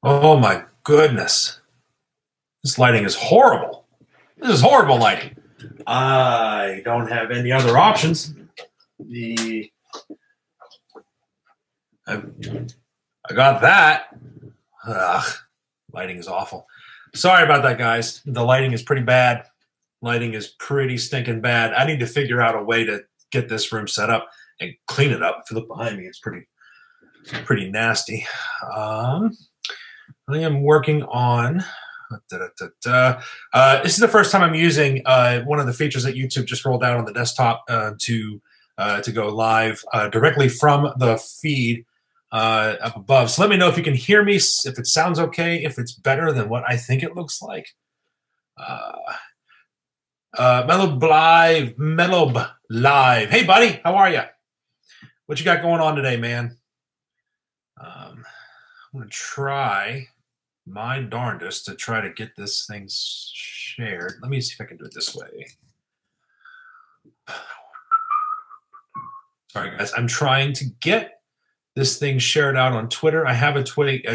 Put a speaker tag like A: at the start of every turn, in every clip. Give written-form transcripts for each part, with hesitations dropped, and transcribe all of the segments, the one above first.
A: Oh my goodness. This lighting is horrible. This is horrible lighting. I don't have any other options. I got that. Ugh, lighting is awful. Sorry about that, guys. The lighting is pretty bad. Lighting is pretty stinking bad. I need to figure out a way to get this room set up and clean it up. If you look behind me, it's pretty nasty. I am working on. This is the first time I'm using one of the features that YouTube just rolled out on the desktop to go live directly from the feed up above. So let me know if you can hear me, if it sounds okay, if it's better than what I think it looks like. Melob Live. Hey, buddy, how are you? What you got going on today, man? I'm going to try my darndest to try to get this thing shared. Let me see if I can do it this way. Sorry, guys. I'm trying to get this thing shared out on Twitter. I have a tweet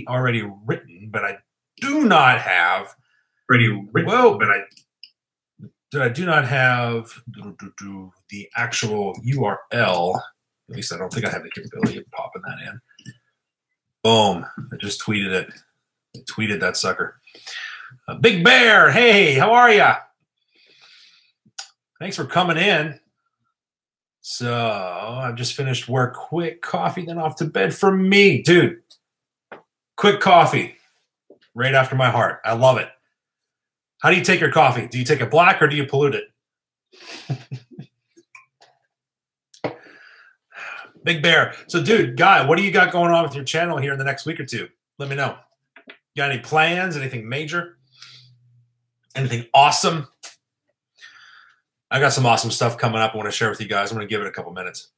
A: already written, but I do not have I do not have the actual URL. At least I don't think I have the capability of popping that in. Boom. I just tweeted it. I tweeted that sucker. Big Bear, hey, how are ya? Thanks for coming in. So I've just finished work. Quick coffee, then off to bed for me. Dude, quick coffee. Right after my heart. I love it. How do you take your coffee? Do you take it black or do you pollute it? Big Bear. So, dude, Guy, what do you got going on with your channel here in the next week or two? Let me know. Got any plans? Anything major? Anything awesome? I got some awesome stuff coming up I want to share with you guys. I'm going to give it a couple minutes.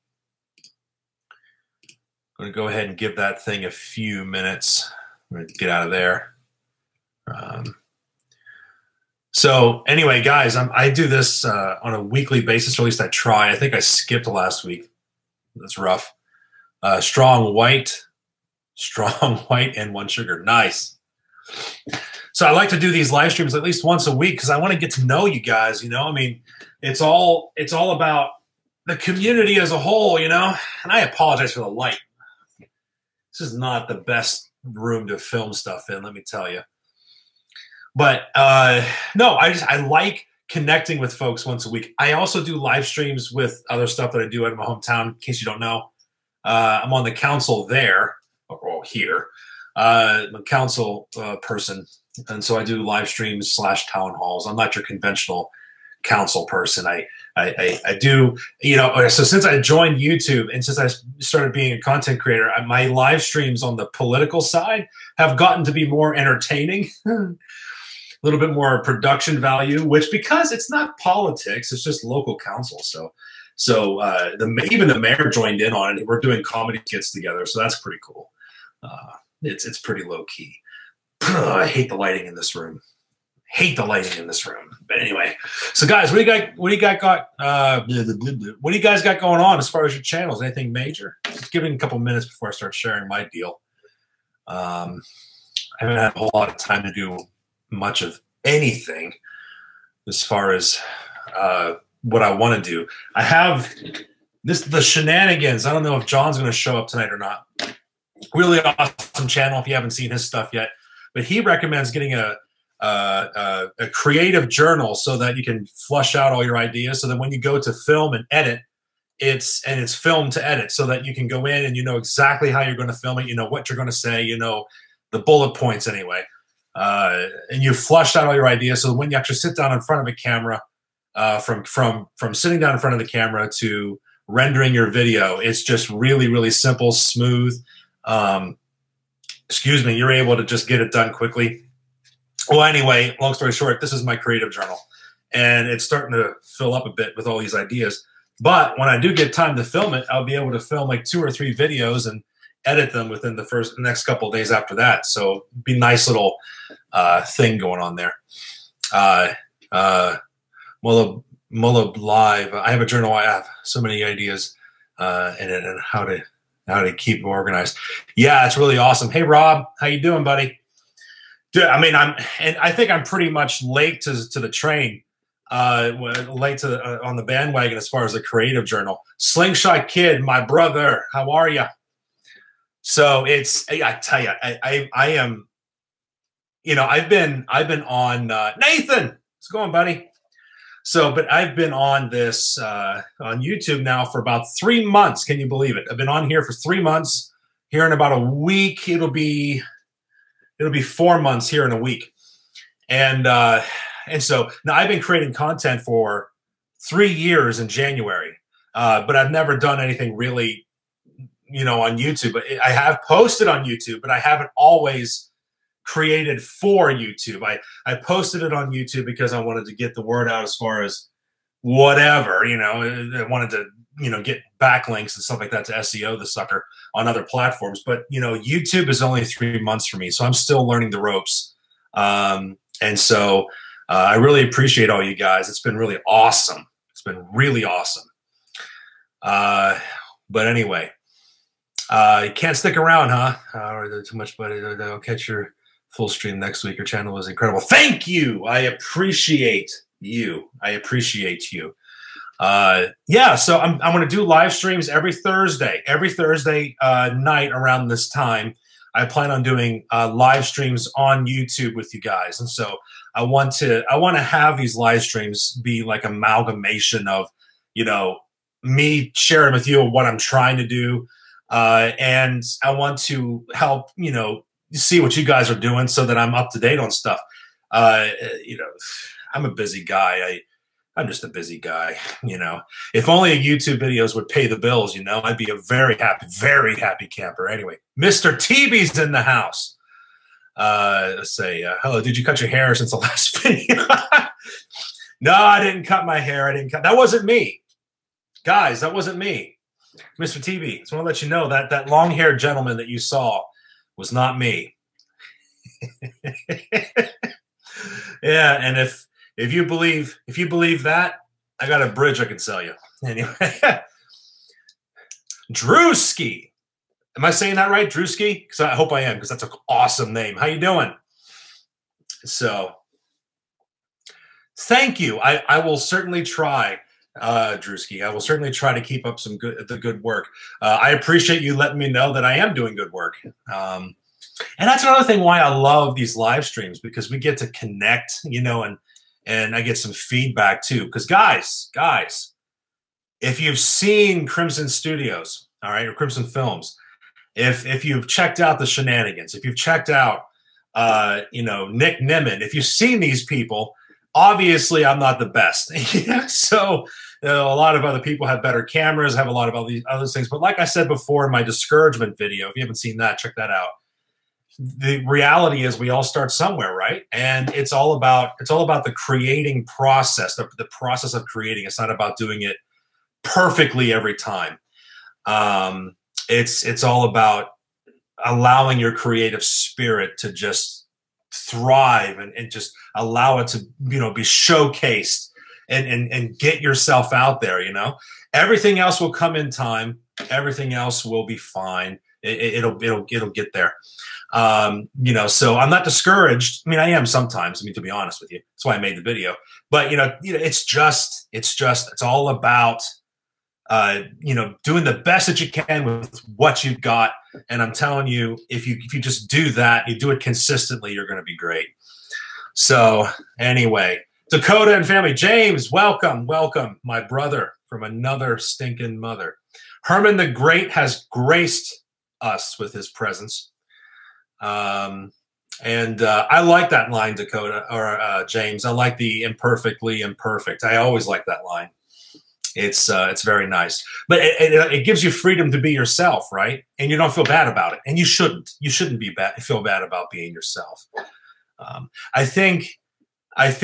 A: I'm going to go ahead and give that thing a few minutes. I'm going to get out of there. So anyway, guys, I do this on a weekly basis, or at least I try. I think I skipped last week. That's rough. Strong white and one sugar. Nice. So I like to do these live streams at least once a week because I want to get to know you guys. You know, I mean, it's all about the community as a whole. You know, and I apologize for the light. This is not the best room to film stuff in, let me tell you. But no, I like connecting with folks once a week. I also do live streams with other stuff that I do out of my hometown. In case you don't know, I'm on the council there, or here. I'm a council person, and so I do live streams / town halls. I'm not your conventional council person. I do, you know, so since I joined YouTube and since I started being a content creator, my live streams on the political side have gotten to be more entertaining. A little bit more production value, which because it's not politics, it's just local council. So even the mayor joined in on it. We're doing comedy skits together, so that's pretty cool. It's pretty low key. I hate the lighting in this room. But anyway, so guys, what do you guys got going on as far as your channels? Anything major? Just give it a couple minutes before I start sharing my deal. I haven't had a whole lot of time to do much of anything as far as what I want to do. I have the shenanigans. I don't know if John's going to show up tonight or not. Really awesome channel if you haven't seen his stuff yet. But he recommends getting a creative journal so that you can flush out all your ideas. So that when you go to film and edit, it's filmed to edit, so that you can go in and you know exactly how you're going to film it. You know what you're going to say. You know the bullet points anyway. And you flushed out all your ideas, so when you actually sit down in front of a camera, from sitting down in front of the camera to rendering your video, it's just really, really simple, smooth. You're able to just get it done quickly. Well, anyway, long story short, this is my creative journal, and it's starting to fill up a bit with all these ideas. But when I do get time to film it, I'll be able to film like 2 or 3 videos and edit them within the next couple of days after that. So it'd be a nice little thing going on there. Mullab Live. I have a journal. I have so many ideas in it and how to how to keep organized. Yeah, it's really awesome. Hey, Rob, how you doing, buddy? Dude, I mean, I think I'm pretty much late to the train, late to on the bandwagon as far as the creative journal. Slingshot Kid, my brother, how are you? So I tell you, I am, I've been on Nathan. What's going, buddy? So, but I've been on this on YouTube now for about 3 months. Can you believe it? I've been on here for 3 months. Here in about a week, it'll be 4 months here in a week. And so now I've been creating content for 3 years in January, but I've never done anything really, on YouTube. I have posted on YouTube, but I haven't always created for YouTube. I posted it on YouTube because I wanted to get the word out as far as whatever, I wanted to, get backlinks and stuff like that to SEO the sucker on other platforms. But, YouTube is only 3 months for me. So I'm still learning the ropes. And so I really appreciate all you guys. It's been really awesome. It's been really awesome. But anyway, you can't stick around, huh? Too much, but I'll catch your full stream next week. Your channel was incredible. Thank you. I appreciate you. Yeah, so I'm going to do live streams every Thursday night around this time. I plan on doing live streams on YouTube with you guys. And so I want to have these live streams be like amalgamation of, me sharing with you what I'm trying to do. And I want to help, see what you guys are doing so that I'm up to date on stuff. I'm a busy guy. I'm just a busy guy, If only YouTube videos would pay the bills, I'd be a very happy camper. Anyway, Mr. TB's in the house. Let's say, hello, did you cut your hair since the last video? No, I didn't cut my hair. That wasn't me. Guys, that wasn't me. Mr. TB, just want to let you know that long-haired gentleman that you saw was not me. Yeah, and if you believe that, I got a bridge I can sell you. Anyway, Drewski. Am I saying that right, Drewski? Because I hope I am, because that's an awesome name. How you doing? So, thank you. I will certainly try, Drewski. I will certainly try to keep up the good work. I appreciate you letting me know that I am doing good work. And that's another thing why I love these live streams, because we get to connect, and I get some feedback too. Because guys, if you've seen Crimson Studios, all right, or Crimson Films, if you've checked out the shenanigans, if you've checked out, Nick Nimmin, if you've seen these people, obviously I'm not the best. So a lot of other people have better cameras, have a lot of all these other things. But like I said before in my discouragement video, if you haven't seen that, check that out. The reality is we all start somewhere, right? And it's all about the creating process, the process of creating. It's not about doing it perfectly every time. It's all about allowing your creative spirit to just thrive and just allow it to, be showcased and get yourself out there, Everything else will come in time. Everything else will be fine. It'll get there. So I'm not discouraged. I mean, I am sometimes, to be honest with you. That's why I made the video. But, it's all about, doing the best that you can with what you've got. And I'm telling you, if you just do that, you do it consistently, you're going to be great. So anyway, Dakota and family, James, welcome, my brother from another stinking mother. Herman the Great has graced us with his presence. And I like that line, Dakota or James. I like the imperfectly imperfect. I always like that line. It's very nice, but it gives you freedom to be yourself, right? And you don't feel bad about it, and you shouldn't. You shouldn't feel bad about being yourself. I think I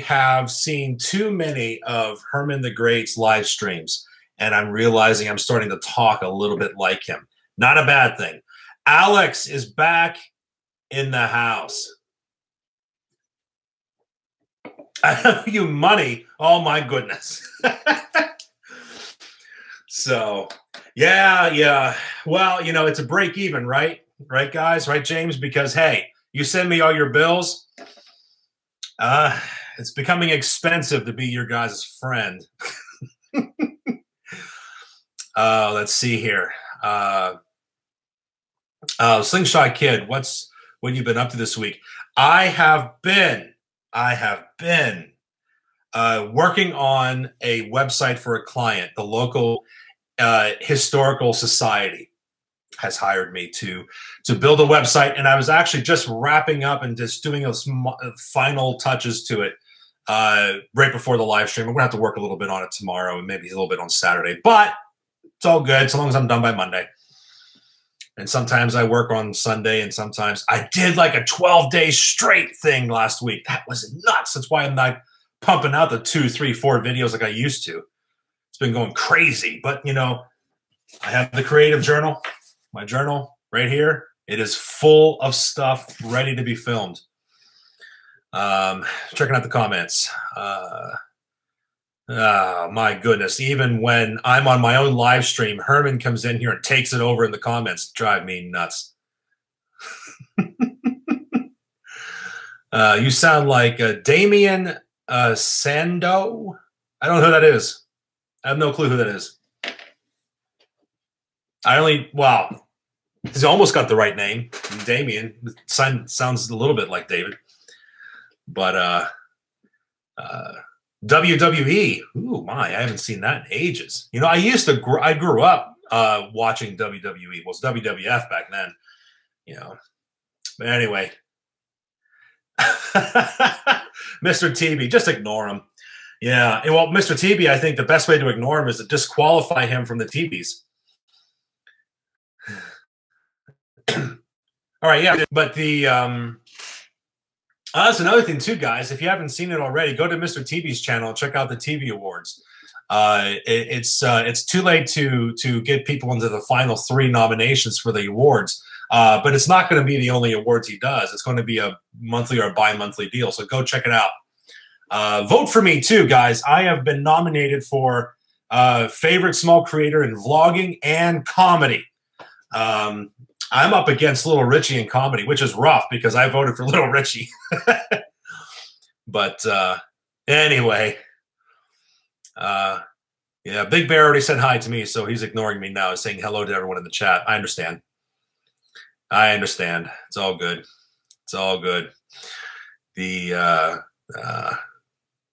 A: have seen too many of Herman the Great's live streams, and I'm realizing I'm starting to talk a little bit like him. Not a bad thing. Alex is back in the house. I owe you money. Oh, my goodness. So, yeah. Well, it's a break even, right? Right, guys? Right, James? Because, hey, you send me all your bills. It's becoming expensive to be your guys' friend. Let's see here. Slingshot Kid, what you been up to this week? I have been working on a website for a client. The local historical society has hired me to build a website, and I was actually just wrapping up and just doing those final touches to it right before the live stream. I'm gonna have to work a little bit on it tomorrow and maybe a little bit on Saturday, but it's all good so long as I'm done by Monday. And sometimes I work on Sunday, and sometimes I did like a 12-day straight thing last week. That was nuts. That's why I'm not pumping out the 2, 3, 4 videos like I used to. It's been going crazy, but I have the creative journal, my journal right here. It is full of stuff ready to be filmed. Checking out the comments. Oh, my goodness. Even when I'm on my own live stream, Herman comes in here and takes it over in the comments. Drive me nuts. You sound like Damien Sando. I don't know who that is. I have no clue who that is. Wow. He's almost got the right name. Damien. Sounds a little bit like David. But WWE. Ooh, I haven't seen that in ages. I grew up watching WWE. Well, it's WWF back then, But anyway, Mr. TB, just ignore him. Yeah. Well, Mr. TB, I think the best way to ignore him is to disqualify him from the TBs. All right. Yeah. But that's another thing too, guys. If you haven't seen it already, go to Mr. TV's channel and check out the TV awards. It's too late to get people into the final 3 nominations for the awards, but it's not going to be the only awards he does. It's going to be a monthly or a bi-monthly deal. So go check it out. Vote for me too, guys. I have been nominated for favorite small creator in vlogging and comedy. I'm up against Little Richie in comedy, which is rough because I voted for Little Richie. But anyway, yeah, Big Bear already said hi to me, so he's ignoring me now, saying hello to everyone in the chat. I understand. It's all good. Let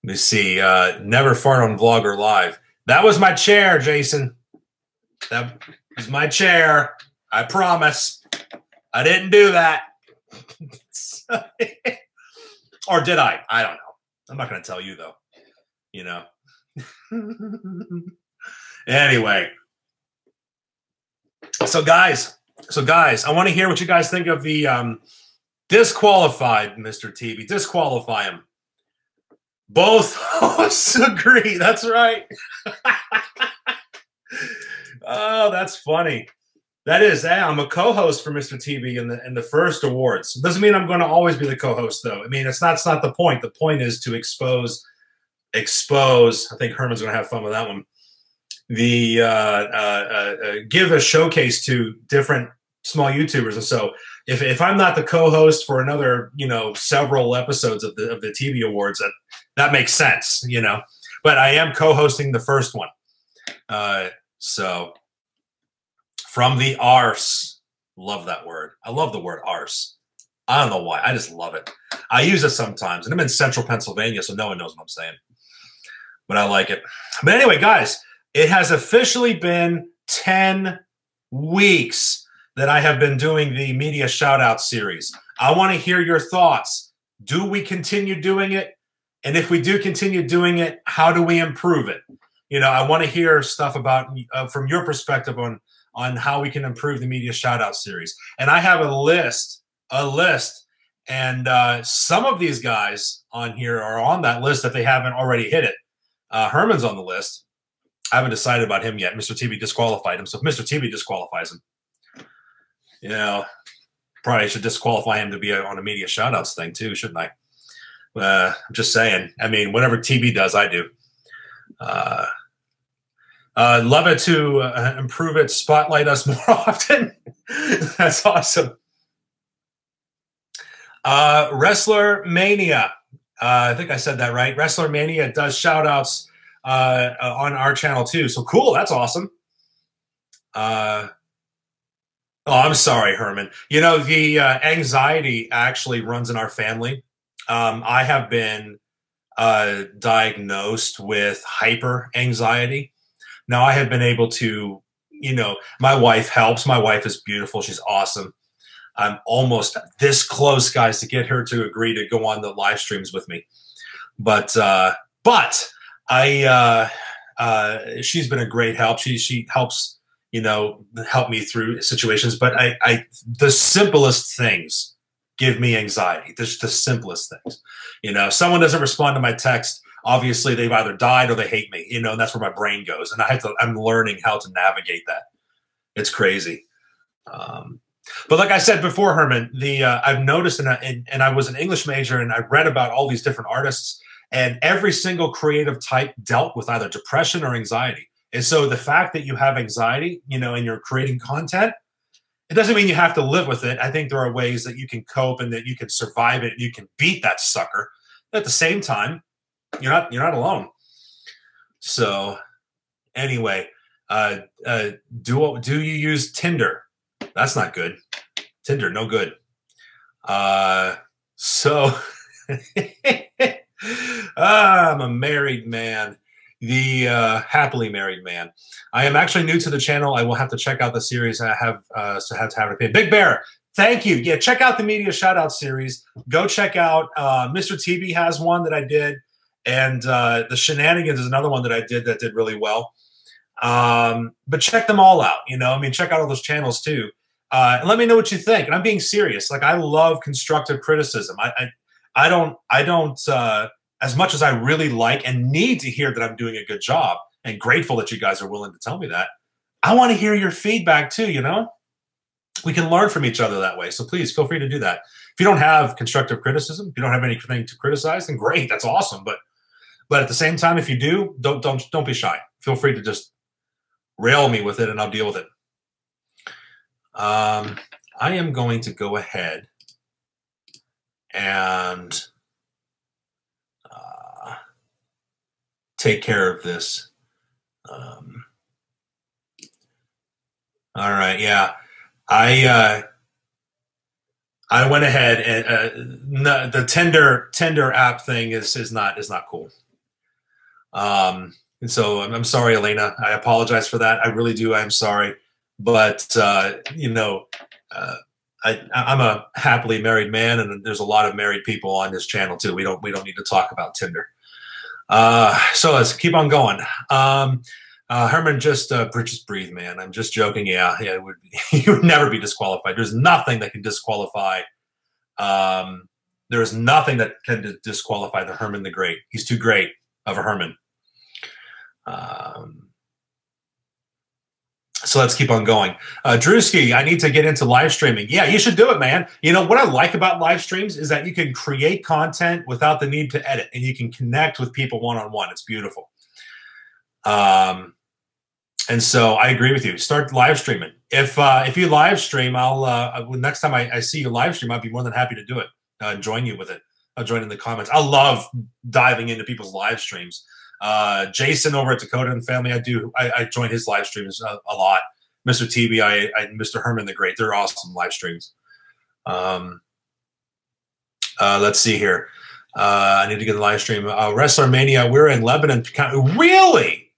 A: me see. Never fart on vlog or live. That was my chair, Jason. That was my chair. I promise. I didn't do that. Or did I? I don't know. I'm not going to tell you, though. Anyway. So guys, I want to hear what you guys think of the disqualified Mr. TV. Disqualify him. Both hosts agree. That's right. Oh, that's funny. That is, I'm a co-host for Mr. TV in the first awards. It doesn't mean I'm going to always be the co-host, though. I mean, it's not the point. The point is to expose. I think Herman's going to have fun with that one. Give a showcase to different small YouTubers, and so if I'm not the co-host for another, several episodes of the TV awards, that makes sense, But I am co-hosting the first one, so. From the arse. Love that word. I love the word arse. I don't know why. I just love it. I use it sometimes. And I'm in central Pennsylvania, so no one knows what I'm saying. But I like it. But anyway, guys, it has officially been 10 weeks that I have been doing the media shout-out series. I want to hear your thoughts. Do we continue doing it? And if we do continue doing it, how do we improve it? I want to hear stuff about from your perspective on how we can improve the media shout-out series. And I have a list, and some of these guys on here are on that list if they haven't already hit it. Herman's on the list. I haven't decided about him yet. Mr. TV disqualified him, so if Mr. TV disqualifies him, probably should disqualify him to be on a media shout-outs thing too, shouldn't I? I'm just saying. I mean, whatever TV does, I do. Love it to improve it, spotlight us more often. That's awesome. Wrestler Mania. I think I said that right. Wrestler Mania does shout outs on our channel too. So cool. That's awesome. Oh, I'm sorry, Herman. You know, the anxiety actually runs in our family. I have been diagnosed with hyper anxiety. Now I have been able to, you know, my wife helps. My wife is beautiful. She's awesome. I'm almost this close, guys, to get her to agree to go on the live streams with me. But she's been a great help. She helps, you know, help me through situations. But the simplest things give me anxiety. The simplest things. You know, if someone doesn't respond to my text, obviously they've either died or they hate me, you know, and that's where my brain goes. And I'm learning how to navigate that. It's crazy. But like I said before, Herman, I've noticed, and I was an English major, and I read about all these different artists, and every single creative type dealt with either depression or anxiety. And so the fact that you have anxiety, you know, and you're creating content, it doesn't mean you have to live with it. I think there are ways that you can cope and that you can survive it and you can beat that sucker. At the same time, you're not alone. So anyway, do you use Tinder? That's not good. Tinder, no good. So I'm a married man, the happily married man. I am actually new to the channel. I will have to check out the series. I have to have it. Big Bear, thank you. Yeah, check out the media shout out series. Go check out Mr. TB has one that I did, and the Shenanigans is another one that I did that did really well. But check them all out. You know, I mean, check out all those channels too. And let me know what you think. And I'm being serious. Like, I love constructive criticism. I don't as much as I really like and need to hear that I'm doing a good job, and grateful that you guys are willing to tell me that, I want to hear your feedback too, you know? We can learn from each other that way. So please feel free to do that. If you don't have constructive criticism, if you don't have anything to criticize, then great, that's awesome. But at the same time, if you do, don't be shy. Feel free to just rail me with it and I'll deal with it. I am going to go ahead and take care of this. All right, yeah. I went ahead and the Tinder app thing is not cool. And so I'm sorry, Elena. I apologize for that. I really do. I'm sorry. But, you know, I'm a happily married man, and there's a lot of married people on this channel too. We don't need to talk about Tinder. So let's keep on going. Herman, just breathe, man. I'm just joking. Yeah, it would be, you would never be disqualified. There's nothing that can disqualify. There is nothing that can disqualify the Herman the Great. He's too great of a Herman. So let's keep on going. Drewski, I need to get into live streaming. Yeah, you should do it, man. You know, what I like about live streams is that you can create content without the need to edit, and you can connect with people one-on-one. It's beautiful. And so I agree with you. Start live streaming. If you live stream, I'll next time I see you live stream, I'd be more than happy to do it. Join you with it. I'll join in the comments. I love diving into people's live streams. Jason over at Dakota and Family, I join his live streams a lot. Mr. TB, Mr. Herman the Great, they're awesome live streams. Let's see here. I need to get a live stream. Wrestler Mania, we're in Lebanon. Really?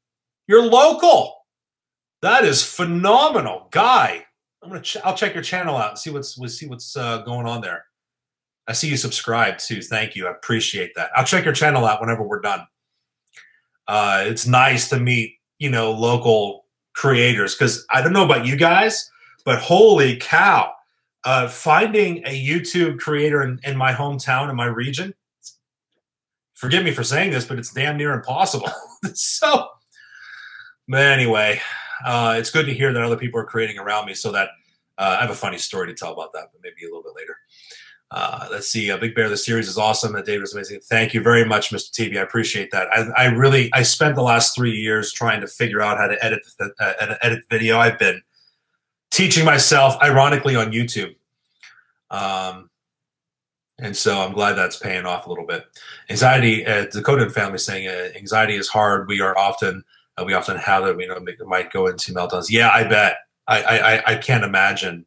A: You're local? That is phenomenal, Guy. I'll check your channel out and see what's going on there. I see you subscribed too. Thank you. I appreciate that. I'll check your channel out whenever we're done. It's nice to meet, you know, local creators, because I don't know about you guys, but holy cow, finding a YouTube creator in my hometown, in my region, forgive me for saying this, but it's damn near impossible. So, but anyway, it's good to hear that other people are creating around me, so that I have a funny story to tell about that, but maybe a little bit later. Let's see. Big Bear, the series is awesome. David was amazing. Thank you very much, Mr. TV. I appreciate that. I spent the last 3 years trying to figure out how to edit video. I've been teaching myself, ironically, on YouTube. And so I'm glad that's paying off a little bit. Anxiety, Dakota family saying, anxiety is hard. We often have it. It might go into meltdowns. Yeah, I bet. I can't imagine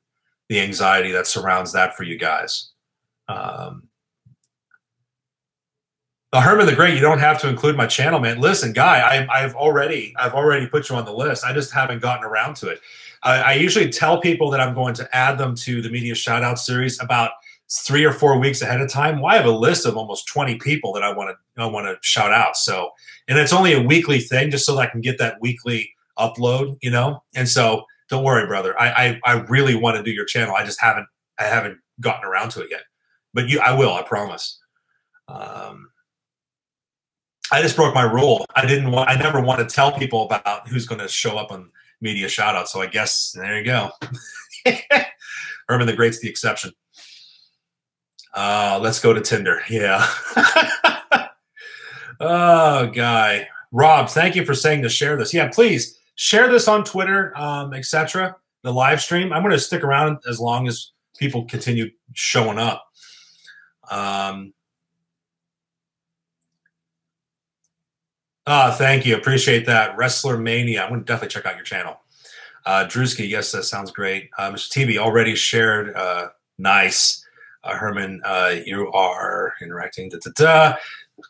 A: the anxiety that surrounds that for you guys. Herman the Great, you don't have to include my channel, man. Listen, Guy, I've already put you on the list. I just haven't gotten around to it. I usually tell people that I'm going to add them to the media shout out series about 3 or 4 weeks ahead of time. Well, I have a list of almost 20 people that I want to shout out. So, and it's only a weekly thing, just so that I can get that weekly upload, And so, don't worry, brother. I really want to do your channel. I just haven't gotten around to it yet. But I will. I promise. I just broke my rule. I never want to tell people about who's going to show up on media shout out. So I guess there you go. Herman the Great's the exception. Let's go to Tinder. Yeah. Oh, Guy. Rob, thank you for saying to share this. Yeah, please share this on Twitter, etc. The live stream. I'm going to stick around as long as people continue showing up. Thank you. Appreciate that. Wrestler Mania. I'm going to definitely check out your channel. Drewski, yes, that sounds great. Mr. TV already shared. Nice. Herman, you are interacting.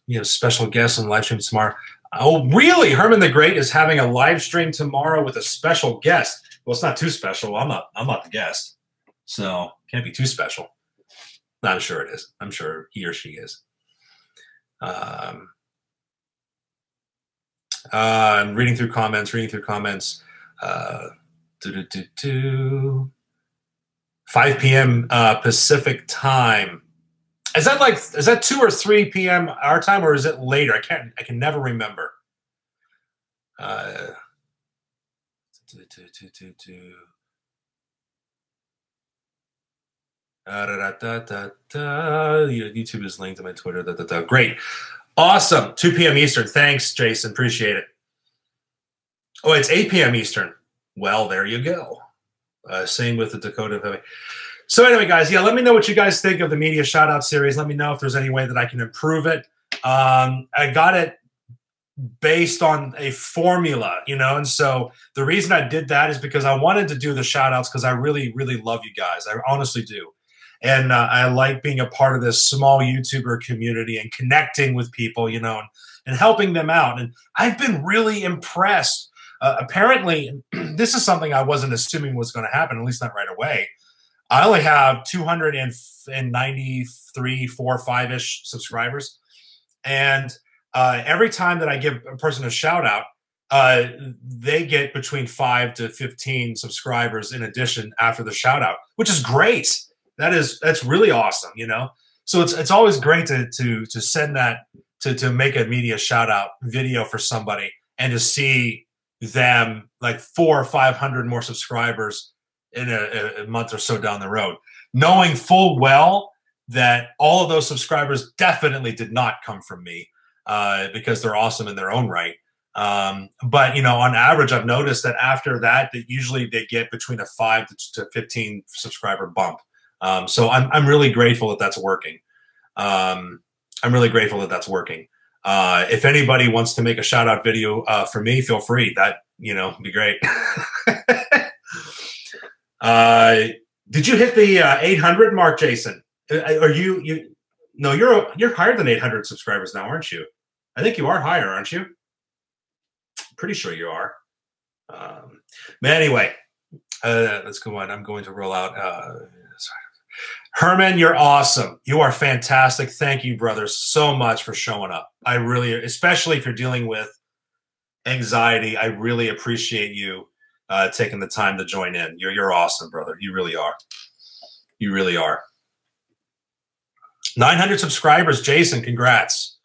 A: You have special guests on live stream tomorrow. Oh, really? Herman the Great is having a live stream tomorrow with a special guest. Well, it's not too special. I'm not the guest. So can't be too special. I'm sure it is. I'm sure he or she is. I'm reading through comments. 5 p.m. Pacific time. Is that 2 or 3 p.m. our time, or is it later? I can never remember. YouTube is linked to my Twitter. Great. Awesome. 2 p.m. Eastern. Thanks, Jason. Appreciate it. Oh, it's 8 p.m. Eastern. Well, there you go. Same with the Dakota family. So anyway, guys, yeah, let me know what you guys think of the media shout-out series. Let me know if there's any way that I can improve it. I got it based on a formula, and so the reason I did that is because I wanted to do the shout-outs because I really, really love you guys. I honestly do. And I like being a part of this small YouTuber community and connecting with people, and helping them out. And I've been really impressed. Apparently, this is something I wasn't assuming was going to happen, at least not right away. I only have 293, 4, 5-ish subscribers. And every time that I give a person a shout out, they get between 5 to 15 subscribers in addition after the shout out, which is great. That's really awesome, So it's always great to send that to make a media shout out video for somebody and to see them like 400 or 500 more subscribers in a month or so down the road, knowing full well that all of those subscribers definitely did not come from me because they're awesome in their own right. But on average, I've noticed that after that usually they get between a 5 to 15 subscriber bump. So I'm really grateful that that's working. If anybody wants to make a shout out video for me, feel free. That be great. Did you hit the 800 mark, Jason? Are you? No, you're higher than 800 subscribers now, aren't you? I think you are higher, aren't you? Pretty sure you are. But anyway, let's go on. I'm going to roll out. Herman, you're awesome. You are fantastic. Thank you, brother, so much for showing up. I really, especially if you're dealing with anxiety, I really appreciate you taking the time to join in. You're awesome, brother. You really are. You really are. 900 subscribers, Jason. Congrats.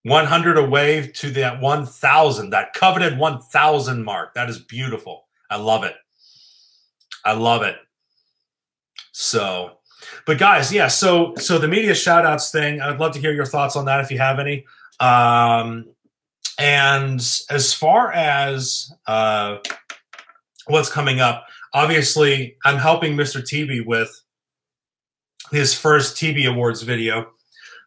A: 100 away to that 1,000, that coveted 1,000 mark. That is beautiful. I love it. I love it. So, But guys, yeah. So the media shout outs thing, I'd love to hear your thoughts on that if you have any. And as far as what's coming up, obviously, I'm helping Mr. TB with his first TB Awards video.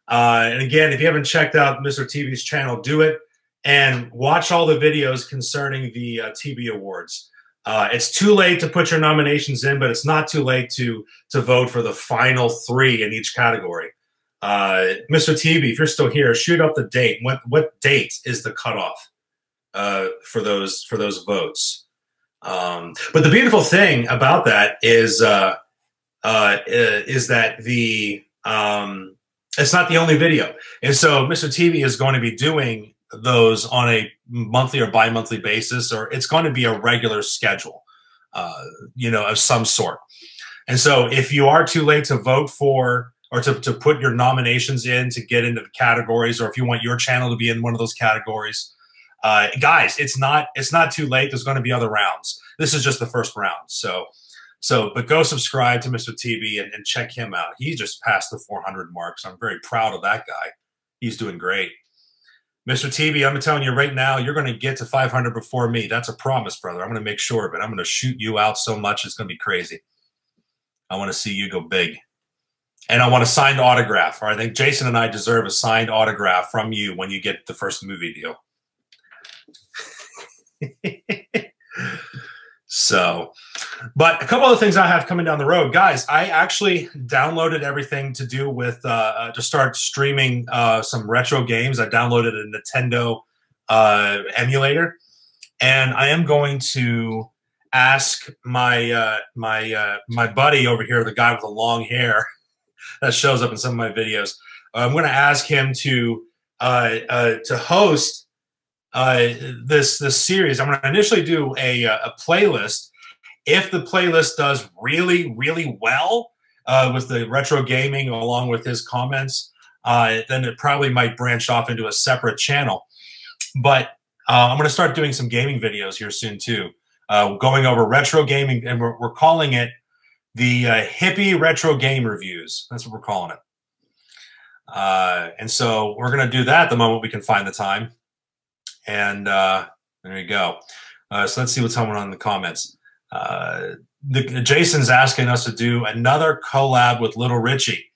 A: And again, if you haven't checked out Mr. TB's channel, do it and watch all the videos concerning the TB Awards. It's too late to put your nominations in, but it's not too late to vote for the final 3 in each category. Mr. TB, if you're still here, shoot up the date. What date is the cutoff for those votes? But the beautiful thing about that is that the it's not the only video, and so Mr. TB is going to be doing those on a monthly or bi-monthly basis, or it's going to be a regular schedule, of some sort. And so if you are too late to vote for or to put your nominations in to get into the categories, or if you want your channel to be in one of those categories, guys, it's not too late. There's going to be other rounds. This is just the first round. But go subscribe to Mr. TB and check him out. He just passed the 400 mark, so I'm very proud of that guy. He's doing great. Mr. TB, I'm telling you right now, you're going to get to 500 before me. That's a promise, brother. I'm going to make sure of it. I'm going to shoot you out so much, it's going to be crazy. I want to see you go big. And I want a signed autograph. Or I think Jason and I deserve a signed autograph from you when you get the first movie deal. So, but a couple of things I have coming down the road, guys. I actually downloaded everything to do with to start streaming some retro games. I downloaded a Nintendo emulator, and I am going to ask my my buddy over here, the guy with the long hair that shows up in some of my videos. I'm going to ask him to host this series. I'm going to initially do a playlist. If the playlist does really, really well with the retro gaming along with his comments, then it probably might branch off into a separate channel. But I'm going to start doing some gaming videos here soon too, going over retro gaming, and we're calling it the hippie retro game reviews. That's what we're calling it. And so we're going to do that the moment we can find the time. And there you go. So let's see what's coming on in the comments. Jason's asking us to do another collab with Little Richie.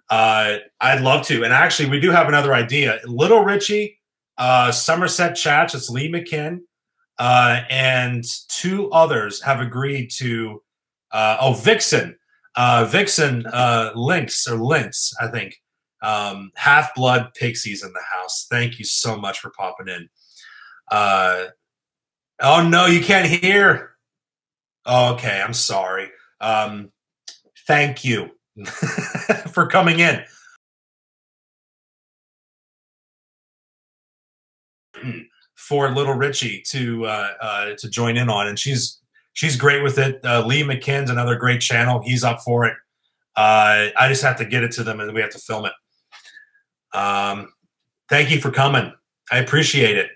A: I'd love to. And actually, we do have another idea. Little Richie, Somerset Chats, it's Lee McKinn, and 2 others have agreed to, Vixen. Vixen Lynx, I think. Half-Blood Pixies in the house. Thank you so much for popping in. Oh, no, you can't hear. Oh, okay, I'm sorry. Thank you for coming in. For Little Richie to join in on, and she's great with it. Lee McKinn's another great channel. He's up for it. I just have to get it to them, and we have to film it. Thank you for coming. I appreciate it.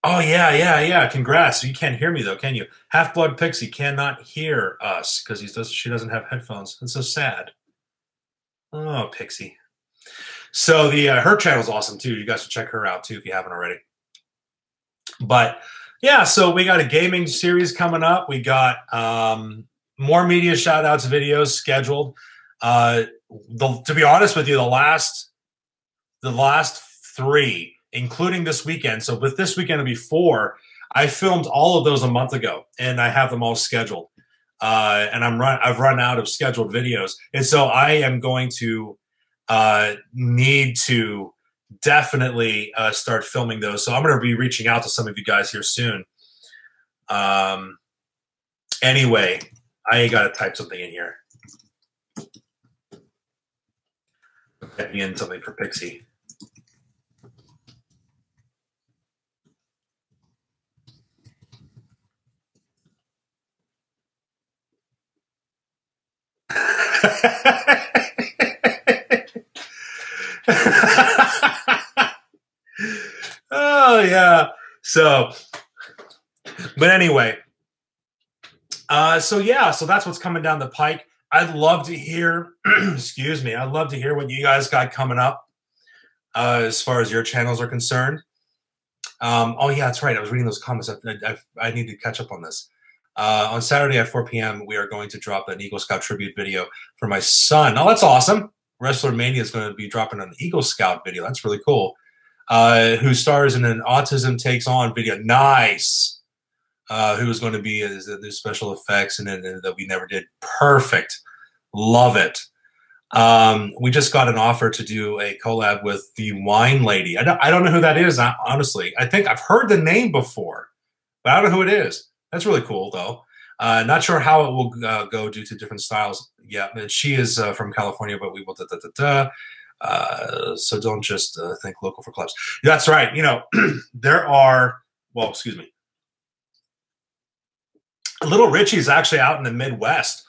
A: Oh, yeah. Congrats. You can't hear me, though, can you? Half-Blood Pixie cannot hear us because she doesn't have headphones. It's so sad. Oh, Pixie. So her channel's awesome, too. You guys should check her out, too, if you haven't already. But, yeah, so we got a gaming series coming up. We got more media shout-outs videos scheduled. To be honest with you, the last 3, including this weekend. So with this weekend, it'll be 4. I filmed all of those a month ago, and I have them all scheduled. And I've run out of scheduled videos, and so I am going to need to definitely start filming those. So I'm going to be reaching out to some of you guys here soon. Anyway, I got to type something in here. Typing in something for Pixie. Oh yeah. So, but anyway, So yeah, so that's what's coming down the pike. I'd love to hear, excuse me, I'd love to hear what you guys got coming up as far as your channels are concerned. Oh yeah, that's right. I was reading those comments. I need to catch up on this. On Saturday at 4 p.m., we are going to drop an Eagle Scout tribute video for my son. Oh, that's awesome. Wrestler Mania is going to be dropping an Eagle Scout video. That's really cool. Who stars in an Autism Takes On video. Nice. Who is going to be the special effects and that we never did. Perfect. Love it. We just got an offer to do a collab with the Wine Lady. I don't know who that is, honestly. I think I've heard the name before, but I don't know who it is. That's really cool, though. Not sure how it will go due to different styles. Yeah, she is from California, but we will so don't just think local for clubs. That's right. You know, there are, well, excuse me. Little Richie's actually out in the Midwest.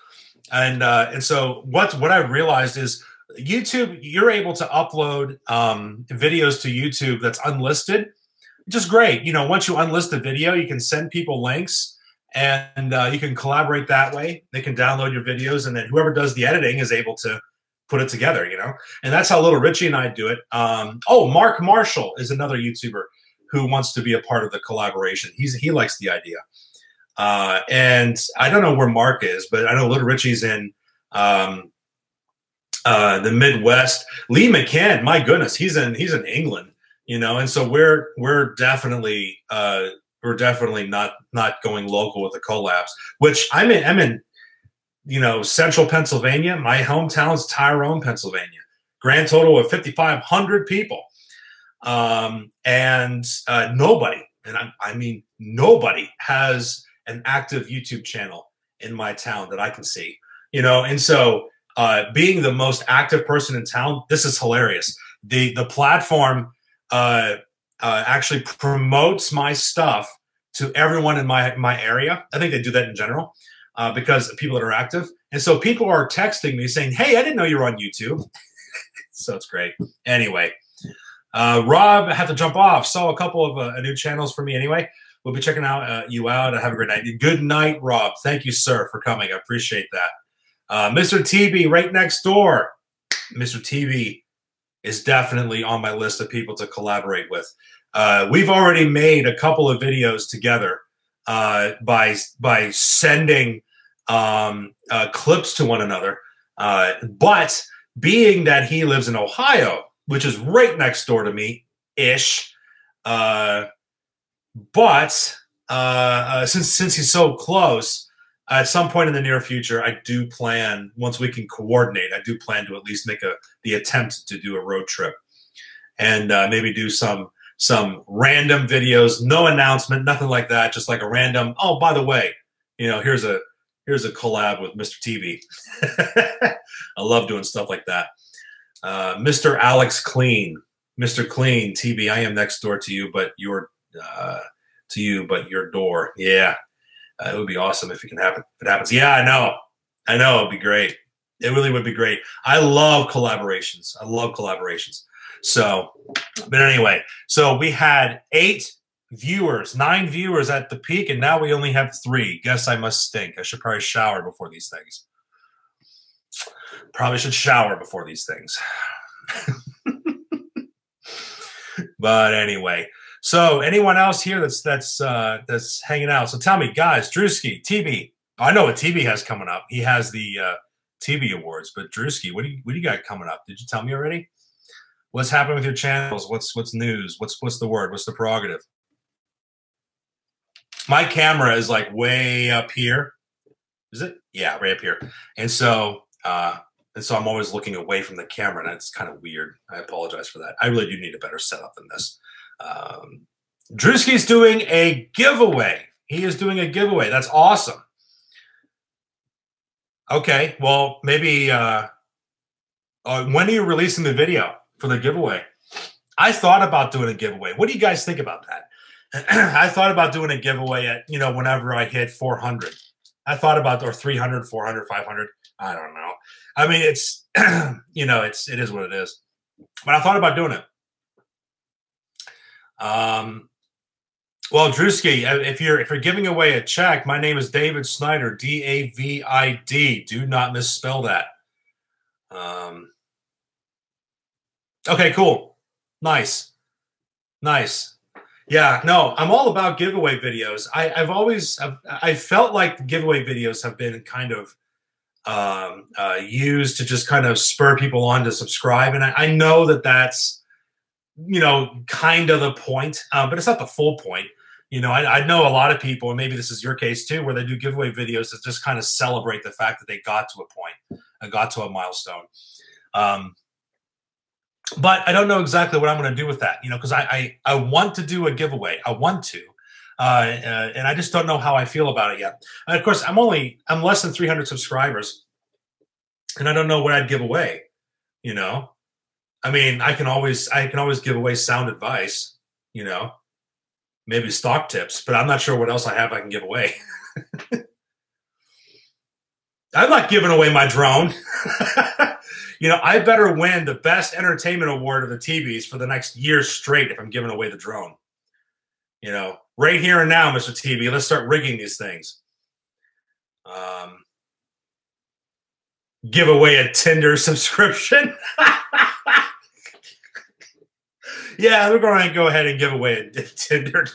A: And so what I realized is YouTube, you're able to upload videos to YouTube that's unlisted, which is great. You know, once you unlist the video, you can send people links and you can collaborate that way. They can download your videos, and then whoever does the editing is able to put it together, you know? And that's how Little Richie and I do it. Oh, Mark Marshall is another YouTuber who wants to be a part of the collaboration. He likes the idea. And I don't know where Mark is, but I know Little Richie's in the Midwest. Lee McCann, my goodness, he's in England, you know, and so we're definitely not going local with the collabs. Which I'm in you know, central Pennsylvania. My hometown's Tyrone, Pennsylvania. Grand total of 5,500 people, and nobody, and I mean nobody has an active YouTube channel in my town that I can see, you know? And so being the most active person in town, this is hilarious. The platform actually promotes my stuff to everyone in my area. I think they do that in general because people that are active. And so people are texting me saying, hey, I didn't know you were on YouTube. So it's great. Anyway, Rob, I have to jump off. Saw a couple of new channels for me anyway. We'll be checking you out. Have a great night. Good night, Rob. Thank you, sir, for coming. I appreciate that. Mr. TB, right next door. Mr. TB is definitely on my list of people to collaborate with. We've already made a couple of videos together by sending clips to one another. But being that he lives in Ohio, which is right next door to me-ish, but since he's so close, at some point in the near future, I do plan, once we can coordinate, I do plan to at least make the attempt to do a road trip and maybe do some random videos, no announcement, nothing like that, just like a random, oh, by the way, you know, here's a collab with Mr. TV. I love doing stuff like that. Mr. Alex Clean, Mr. Clean TV, I am next door to you, but your door. Yeah. It would be awesome if it can happen. If it happens. Yeah, I know. It'd be great. It really would be great. I love collaborations. So, but anyway, so we had 9 viewers at the peak, and now we only have 3. Guess I must stink. I should probably shower before these things. Probably should shower before these things. But anyway, so anyone else here that's hanging out? So tell me, guys, Drewski, TB. I know what TB has coming up. He has the TB awards, but Drewski, what do you got coming up? Did you tell me already? What's happening with your channels? What's news? What's the word? What's the prerogative? My camera is like way up here. Is it? Yeah, right up here. And so I'm always looking away from the camera, and it's kind of weird. I apologize for that. I really do need a better setup than this. Drewski's doing a giveaway. He is doing a giveaway. That's awesome. Okay, well, maybe when are you releasing the video for the giveaway? I thought about doing a giveaway. What do you guys think about that? I thought about doing a giveaway at, you know, whenever I hit 400. I thought about, or 300, 400, 500. I don't know. I mean, it's, you know, it is what it is. But I thought about doing it. Well, Drewski, if you're giving away a check, my name is David Snyder, David. Do not misspell that. Um, okay, cool, nice, nice. Yeah, no, I'm all about giveaway videos. I felt like the giveaway videos have been kind of used to just kind of spur people on to subscribe, and I know that that's kind of the point, but it's not the full point. I know a lot of people, and maybe this is your case too, where they do giveaway videos that just kind of celebrate the fact that they got to a point, got to a milestone. But I don't know exactly what I'm going to do with that, because I want to do a giveaway. I want to, and I just don't know how I feel about it yet. And of course, I'm less than 300 subscribers, and I don't know what I'd give away. I mean, I can always give away sound advice, maybe stock tips, but I'm not sure what else I can give away. I'm not giving away my drone. I better win the best entertainment award of the TVs for the next year straight if I'm giving away the drone. Right here and now, Mr. TV, let's start rigging these things. Give away a Tinder subscription. Yeah, we're going to go ahead and give away a Tinder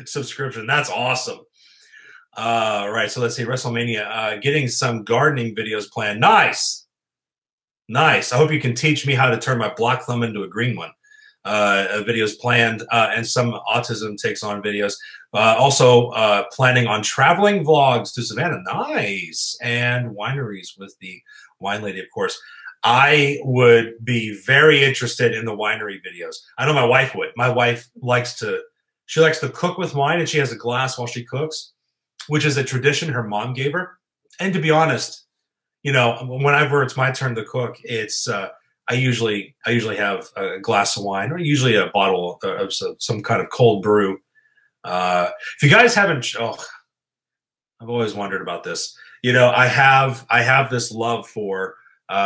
A: subscription. That's awesome. Right, so let's see, WrestleMania. Getting some gardening videos planned. Nice. Nice. I hope you can teach me how to turn my black thumb into a green one. Videos planned, and some autism takes on videos. Also planning on traveling vlogs to Savannah. Nice. And wineries with the wine lady, of course. I would be very interested in the winery videos. I know my wife would. My wife likes to cook with wine, and she has a glass while she cooks, which is a tradition her mom gave her. And to be honest, whenever it's my turn to cook, it's I usually have a glass of wine, or usually a bottle of some kind of cold brew. If you guys haven't, I've always wondered about this. I have this love for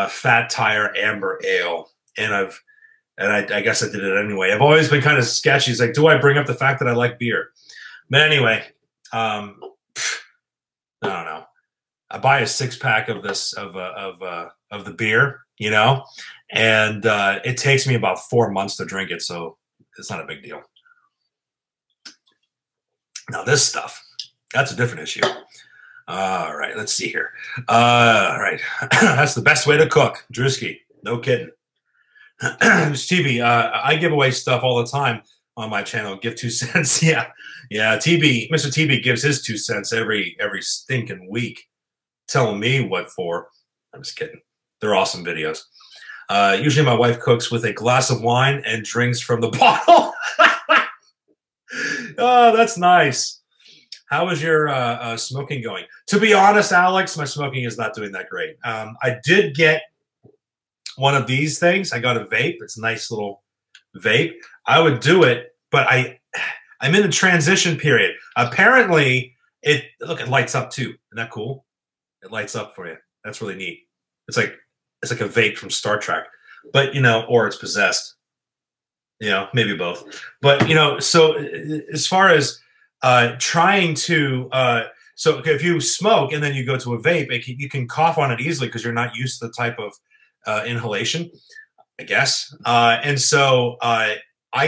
A: Fat Tire Amber Ale, and I guess I did it anyway. I've always been kind of sketchy. It's like, do I bring up the fact that I like beer? But anyway, I don't know. I buy a 6-pack of this of the beer, and it takes me about 4 months to drink it, so it's not a big deal. Now this stuff, that's a different issue. All right, let's see here. All right, that's the best way to cook, Drewski. No kidding. TV, I give away stuff all the time on my channel. Give 2 cents. Yeah. Mr. TB gives his 2 cents every stinking week, telling me what for. I'm just kidding. They're awesome videos. Usually my wife cooks with a glass of wine and drinks from the bottle. Oh, that's nice. How is your smoking going? To be honest, Alex, my smoking is not doing that great. I did get one of these things. I got a vape. It's a nice little vape. I would do it, but I'm in a transition period. Apparently, it lights up too. Isn't that cool? It lights up for you. That's really neat. It's like a vape from Star Trek, but or it's possessed. Maybe both. But so as far as trying to so if you smoke and then you go to a vape, you can cough on it easily because you're not used to the type of inhalation, I guess. And so I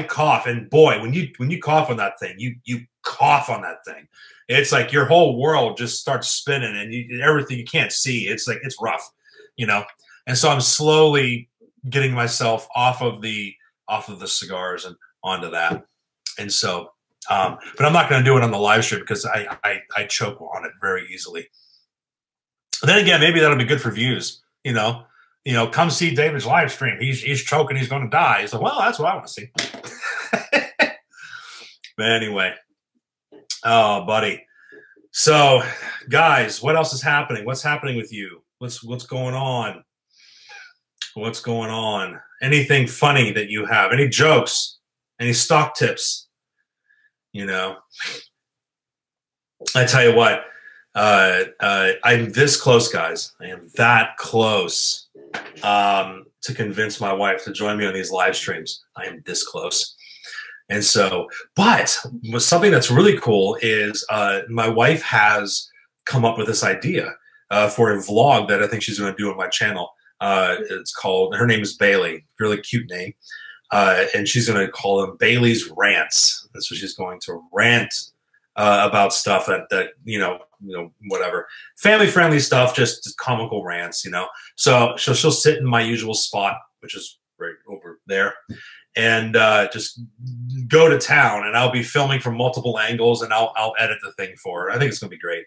A: cough, and boy, when you cough on that thing, you cough on that thing. It's like your whole world just starts spinning, and everything you can't see. It's like it's rough, And so I'm slowly getting myself off of the cigars and onto that. And so, but I'm not going to do it on the live stream because I choke on it very easily. But then again, maybe that'll be good for views. Come see David's live stream. He's choking. He's going to die. He's like, well, that's what I want to see. But anyway, oh, buddy. So, guys, what else is happening? What's happening with you? What's going on? What's going on? Anything funny that you have? Any jokes? Any stock tips? I tell you what, I'm this close, guys. I am that close to convince my wife to join me on these live streams. I am this close. And so, but something that's really cool is my wife has come up with this idea for a vlog that I think she's going to do on my channel. It's called, her name is Bailey, really cute name. And she's going to call them Bailey's Rants. And so she's going to rant about stuff that whatever, family friendly stuff, just comical rants, So she'll sit in my usual spot, which is right over there, and just go to town. And I'll be filming from multiple angles, and I'll edit the thing for her. I think it's gonna be great.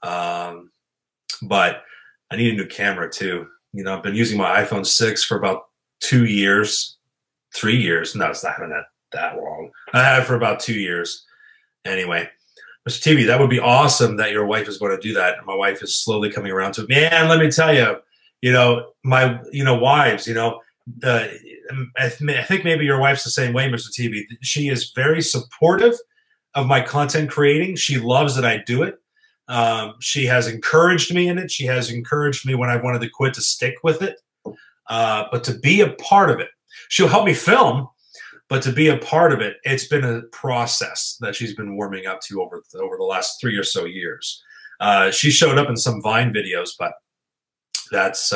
A: But I need a new camera too. I've been using my iPhone 6 for about 2 years, 3 years. No, it's not that long. I had it for about 2 years. Anyway, Mr. TV, that would be awesome that your wife is going to do that. My wife is slowly coming around to it. Man, let me tell you, my wives, I think maybe your wife's the same way, Mr. TV. She is very supportive of my content creating. She loves that I do it. She has encouraged me in it. She has encouraged me when I wanted to quit to stick with it. But to be a part of it, she'll help me film. But to be a part of it, it's been a process that she's been warming up to over the last 3 or so years. She showed up in some Vine videos, but that's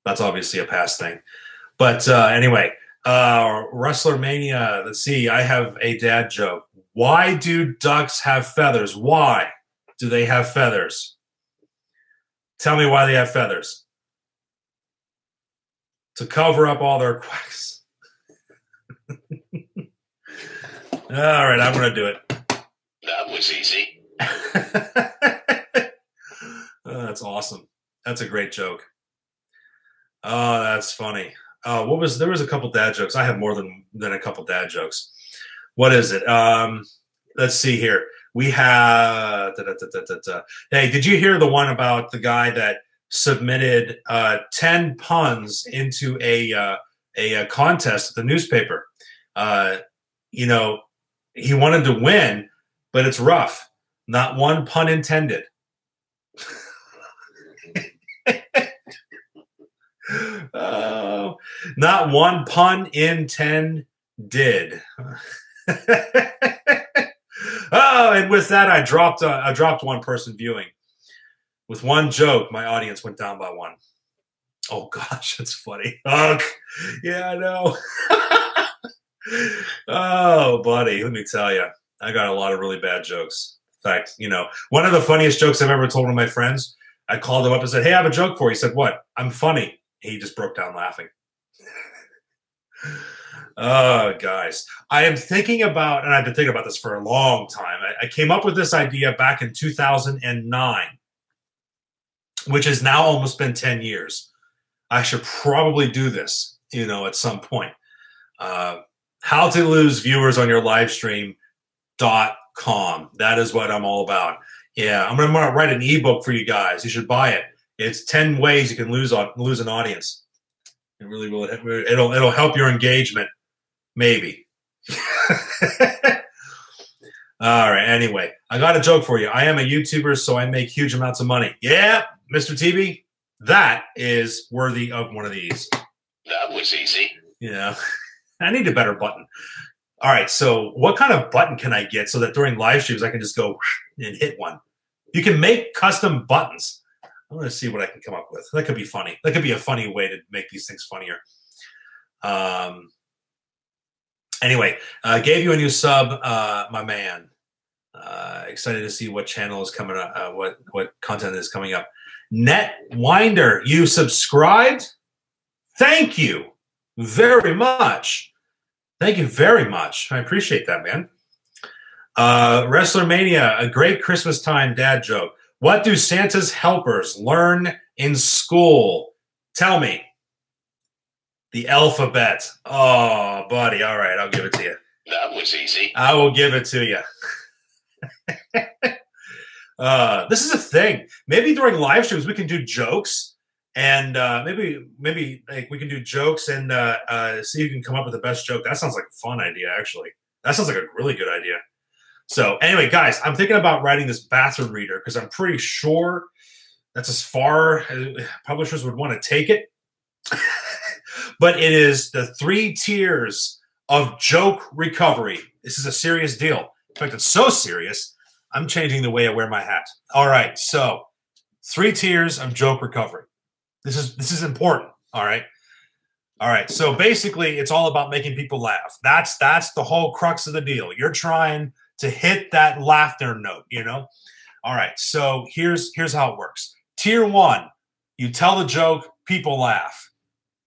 A: obviously a past thing. But anyway, Wrestler Mania. Let's see. I have a dad joke. Why do ducks have feathers? Why do they have feathers? Tell me why they have feathers. To cover up all their quacks. All right, I'm going to do it.
B: That was easy.
A: Oh, that's awesome. That's a great joke. Oh, that's funny. There was a couple dad jokes. I have more than a couple dad jokes. What is it? Let's see here. We have. Hey, did you hear the one about the guy that submitted 10 puns into a contest at the newspaper? He wanted to win, but it's rough. Not one pun intended. Oh, not one pun intended. Oh, and with that, I dropped one person viewing. With one joke, my audience went down by one. Oh gosh, that's funny. Oh, yeah, I know. Oh, buddy, let me tell you, I got a lot of really bad jokes. In fact, one of the funniest jokes I've ever told to my friends, I called him up and said, "Hey, I have a joke for you." He said, "What?" "I'm funny." He just broke down laughing. Oh, guys, I am thinking about, and I've been thinking about this for a long time. I came up with this idea back in 2009, which has now almost been 10 years. I should probably do this, at some point. How to lose viewers on your live stream.com. That is what I'm all about. Yeah, I'm going to write an ebook for you guys. You should buy it. It's 10 ways you can lose an audience. It really will. It'll help your engagement, maybe. All right. Anyway, I got a joke for you. I am a YouTuber, so I make huge amounts of money. Yeah, Mr. TV, that is worthy of one of these.
B: That was easy.
A: Yeah, I need a better button. All right. So, what kind of button can I get so that during live streams I can just go and hit one? You can make custom buttons. I'm going to see what I can come up with. That could be funny. That could be a funny way to make these things funnier. Anyway, gave you a new sub, my man. Excited to see what channel is coming up, what content is coming up. Netwinder, you subscribed? Thank you very much. Thank you very much. I appreciate that, man. Wrestler Mania, a great Christmas time dad joke. What do Santa's helpers learn in school? Tell me. The alphabet. Oh, buddy. All right, I'll give it to you.
B: That was easy.
A: I will give it to you. This is a thing. Maybe during live streams we can do jokes, and maybe like we can do jokes and see who can come up with the best joke. That sounds like a fun idea, actually. That sounds like a really good idea. So anyway, guys, I'm thinking about writing this bathroom reader because I'm pretty sure that's as far as publishers would want to take it. But it is the 3 tiers of joke recovery. This is a serious deal. In fact, it's so serious, I'm changing the way I wear my hat. All right, so 3 tiers of joke recovery. This is important. All right. All right. So basically, it's all about making people laugh. That's the whole crux of the deal. You're trying to hit that laughter note, you know? All right. So here's how it works. Tier 1, you tell the joke, people laugh.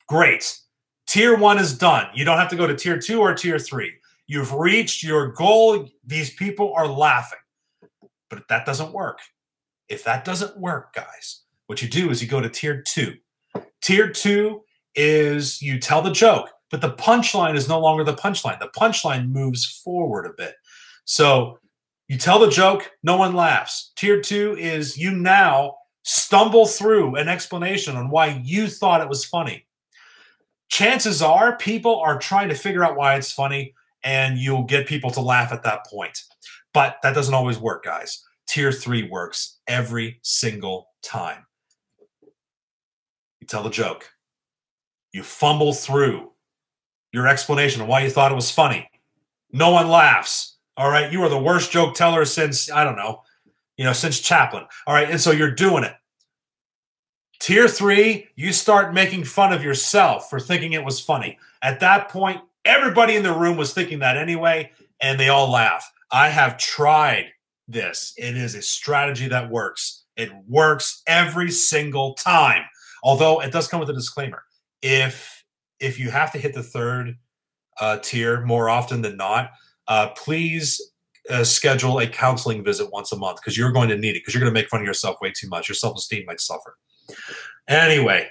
A: Great. Tier 1 is done. You don't have to go to tier 2 or tier 3. You've reached your goal. These people are laughing. But if that doesn't work, guys, what you do is you go to tier 2. Tier 2 is you tell the joke, but the punchline is no longer the punchline. The punchline moves forward a bit. So you tell the joke, no one laughs. Tier 2 is you now stumble through an explanation on why you thought it was funny. Chances are people are trying to figure out why it's funny, and you'll get people to laugh at that point. But that doesn't always work, guys. Tier 3 works every single time. You tell the joke. You fumble through your explanation of why you thought it was funny. No one laughs. All right. You are the worst joke teller since, I don't know, since Chaplin. All right. And so you're doing it. Tier 3, you start making fun of yourself for thinking it was funny. At that point, everybody in the room was thinking that anyway, and they all laugh. I have tried this. It is a strategy that works. It works every single time. Although it does come with a disclaimer. If you have to hit the 3rd tier more often than not, please schedule a counseling visit once a month, because you're going to need it, because you're going to make fun of yourself way too much. Your self-esteem might suffer. Anyway,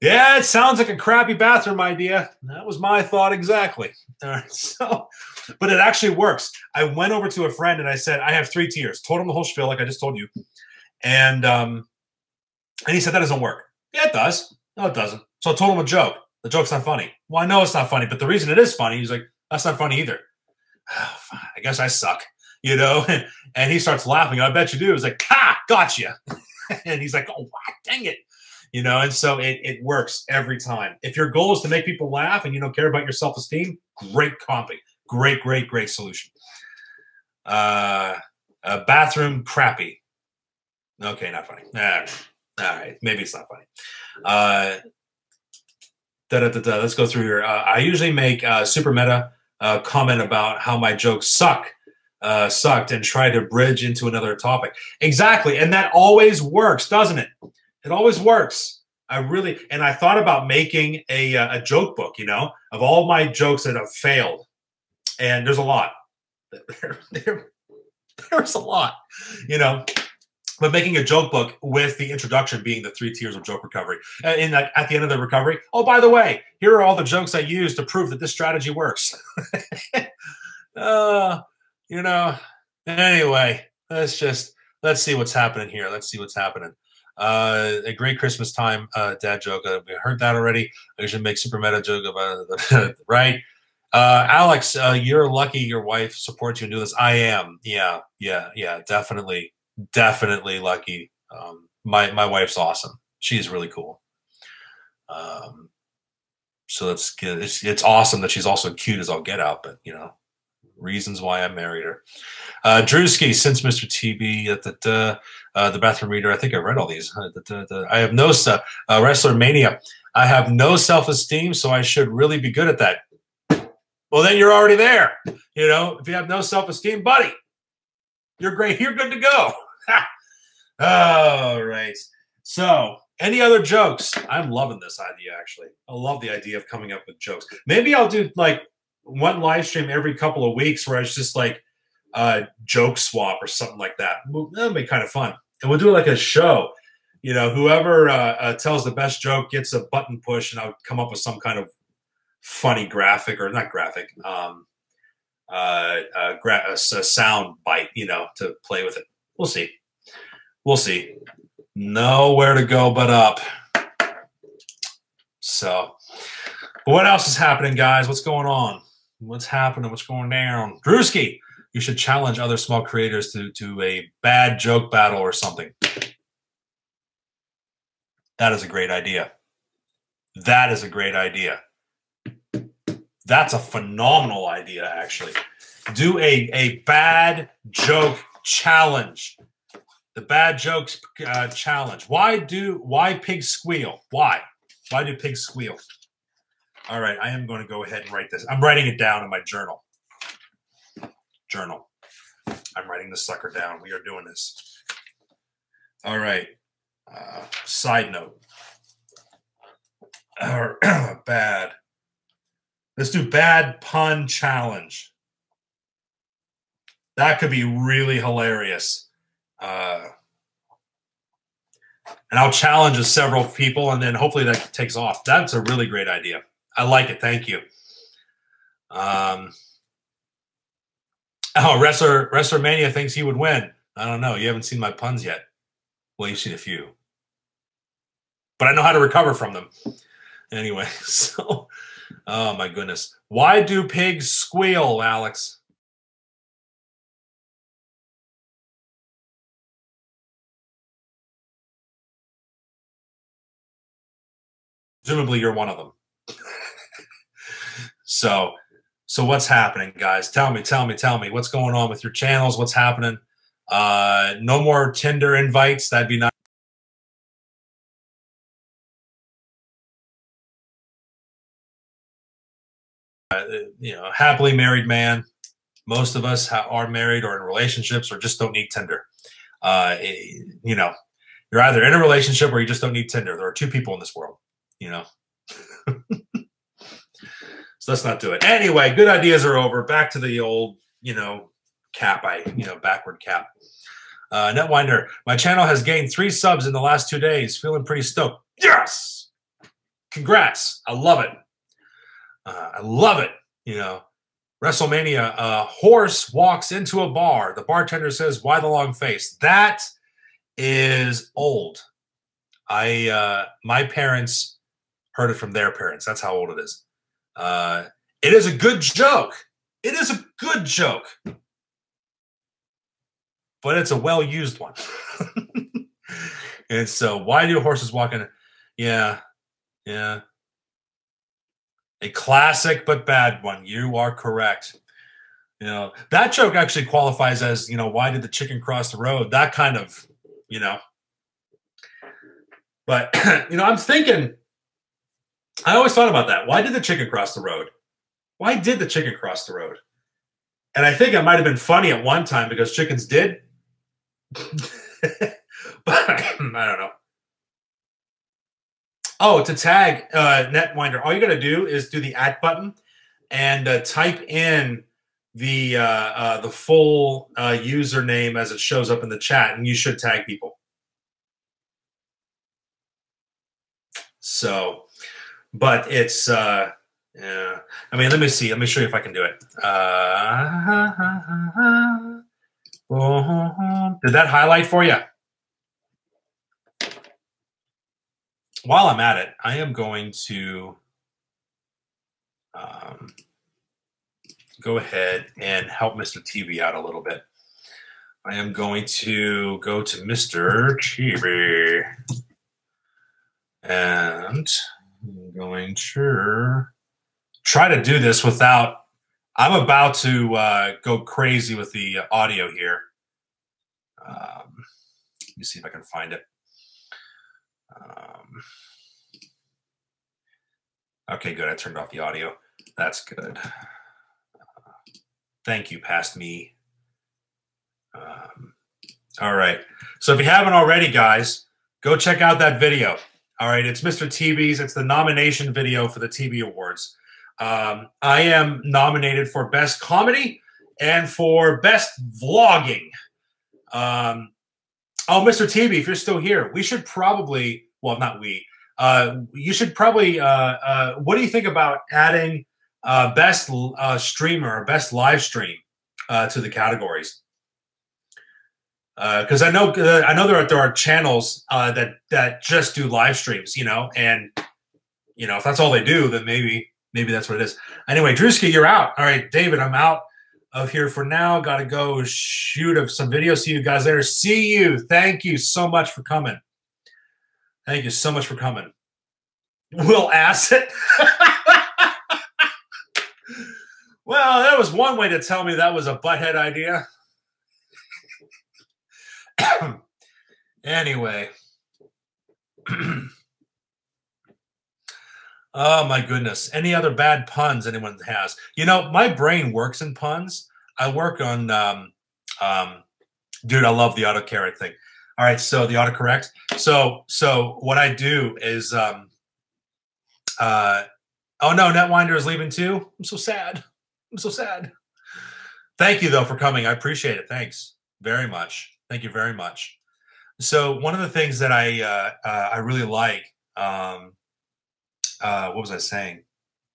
A: yeah, it sounds like a crappy bathroom idea. That was my thought exactly. All right, so, but it actually works. I went over to a friend and I said, I have 3 tiers. Told him the whole spiel like I just told you. And he said, that doesn't work. Yeah, it does. No, it doesn't. So I told him a joke. The joke's not funny. Well, I know it's not funny, but the reason it is funny, he's like, that's not funny either. I guess I suck, And he starts laughing. I bet you do. He's like, ha, gotcha. And he's like, oh, dang it. And so it works every time. If your goal is to make people laugh and you don't care about your self-esteem, great copy. Great solution. Bathroom crappy. Okay, not funny. All right, maybe it's not funny. Let's go through here. I usually make super meta comment about how my jokes sucked and try to bridge into another topic. Exactly, and that always works, doesn't it? It always works. I thought about making a joke book, of all my jokes that have failed, and there's a lot. There's a lot, But making a joke book with the introduction being the 3 tiers of joke recovery. And at the end of the recovery, oh, by the way, here are all the jokes I used to prove that this strategy works. Anyway, let's see what's happening here. Let's see what's happening. A great Christmas time dad joke. We heard that already. I should make super meta joke about it, right? Alex, you're lucky your wife supports you and do this. I am. Yeah, definitely lucky. My wife's awesome. She's really cool. So that's good. It's awesome that she's also cute as all get out, but reasons why I married her. Drewski, since Mr. TB, the bathroom reader. I think I read all these. I have no Wrestler Mania. I have no self-esteem, so I should really be good at that. Well, then you're already there. If you have no self-esteem, buddy, you're great. You're good to go. All right. So, any other jokes? I'm loving this idea, actually. I love the idea of coming up with jokes. Maybe I'll do like one live stream every couple of weeks where it's just like joke swap or something like that. That'll be kind of fun. And we'll do like a show. Whoever tells the best joke gets a button push, and I'll come up with some kind of funny graphic, or not graphic, a sound bite, to play with it. We'll see. Nowhere to go but up. So, what else is happening, guys? What's going on? What's happening? What's going down? Drewski, you should challenge other small creators to a bad joke battle or something. That is a great idea. That is a great idea. That's a phenomenal idea, actually. Do a bad joke challenge. The bad jokes challenge. Why pigs squeal? Why? Why do pigs squeal? All right, I am going to go ahead and write this. I'm writing it down in my journal. Journal. I'm writing this sucker down. We are doing this. All right. Side note. Bad. Let's do bad pun challenge. That could be really hilarious. And I'll challenge several people, and then hopefully that takes off. That's a really great idea. I like it. Thank you. WrestleMania thinks he would win. I don't know. You haven't seen my puns yet. Well, you've seen a few. But I know how to recover from them. Anyway, so, oh my goodness. Why do pigs squeal, Alex? Presumably you're one of them. So what's happening, guys? Tell me. What's going on with your channels? What's happening? No more Tinder invites. That'd be nice. Happily married man. Most of us are married or in relationships or just don't need Tinder. You're either in a relationship or you just don't need Tinder. There are two people in this world, So let's not do it. Anyway, good ideas are over. Back to the old, cap. Backward cap. Netwinder, my channel has gained 3 subs in the last 2 days. Feeling pretty stoked. Yes! Congrats. I love it. WrestleMania, a horse walks into a bar. The bartender says, "Why the long face?" That is old. My parents heard it from their parents. That's how old it is. It is a good joke. It is a good joke. But it's a well-used one. And so, why do horses walk in? Yeah. A classic but bad one. You are correct. That joke actually qualifies as, why did the chicken cross the road? That kind of, But, I'm thinking, I always thought about that. Why did the chicken cross the road? Why did the chicken cross the road? And I think it might have been funny at one time because chickens did. But I don't know. Oh, to tag Netwinder, all you got to do is do the @ button and type in the full username as it shows up in the chat, and you should tag people. So, but it's yeah. I mean, let me see. Let me show you if I can do it. Did that highlight for you? While I'm at it, I am going to go ahead and help Mr. TV out a little bit. I am going to go to Mr. TV. And I'm going to try to do this without... I'm about to go crazy with the audio here. Let me see if I can find it. Okay, good. I turned off the audio. That's good. Thank you, past me. All right. So if you haven't already, guys, go check out that video. All right. It's Mr. TV's. It's the nomination video for the TV Awards. I am nominated for Best Comedy and for Best Vlogging. Oh, Mr. TV, if you're still here, we should probably, well, not we, you should probably, what do you think about adding Best Streamer or Best Live Stream to the categories? Because I know there are channels that just do live streams, and if that's all they do, then maybe that's what it is. Anyway, Drewski, you're out. All right, David, I'm out of here for now. Got to go shoot some videos. See you guys later. See you. Thank you so much for coming. Thank you so much for coming. Will ass it. Well, that was one way to tell me that was a butthead idea. Anyway. Oh my goodness. Any other bad puns anyone has? You know, my brain works in puns. I work on dude, I love the autocorrect thing. All right, so the autocorrect. So what I do is oh no, Netwinder is leaving too. I'm so sad. I'm so sad. Thank you though for coming. I appreciate it. Thanks very much. Thank you very much. So one of the things that I really like, what was I saying?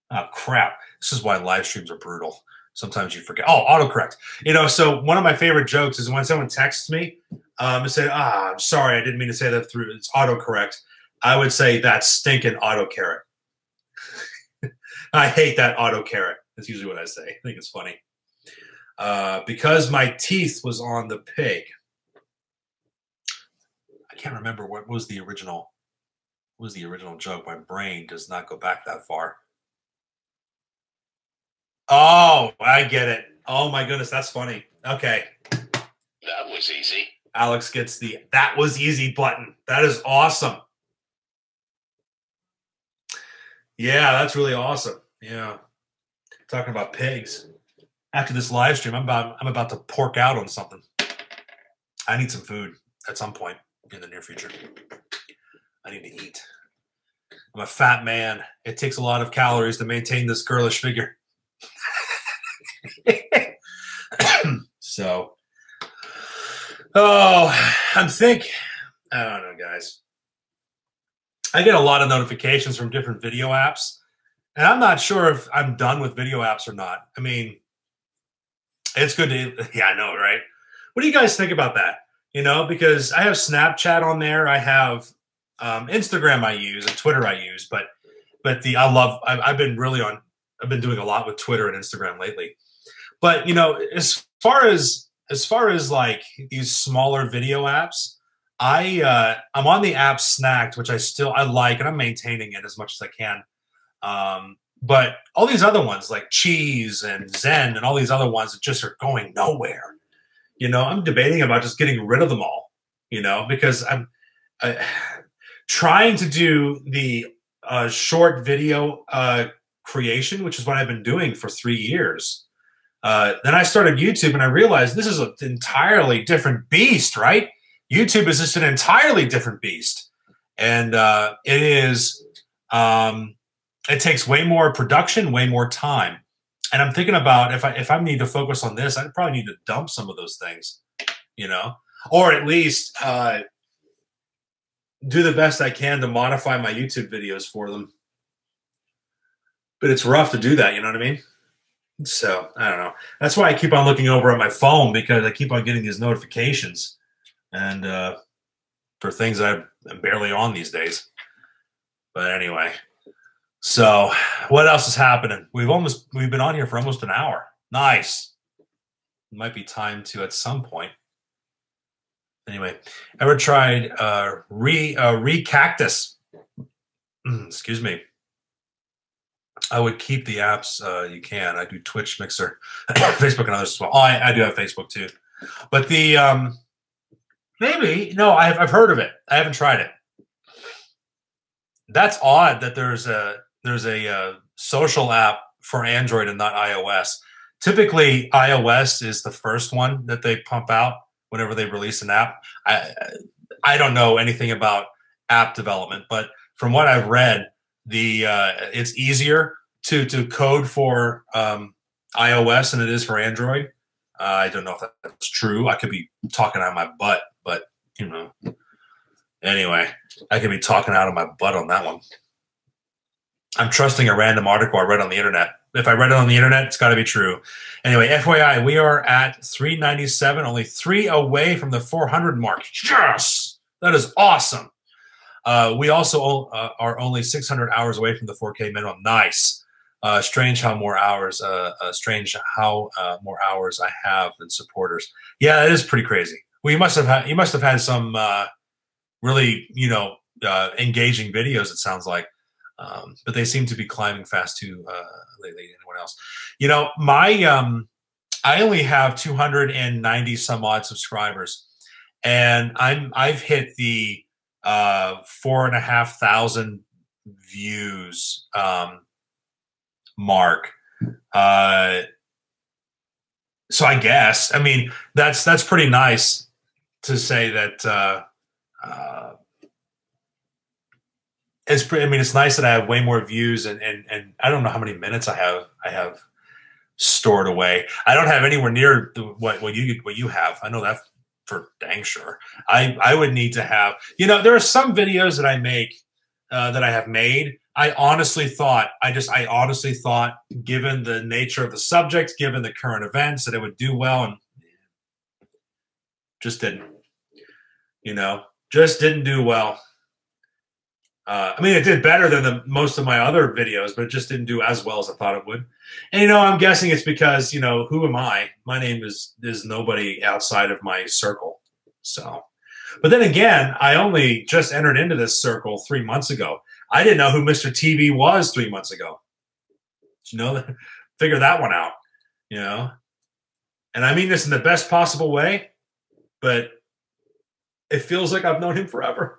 A: Oh crap! This is why live streams are brutal. Sometimes you forget. Oh, autocorrect. You know, so one of my favorite jokes is when someone texts me and say, "I'm sorry, I didn't mean to say that through." It's autocorrect. I would say that's stinking autocorrect. I hate that autocorrect. That's usually what I say. I think it's funny. Because my teeth was on the pig. I can't remember what was the original. What was the original joke? My brain does not go back that far. Oh, I get it. Oh my goodness, that's funny. Okay.
B: That was easy.
A: Alex gets the "that was easy" button. That is awesome. Yeah, that's really awesome. Yeah. Talking about pigs. After this live stream, I'm about to pork out on something. I need some food at some point in the near future. I need to eat. I'm a fat man. It takes a lot of calories to maintain this girlish figure. So, I don't know, guys. I get a lot of notifications from different video apps, and I'm not sure if I'm done with video apps or not. I mean, it's good to, yeah, I know, right? What do you guys think about that? You know, because I have Snapchat on there, I have Instagram I use, and Twitter I use, but I've been doing a lot with Twitter and Instagram lately. But you know, as far as like these smaller video apps, I'm on the app Snacked, which I like, and I'm maintaining it as much as I can. But all these other ones like Cheese and Zen and all these other ones that just are going nowhere. You know, I'm debating about just getting rid of them all. You know, because I'm trying to do the short video creation, which is what I've been doing for 3 years. Then I started YouTube and I realized this is an entirely different beast, right? YouTube is just an entirely different beast. And it is, it takes way more production, way more time. And I'm thinking about if I need to focus on this, I probably need to dump some of those things, you know, or at least do the best I can to modify my YouTube videos for them. But it's rough to do that, you know what I mean? So, I don't know. That's why I keep on looking over at my phone, because I keep on getting these notifications and for things that I'm barely on these days. But anyway, so what else is happening? We've been on here for almost an hour. Nice. It might be time to at some point. Anyway, ever tried re-cactus? Excuse me. I would keep the apps you can. I do Twitch, Mixer, Facebook, and others as well. Oh, I do have Facebook too. But the maybe no, I've heard of it. I haven't tried it. That's odd that there's a social app for Android and not iOS. Typically, iOS is the first one that they pump out whenever they release an app. I don't know anything about app development, but from what I've read, it's easier to code for iOS than it is for Android. I don't know if that's true. I could be talking out of my butt, but you know. Anyway, I could be talking out of my butt on that one. I'm trusting a random article I read on the internet. If I read it on the internet, it's got to be true. Anyway, FYI, we are at 397, only 3 away from the 400 mark. Yes! That is awesome. We also are only 600 hours away from the 4K minimum. Nice. Strange how more hours I have than supporters. Yeah, it is pretty crazy. Well, you must have had some really, engaging videos, it sounds like. But they seem to be climbing fast too lately. Anyone else? You know, I only have 290 some odd subscribers, and I've hit the 4,500 views mark. So I guess, I mean, that's pretty nice to say that. It's pretty. I mean, it's nice that I have way more views, and I don't know how many minutes I have stored away. I don't have anywhere near what you have. I know that for dang sure. I would need to have. You know, there are some videos that I make that I have made. I honestly thought, given the nature of the subject, given the current events, that it would do well, and just didn't. You know, just didn't do well. I mean, it did better than most of my other videos, but it just didn't do as well as I thought it would. And, you know, I'm guessing it's because, you know, who am I? My name is nobody outside of my circle. So, but then again, I only just entered into this circle 3 months ago. I didn't know who Mr. TV was 3 months ago. Did you know that? Figure that one out, you know? And I mean this in the best possible way, but it feels like I've known him forever.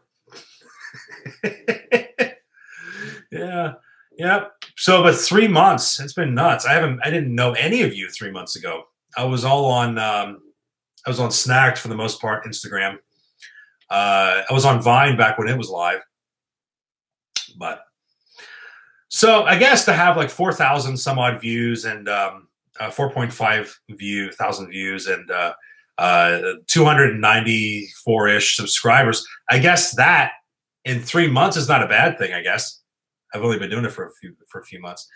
A: Yeah. So, but 3 months, it's been nuts. I didn't know any of you 3 months ago. I was on Snacked for the most part, Instagram. I was on Vine back when it was live. But so I guess to have like 4,000 some odd views and 4.5 thousand views and 294-ish subscribers, I guess that in 3 months is not a bad thing, I guess. I've only been doing it for a few months.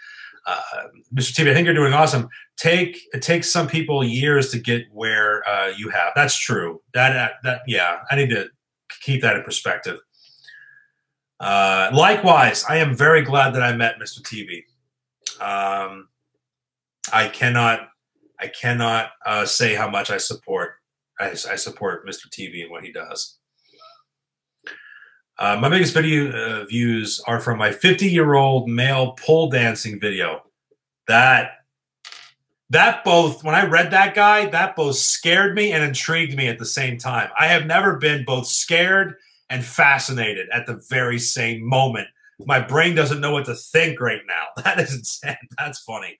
A: Mr. TV, I think you're doing awesome. It takes some people years to get where you have. That's true. That yeah, I need to keep that in perspective. Likewise, I am very glad that I met Mr. TV. I cannot say how much I support. I support Mr. TV and what he does. My biggest video views are from my 50-year-old male pole dancing video. That both, when I read that guy, that both scared me and intrigued me at the same time. I have never been both scared and fascinated at the very same moment. My brain doesn't know what to think right now. That is insane. That's funny.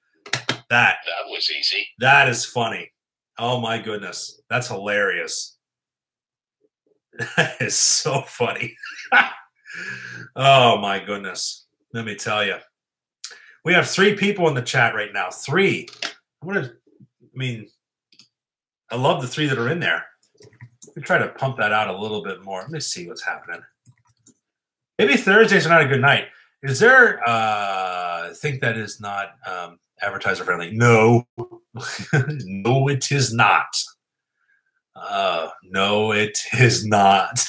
A: That
B: was easy.
A: That is funny. Oh my goodness. That's hilarious. That is so funny. Oh my goodness. Let me tell you. We have 3 people in the chat right now. 3. I love the 3 that are in there. Let me try to pump that out a little bit more. Let me see what's happening. Maybe Thursdays are not a good night. Is there I think that is not advertiser friendly. No. No, it is not. No, it is not.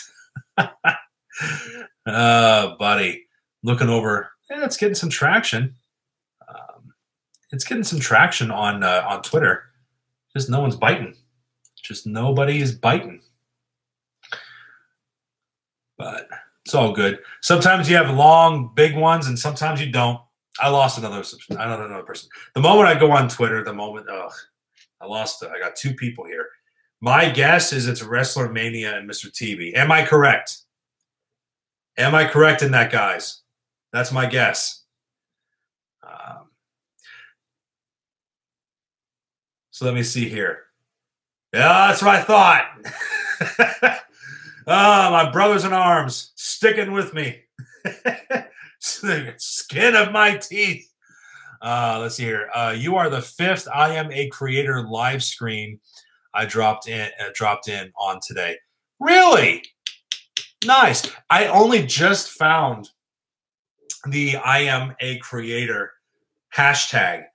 A: Buddy. Looking over. Yeah, it's getting some traction. It's getting some traction on Twitter. Just no one's biting. Just nobody is biting. But it's all good. Sometimes you have long, big ones, and sometimes you don't. I lost another person. The moment I go on Twitter, I got 2 people here. My guess is it's Wrestler Mania and Mr. TV. Am I correct? Am I correct in that, guys? That's my guess. So let me see here. Yeah, that's what I thought. My brothers in arms sticking with me. Skin of my teeth. Let's see here. You are the 5th I Am a Creator live stream I dropped in on today. Really? Nice. I only just found the I Am a Creator hashtag,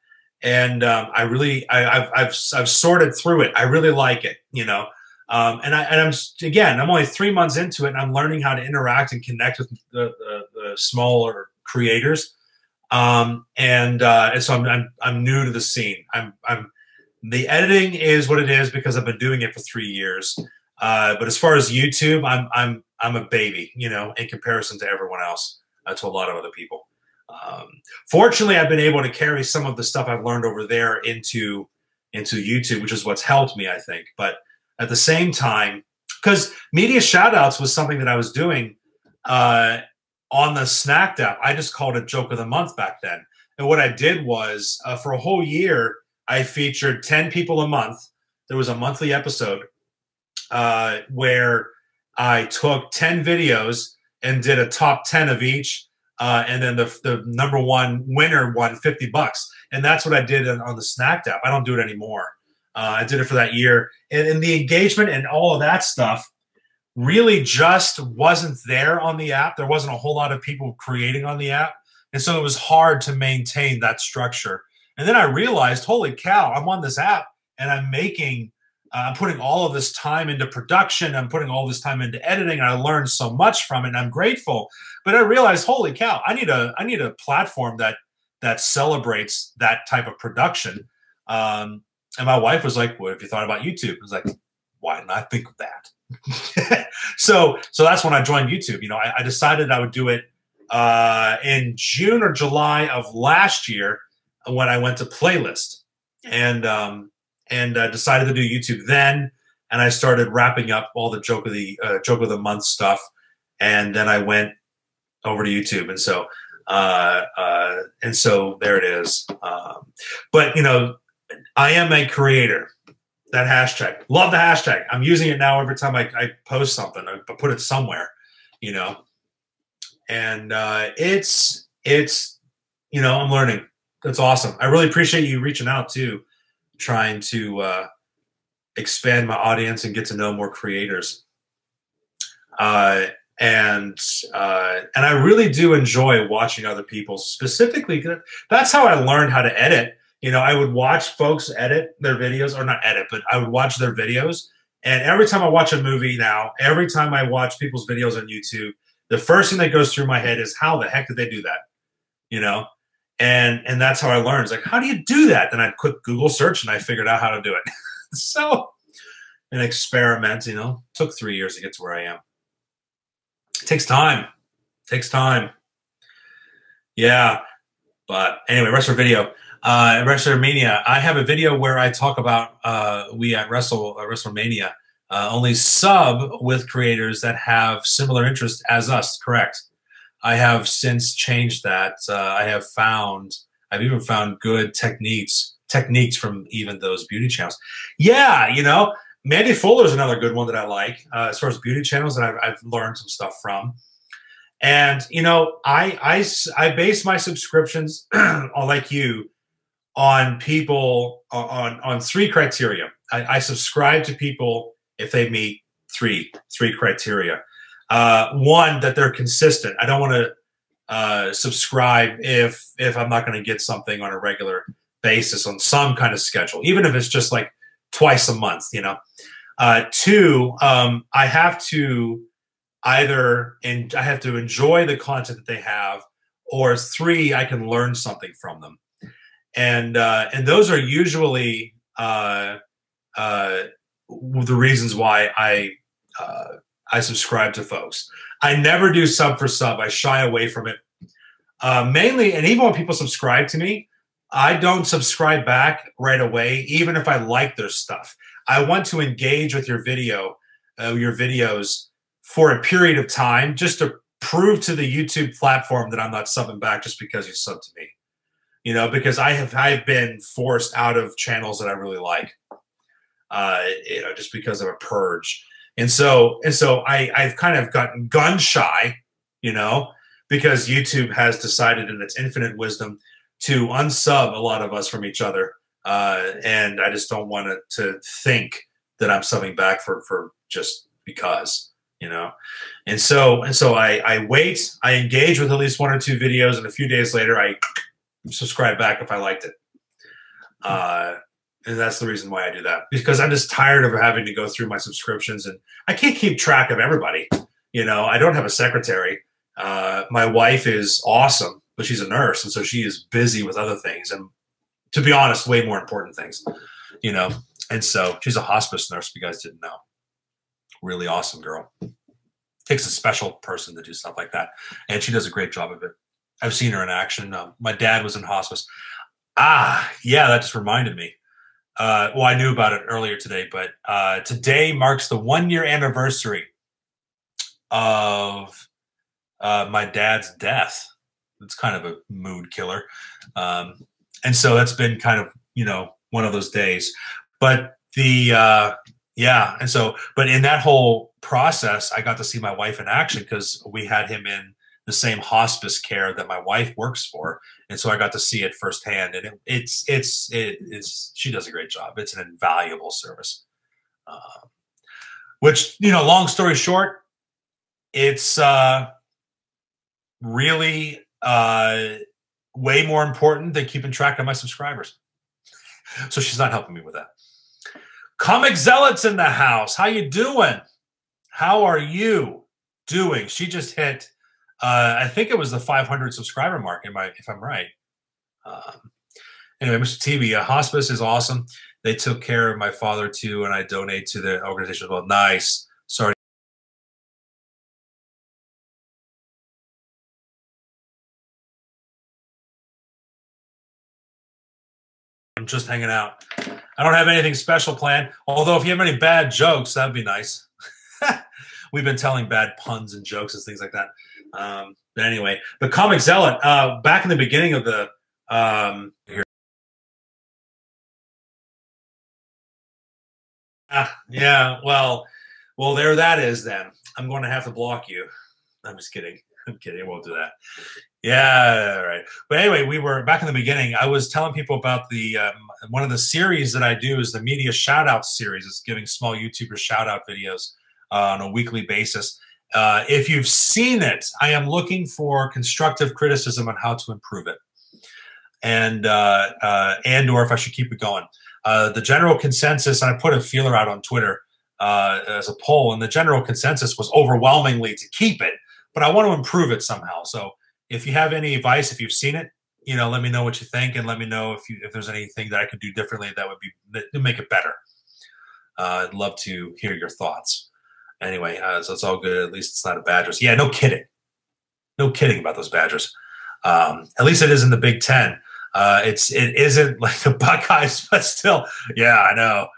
A: and I've sorted through it. I really like it, you know. I'm only 3 months into it, and I'm learning how to interact and connect with the smaller creators. And so I'm new to the scene. The editing is what it is because I've been doing it for 3 years. But as far as YouTube, I'm a baby, you know, in comparison to everyone else, to a lot of other people. Fortunately, I've been able to carry some of the stuff I've learned over there into YouTube, which is what's helped me, I think. But at the same time, because media shoutouts was something that I was doing on the Snacked app. I just called it Joke of the Month back then. And what I did was for a whole year, I featured 10 people a month. There was a monthly episode where I took 10 videos and did a top 10 of each. And then the number one winner won $50. And that's what I did on the Snacked app. I don't do it anymore. I did it for that year. And the engagement and all of that stuff really just wasn't there on the app. There wasn't a whole lot of people creating on the app. And so it was hard to maintain that structure. And then I realized, holy cow, I'm on this app and I'm putting all of this time into production. I'm putting all this time into editing. And I learned so much from it and I'm grateful. But I realized, holy cow, I need a platform that celebrates that type of production. And my wife was like, what have you thought about YouTube? I was like, why didn't I think of that? so that's when I joined YouTube. I decided I would do it in June or July of last year when I went to Playlist and decided to do YouTube then. And I started wrapping up all the joke of the month stuff. And then I went over to YouTube. And so there it is. But I am a creator. That hashtag, love the hashtag. I'm using it now every time I post something. I put it somewhere, and it's I'm learning. That's awesome. I really appreciate you reaching out too, trying to expand my audience and get to know more creators. And I really do enjoy watching other people. Specifically, that's how I learned how to edit. I would watch folks edit their videos, or not edit, but I would watch their videos. And every time I watch a movie now, every time I watch people's videos on YouTube, the first thing that goes through my head is, how the heck did they do that? And that's how I learned. It's like, how do you do that? Then I'd quick Google search and I figured out how to do it. So an experiment, took 3 years to get to where I am. It takes time. Yeah. But anyway, wrestler video. WrestleMania. I have a video where I talk about we at WrestleMania only sub with creators that have similar interests as us. Correct. I have since changed that. I've even found good techniques from even those beauty channels. Yeah, Mandy Fuller is another good one that I like as far as beauty channels that I've learned some stuff from. And I base my subscriptions like you on people on three criteria. I subscribe to people if they meet three criteria. One, that they're consistent. I don't want to subscribe if I'm not going to get something on a regular basis on some kind of schedule, even if it's just like twice a month. Two, I have to enjoy the content that they have, or three, I can learn something from them. And those are usually the reasons why I subscribe to folks. I never do sub for sub. I shy away from it. Mainly, and even when people subscribe to me, I don't subscribe back right away, even if I like their stuff. I want to engage with your videos for a period of time, just to prove to the YouTube platform that I'm not subbing back just because you sub to me. Because I've been forced out of channels that I really like, just because of a purge. And so I've kind of gotten gun shy, because YouTube has decided in its infinite wisdom to unsub a lot of us from each other. And I just don't want to think that I'm subbing back for just because, And so I wait, I engage with at least one or two videos, and a few days later I subscribe back if I liked it. And that's the reason why I do that, because I'm just tired of having to go through my subscriptions, and I can't keep track of everybody. I don't have a secretary. My wife is awesome, but she's a nurse, and so she is busy with other things, and to be honest, way more important things, And so she's a hospice nurse, if you guys didn't know. Really awesome girl. Takes a special person to do stuff like that, and she does a great job of it. I've seen her in action. My dad was in hospice. Yeah, that just reminded me. Well, I knew about it earlier today, but today marks the 1-year anniversary of my dad's death. It's kind of a mood killer. And so that's been kind of, one of those days. But but in that whole process, I got to see my wife in action because we had him in the same hospice care that my wife works for. And so I got to see it firsthand. And she does a great job. It's an invaluable service. Which, long story short, it's really way more important than keeping track of my subscribers. So she's not helping me with that. Comic Zealots in the house. How you doing? How are you doing? She just hit, I think it was the 500 subscriber mark, if I'm right. Anyway, Mr. TV, hospice is awesome. They took care of my father too, and I donate to the organization as well. Nice. Sorry. I'm just hanging out. I don't have anything special planned. Although if you have any bad jokes, that'd be nice. We've been telling bad puns and jokes and things like that. But anyway, the Comic Zealot, back in the beginning of the yeah, well, there that is then. I'm going to have to block you. I'm just kidding. I'm kidding. I won't do that. Yeah, right. But anyway, we were back in the beginning. I was telling people about the one of the series that I do is the media shout-out series. It's giving small YouTubers shout-out videos on a weekly basis. If you've seen it, I am looking for constructive criticism on how to improve it, and or if I should keep it going. The general consensus, and I put a feeler out on Twitter as a poll, and the general consensus was overwhelmingly to keep it, but I want to improve it somehow. So if you have any advice, if you've seen it, let me know what you think, and let me know if there's anything that I could do differently that would make it better. I'd love to hear your thoughts. Anyway, so it's all good. At least it's not a Badgers. Yeah, no kidding. No kidding about those Badgers. At least it is in the Big Ten. It isn't like the Buckeyes, but still, yeah, I know.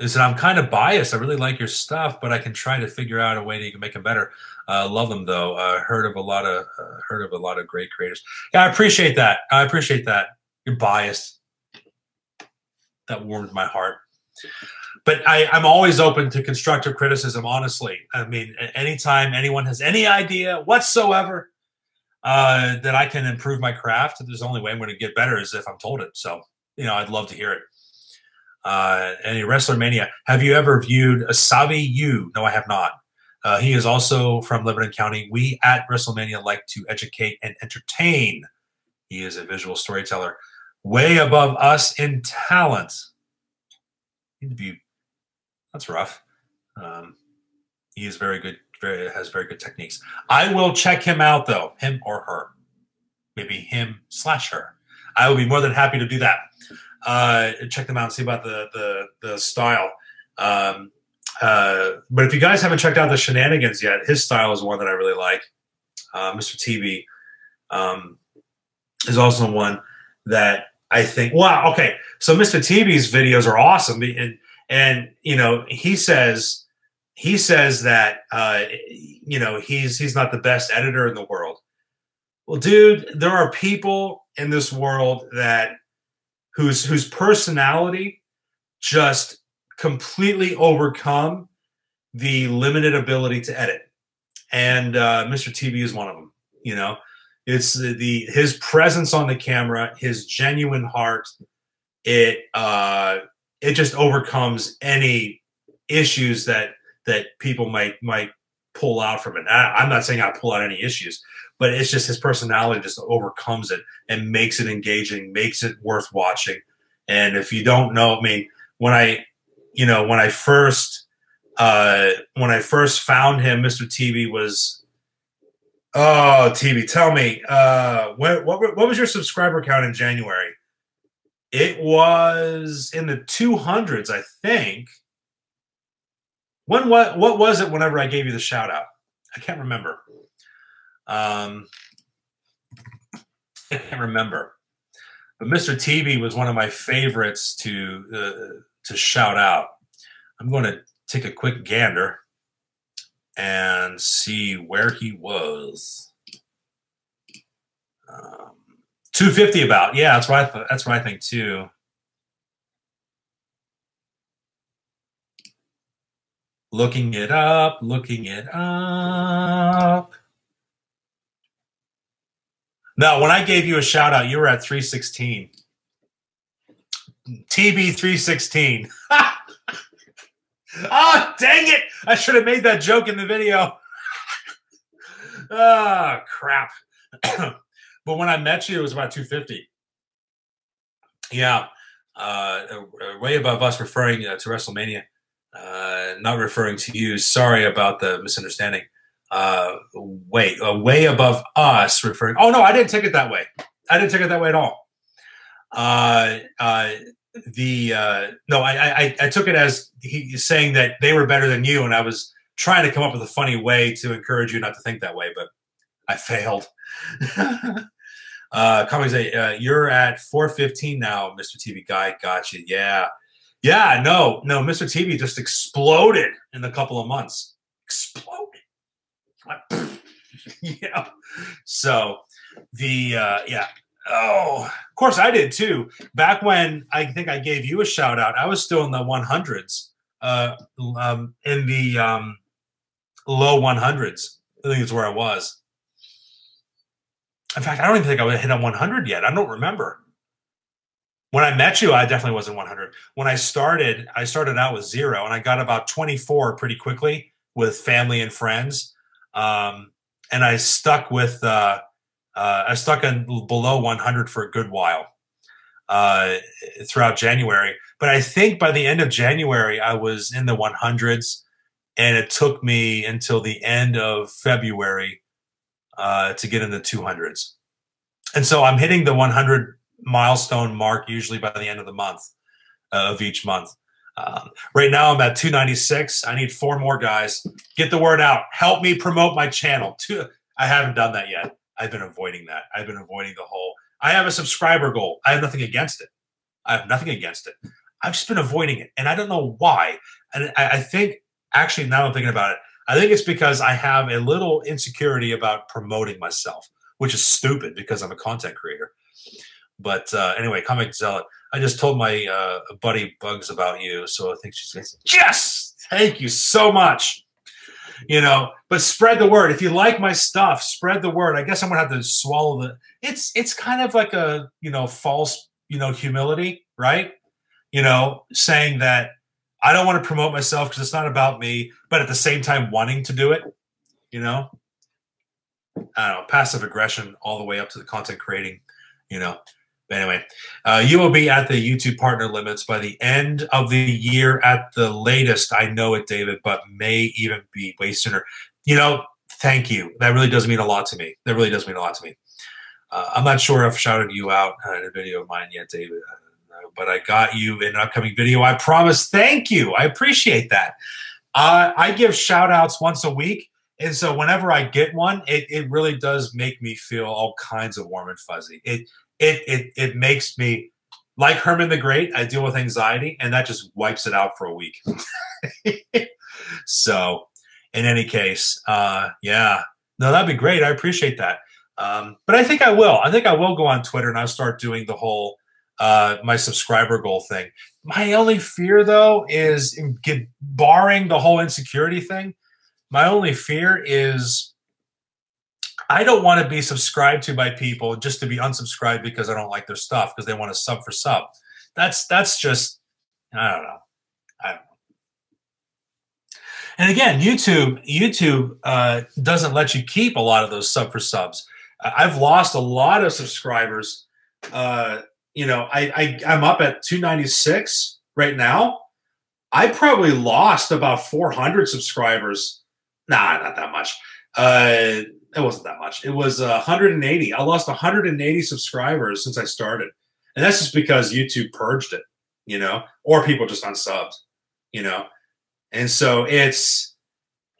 A: Listen, I'm kind of biased. I really like your stuff, but I can try to figure out a way that you can make them better. Love them though. Heard of a lot of great creators. Yeah, I appreciate that. You're biased. That warmed my heart. But I'm always open to constructive criticism, honestly. I mean, anytime anyone has any idea whatsoever that I can improve my craft, there's the only way I'm going to get better is if I'm told it. So, I'd love to hear it. Any Wrestler Mania. Have you ever viewed Asavi Yu? No, I have not. He is also from Lebanon County. We at WrestleMania like to educate and entertain. He is a visual storyteller. Way above us in talent. That's rough. He is very good. Has very good techniques. I will check him out though, him or her, maybe him/her. I will be more than happy to do that. Check them out and see about the style. But if you guys haven't checked out the Shenanigans yet, his style is one that I really like. Mr. TV is also one that I think. Wow. Okay. So Mr. TV's videos are awesome, and he says that he's not the best editor in the world. Well, dude, there are people in this world whose personality just completely overcome the limited ability to edit, and Mr. TV is one of them. It's his presence on the camera, his genuine heart. It just overcomes any issues that people might pull out from it. I'm not saying I pull out any issues, but it's just his personality just overcomes it and makes it engaging, makes it worth watching. And if you don't know, I mean, when I first found him, Mr. TV was, oh, TV, tell me, what was your subscriber count in January? It was in the 200s, I think. What was it whenever I gave you the shout out? I can't remember. I can't remember. But Mr. TV was one of my favorites to shout out. I'm going to take a quick gander and see where he was. 250 about. Yeah, that's what I think too. Looking it up. No, when I gave you a shout out, you were at 316. TB 316. Oh, dang it. I should have made that joke in the video. Oh, crap. But when I met you, it was about 250. Yeah. Way above us, referring to WrestleMania. Not referring to you. Sorry about the misunderstanding. Way above us, referring. Oh, no, I didn't take it that way. I didn't take it that way at all. No, I took it as he saying that they were better than you, and I was trying to come up with a funny way to encourage you not to think that way, but I failed. Comics say, you're at 415 now, Mr. TV guy. Gotcha. Yeah. No, Mr. TV just exploded in a couple of months. Exploded. Yeah. So yeah. Oh, of course I did too. Back when I think I gave you a shout out, I was still in the 100s, in the low 100s. I think is where I was. In fact, I don't even think I would hit on 100 yet. I don't remember. When I met you, I definitely wasn't 100. When I started out with 0, and I got about 24 pretty quickly with family and friends. And I stuck with I stuck in below 100 for a good while throughout January. But I think by the end of January, I was in the 100s, and it took me until the end of February to get in the 200s. And so I'm hitting the 100 milestone mark usually by the end of the month, of each month. Right now I'm at 296. I need 4 more guys. Get the word out. Help me promote my channel. I haven't done that yet. I've been avoiding that. I've been avoiding the whole, I have a subscriber goal. I have nothing against it. I've just been avoiding it. And I don't know why. And I think, actually, now I'm thinking about it, I think it's because I have a little insecurity about promoting myself, which is stupid because I'm a content creator. But anyway, Comic Zealot, I just told my buddy Bugs about you, so I think she's going to say, yes, thank you so much. You know, but spread the word. If you like my stuff, spread the word. I guess I'm going to have to swallow the, it's kind of like a, false, humility, right? Saying that I don't want to promote myself because it's not about me, but at the same time wanting to do it, I don't know, passive aggression all the way up to the content creating, But anyway, you will be at the YouTube partner limits by the end of the year at the latest. I know it, David, but may even be way sooner. Thank you. That really does mean a lot to me. I'm not sure if I've shouted you out in a video of mine yet, David, but I got you in an upcoming video. I promise. Thank you. I appreciate that. I give shout outs once a week. And so whenever I get one, it really does make me feel all kinds of warm and fuzzy. It makes me, like Herman the Great, I deal with anxiety, and that just wipes it out for a week. So in any case, yeah. No, that'd be great. I appreciate that. But I think I will. I think I will go on Twitter and I'll start doing the whole my subscriber goal thing. My only fear, though, is barring the whole insecurity thing, my only fear is I don't want to be subscribed to by people just to be unsubscribed because I don't like their stuff because they want to sub for sub. That's just, I don't know. And again, YouTube doesn't let you keep a lot of those sub for subs. I've lost a lot of subscribers. I'm up at 296 right now. I probably lost about 400 subscribers. Nah, not that much. It wasn't that much. It was 180. I lost 180 subscribers since I started. And that's just because YouTube purged it, or people just unsubbed, And so it's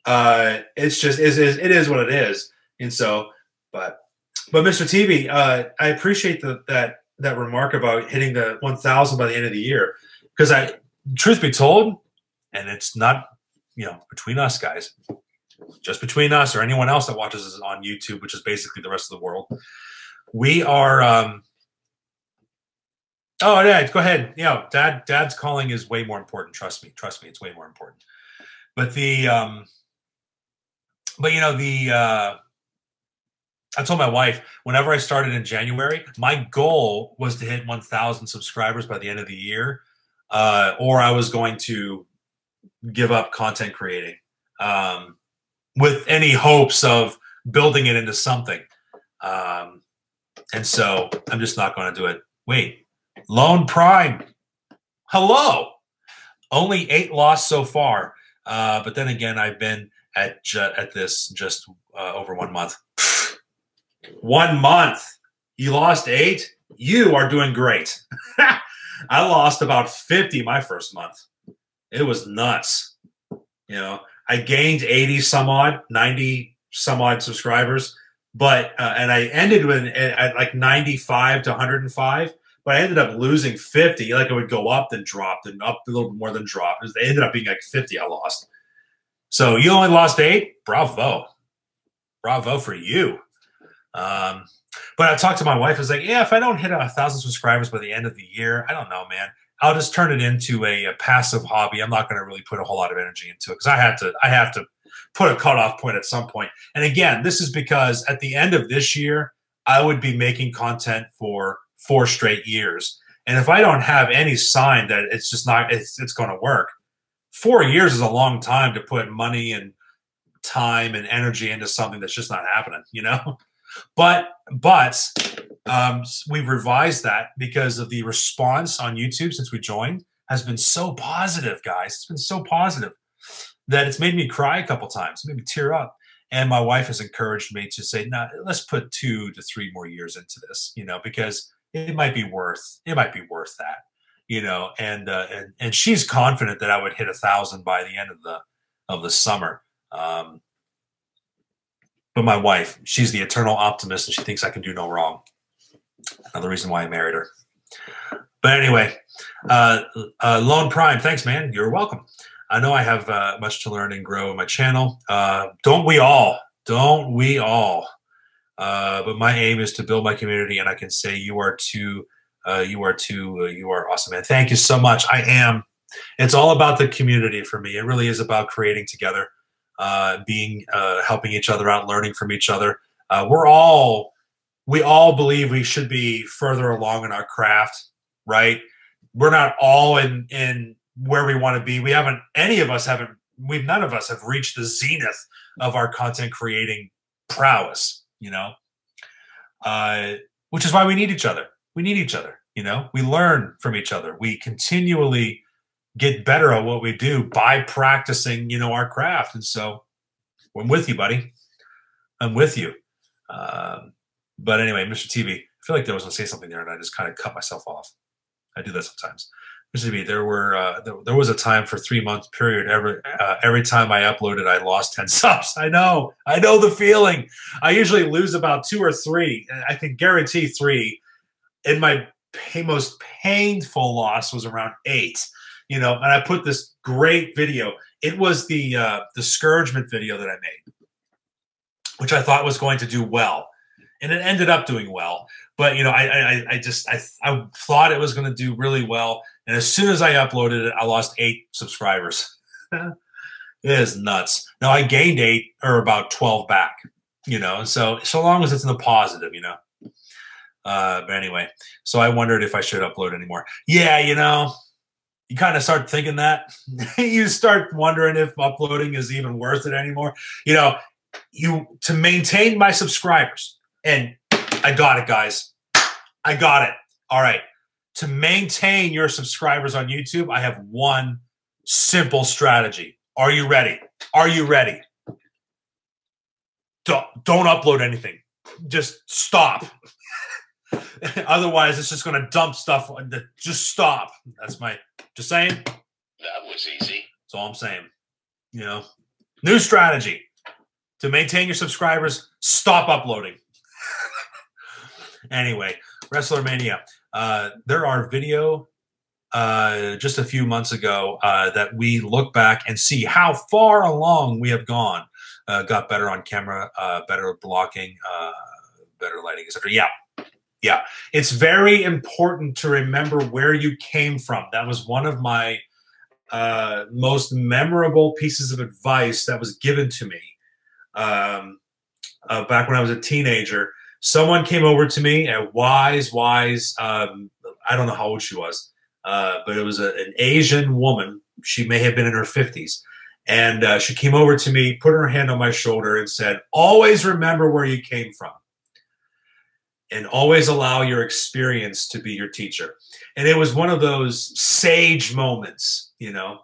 A: just it is what it is. And so, but Mr. TV, I appreciate that remark about hitting the 1,000 by the end of the year, because truth be told, and it's not, between us guys, just between us or anyone else that watches us on YouTube, which is basically the rest of the world, we are. Oh yeah, go ahead. Dad's calling is way more important. Trust me, it's way more important. But I told my wife, whenever I started in January, my goal was to hit 1,000 subscribers by the end of the year, or I was going to give up content creating, with any hopes of building it into something. And so I'm just not going to do it. Wait, Lone Prime. Hello. Only 8 lost so far. But then again, I've been at this just over 1 month. 1 month. You lost 8? You are doing great. I lost about 50 my first month. It was nuts. I gained 80 some odd, 90 some odd subscribers, but and I ended at like 95 to 105, but I ended up losing 50. Like it would go up, then drop, then up a little bit more, than drop. It ended up being like 50 I lost. So you only lost 8? Bravo. Bravo for you. But I talked to my wife. I was like, yeah, if I don't hit 1,000 subscribers by the end of the year, I don't know, man. I'll just turn it into a passive hobby. I'm not going to really put a whole lot of energy into it, because I have to put a cutoff point at some point. And again, this is because at the end of this year, I would be making content for 4 straight years. And if I don't have any sign that it's just not, it's going to work, 4 years is a long time to put money and time and energy into something that's just not happening, But we've revised that because of the response on YouTube since we joined has been so positive, guys. It's been so positive that it's made me cry a couple times. It made me tear up. And my wife has encouraged me to say, "No, let's put 2 to 3 more years into this, because it might be worth that, And she's confident that I would hit 1,000 by the end of the summer. But my wife, she's the eternal optimist, and she thinks I can do no wrong. Another reason why I married her. But anyway, Lone Prime, thanks, man. You're welcome. I know I have much to learn and grow in my channel. Don't we all? But my aim is to build my community, and I can say you are awesome, man. Thank you so much. I am. It's all about the community for me. It really is about creating together. Helping each other out, learning from each other. We all believe we should be further along in our craft, right? We're not all in where we want to be. None of us have reached the zenith of our content creating prowess, which is why we need each other. We learn from each other. We continually get better at what we do by practicing, our craft. And so I'm with you, buddy. I'm with you. But anyway, Mr. TV, I feel like there was going to say something there, and I just kind of cut myself off. I do that sometimes. Mr. TV, there was a time for 3-month period. Every time I uploaded, I lost 10 subs. I know the feeling. I usually lose about 2 or 3. I can guarantee 3. And my most painful loss was around 8. And I put this great video. It was the discouragement video that I made, which I thought was going to do well, and it ended up doing well. But I thought it was going to do really well, and as soon as I uploaded it, I lost 8 subscribers. It is nuts. Now I gained 8 or about 12 back. And so long as it's in the positive, But anyway, so I wondered if I should upload anymore. Yeah, you kind of start thinking that. You start wondering if uploading is even worth it anymore. To maintain my subscribers, and I got it, guys. I got it. All right. To maintain your subscribers on YouTube, I have one simple strategy. Are you ready? Don't upload anything. Just stop. Otherwise, it's just going to dump stuff. Just stop. Just saying.
B: That was easy.
A: That's all I'm saying. You know, new strategy to maintain your subscribers: stop uploading. Anyway, Wrestler Mania. There are video just a few months ago that we look back and see how far along we have gone. Got better on camera, better blocking, better lighting, etc. Yeah. It's very important to remember where you came from. That was one of my most memorable pieces of advice that was given to me back when I was a teenager. Someone came over to me, a wise, I don't know how old she was, but it was an Asian woman. She may have been in her 50s. And she came over to me, put her hand on my shoulder and said, always remember where you came from. And always allow your experience to be your teacher. And it was one of those sage moments, you know.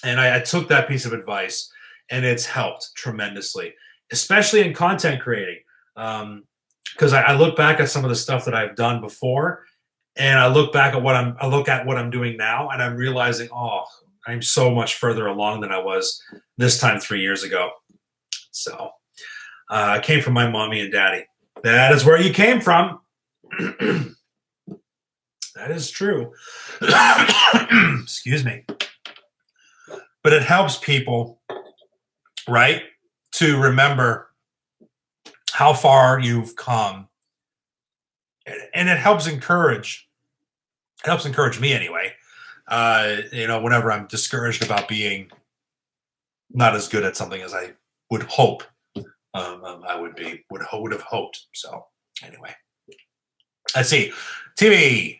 A: And I took that piece of advice, and it's helped tremendously, especially in content creating. Because I look back at some of the stuff that I've done before, and I look back at what I'm doing now, and I'm realizing, oh, I'm so much further along than I was this time 3 years ago. So I came from my mommy and daddy. That is where you came from. That is true. Excuse me. But it helps people, right, to remember how far you've come. And it helps encourage. It helps encourage me anyway. You know, whenever I'm discouraged about being not as good at something as I would hope. I would have hoped. So anyway, let's see. TV.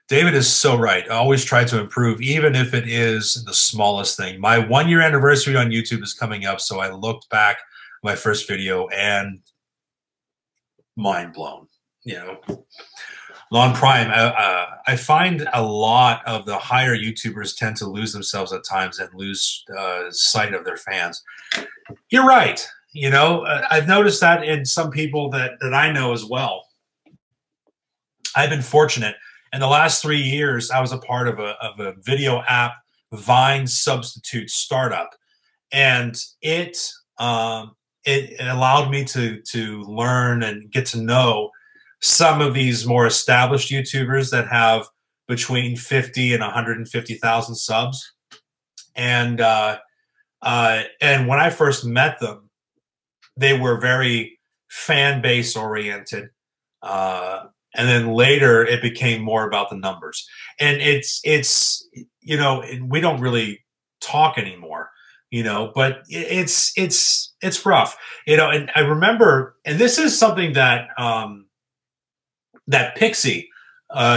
A: David is so right. I always try to improve, even if it is the smallest thing. My 1-year anniversary on YouTube is coming up, so I looked back my first video and mind blown. You know, Lon Prime. I find a lot of the higher YouTubers tend to lose themselves at times and lose sight of their fans. You're right. You know, I've noticed that in some people that I know as well. I've been fortunate. In the last 3 years, I was a part of a video app, Vine substitute startup. And it allowed me to learn and get to know some of these more established YouTubers that have between 50 and 150,000 subs. And when I first met them, they were very fan base oriented. And then later it became more about the numbers. And it's you know, we don't really talk anymore, you know, but it's rough, you know. And I remember, and this is something that that Pixie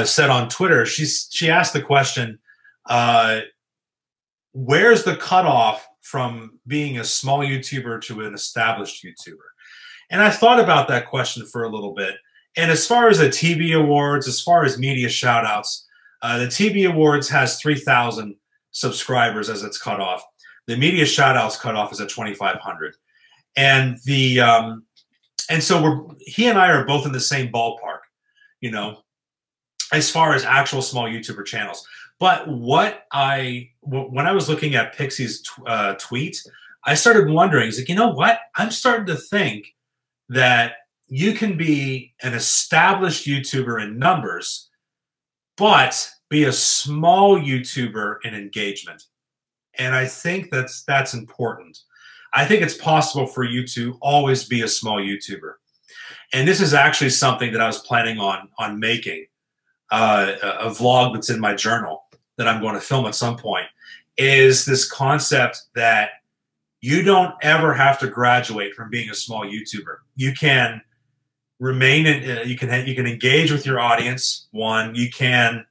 A: said on Twitter. She asked the question, where's the cutoff from being a small YouTuber to an established YouTuber? And I thought about that question for a little bit. And as far as the TV Awards, as far as media shout-outs, the TV Awards has 3,000 subscribers as its cutoff. The media shout-outs cutoff is at 2,500. And so he and I are both in the same ballpark, you know, as far as actual small YouTuber channels. But when I was looking at Pixie's tweet, I started wondering, he's like, you know what? I'm starting to think that you can be an established YouTuber in numbers, but be a small YouTuber in engagement. And I think that's important. I think it's possible for you to always be a small YouTuber. And this is actually something that I was planning on making, a vlog that's in my journal that I'm going to film at some point, is this concept that you don't ever have to graduate from being a small YouTuber. You can remain in, you can engage with your audience. One, you can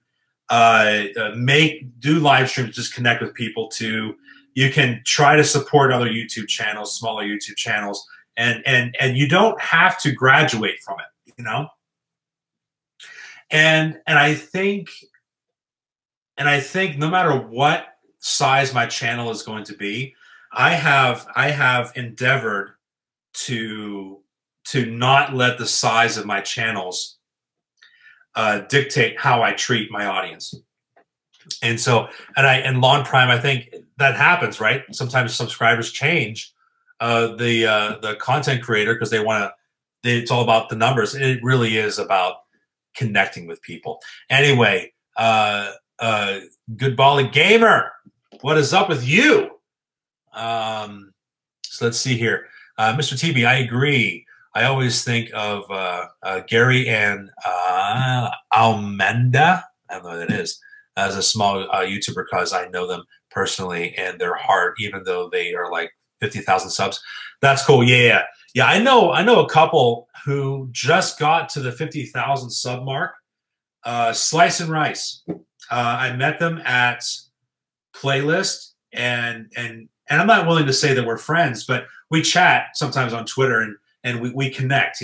A: do live streams, just connect with people. Two, you can try to support other YouTube channels, smaller YouTube channels, and you don't have to graduate from it, you know. And I think no matter what size my channel is going to be, I have endeavored to not let the size of my channels dictate how I treat my audience. And so, and Lawn Prime, I think that happens, right? Sometimes subscribers change the content creator because they want to. It's all about the numbers. It really is about connecting with people. Anyway, Good Bally Gamer, what is up with you? So let's see here, Mr. TB. I agree. I always think of Gary and Almenda. I don't know what that is. As a small YouTuber, because I know them personally and their heart, even though they are like 50,000 subs. That's cool. Yeah. I know a couple who just got to the 50,000 sub mark. Slice and Rice. I met them at Playlist, and I'm not willing to say that we're friends, but we chat sometimes on Twitter, and we connect.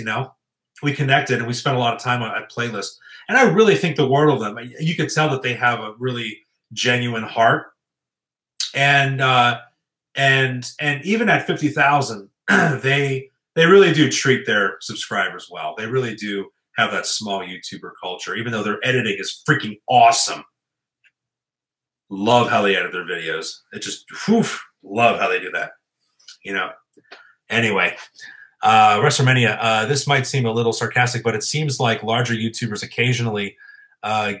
A: We connected, and we spent a lot of time at Playlist. And I really think the world of them. You could tell that they have a really genuine heart, and even at 50,000, they really do treat their subscribers well. They really do have that small YouTuber culture, even though their editing is freaking awesome. Love how they edit their videos. It just love how they do that. Anyway. WrestleMania, this might seem a little sarcastic, but it seems like larger YouTubers occasionally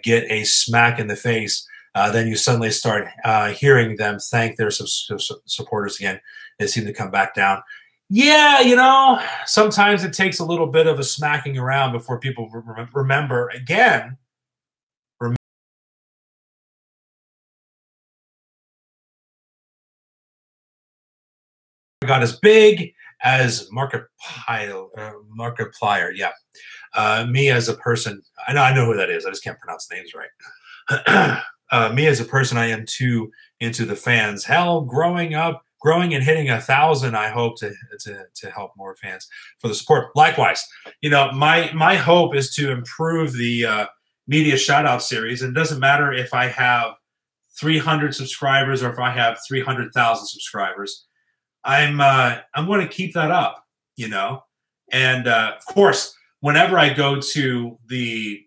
A: get a smack in the face. Then you suddenly start hearing them thank their supporters again. They seem to come back down. Yeah, sometimes it takes a little bit of a smacking around before people remember again. Got as big as Markiplier, yeah. Me as a person, I know who that is. I just can't pronounce names right. Me as a person, I am too into the fans. Hell, growing and hitting 1,000, I hope to help more fans for the support. Likewise, my hope is to improve the media shoutout series. And it doesn't matter if I have 300 subscribers or if I have 300,000 subscribers. I'm going to keep that up, and of course, whenever I go to the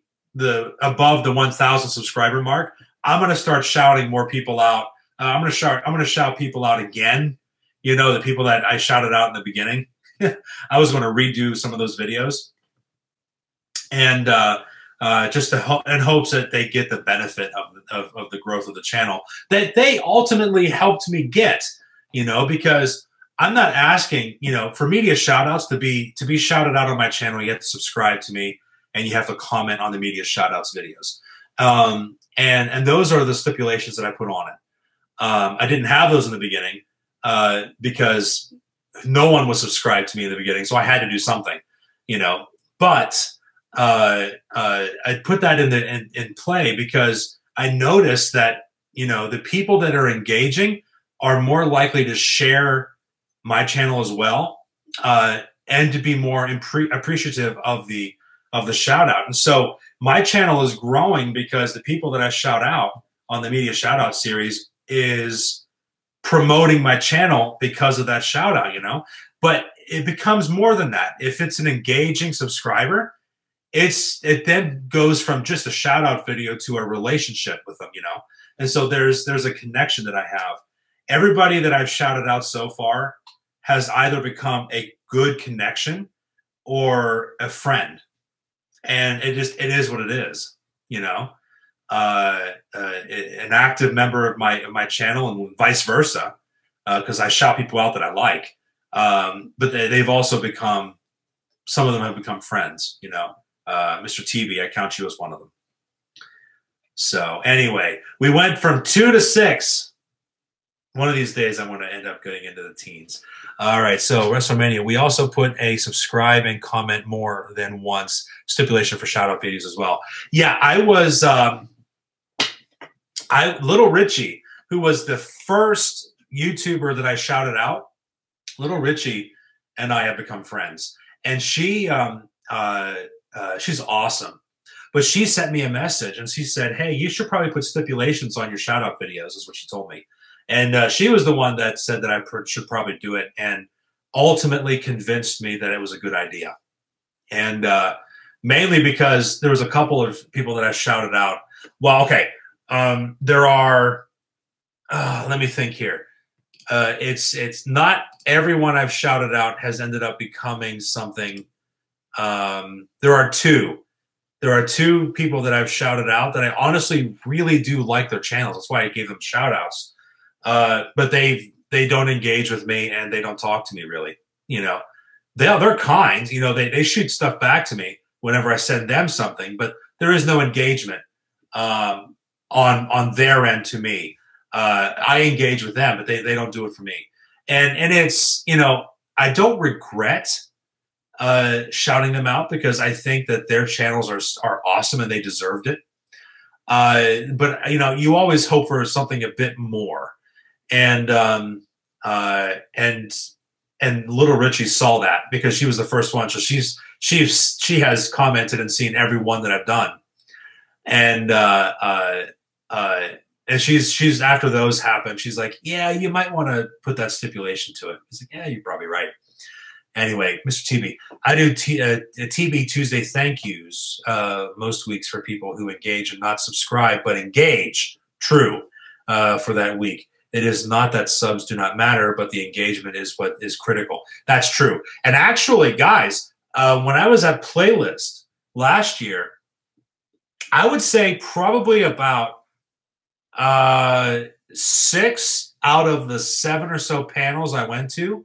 A: above the 1,000 subscriber mark, I'm going to start shouting more people out. I'm going to shout people out again. The people that I shouted out in the beginning. I was going to redo some of those videos, and just in hopes that they get the benefit of the growth of the channel that they ultimately helped me get. Because I'm not asking, for media shoutouts to be shouted out on my channel. You have to subscribe to me, and you have to comment on the media shoutouts videos. And those are the stipulations that I put on it. I didn't have those in the beginning because no one was subscribed to me in the beginning, so I had to do something, But I put that in play because I noticed that the people that are engaging are more likely to share my channel as well, and to be more appreciative of the shout out. And so my channel is growing because the people that I shout out on the media shout out series is promoting my channel because of that shout out, but it becomes more than that. If it's an engaging subscriber, it then goes from just a shout out video to a relationship with them, And so there's a connection that I have. Everybody that I've shouted out so far has either become a good connection or a friend. And it is what it is, an active member of my channel and vice versa, because I shout people out that I like. But they've also become, some of them have become friends, Mr. TV, I count you as one of them. So anyway, we went from 2 to 6. One of these days, I'm going to end up getting into the teens. All right, so WrestleMania. We also put a subscribe and comment more than once stipulation for shout-out videos as well. Yeah, I was Little Richie, who was the first YouTuber that I shouted out. Little Richie and I have become friends, and she's awesome. But she sent me a message, and she said, "Hey, you should probably put stipulations on your shout-out videos," is what she told me. And she was the one that said that I should probably do it, and ultimately convinced me that it was a good idea. And mainly because there was a couple of people that I shouted out. Well, okay, There are, let me think here. It's not everyone I've shouted out has ended up becoming something. There are two. There are two people that I've shouted out that I honestly really do like their channels. That's why I gave them shout outs. But they don't engage with me and they don't talk to me really. You know, they're kind. You know, they shoot stuff back to me whenever I send them something, but there is no engagement on their end to me. I engage with them, but they don't do it for me. And it's, you know, I don't regret shouting them out because I think that their channels are awesome and they deserved it. But you know, you always hope for something a bit more, and Little Richie saw that because she was the first one, so she has commented and seen every one that I've done, and she's after those happened, she's like, yeah, you might want to put that stipulation to it. I was like, yeah, you're probably right. Anyway, Mr. TB, I do TB Tuesday thank yous most weeks for people who engage and not subscribe, but engage. True, for that week. It is not that subs do not matter, but the engagement is what is critical. That's true. And actually, guys, when I was at Playlist last year, I would say probably about 6 out of the 7 or so panels I went to,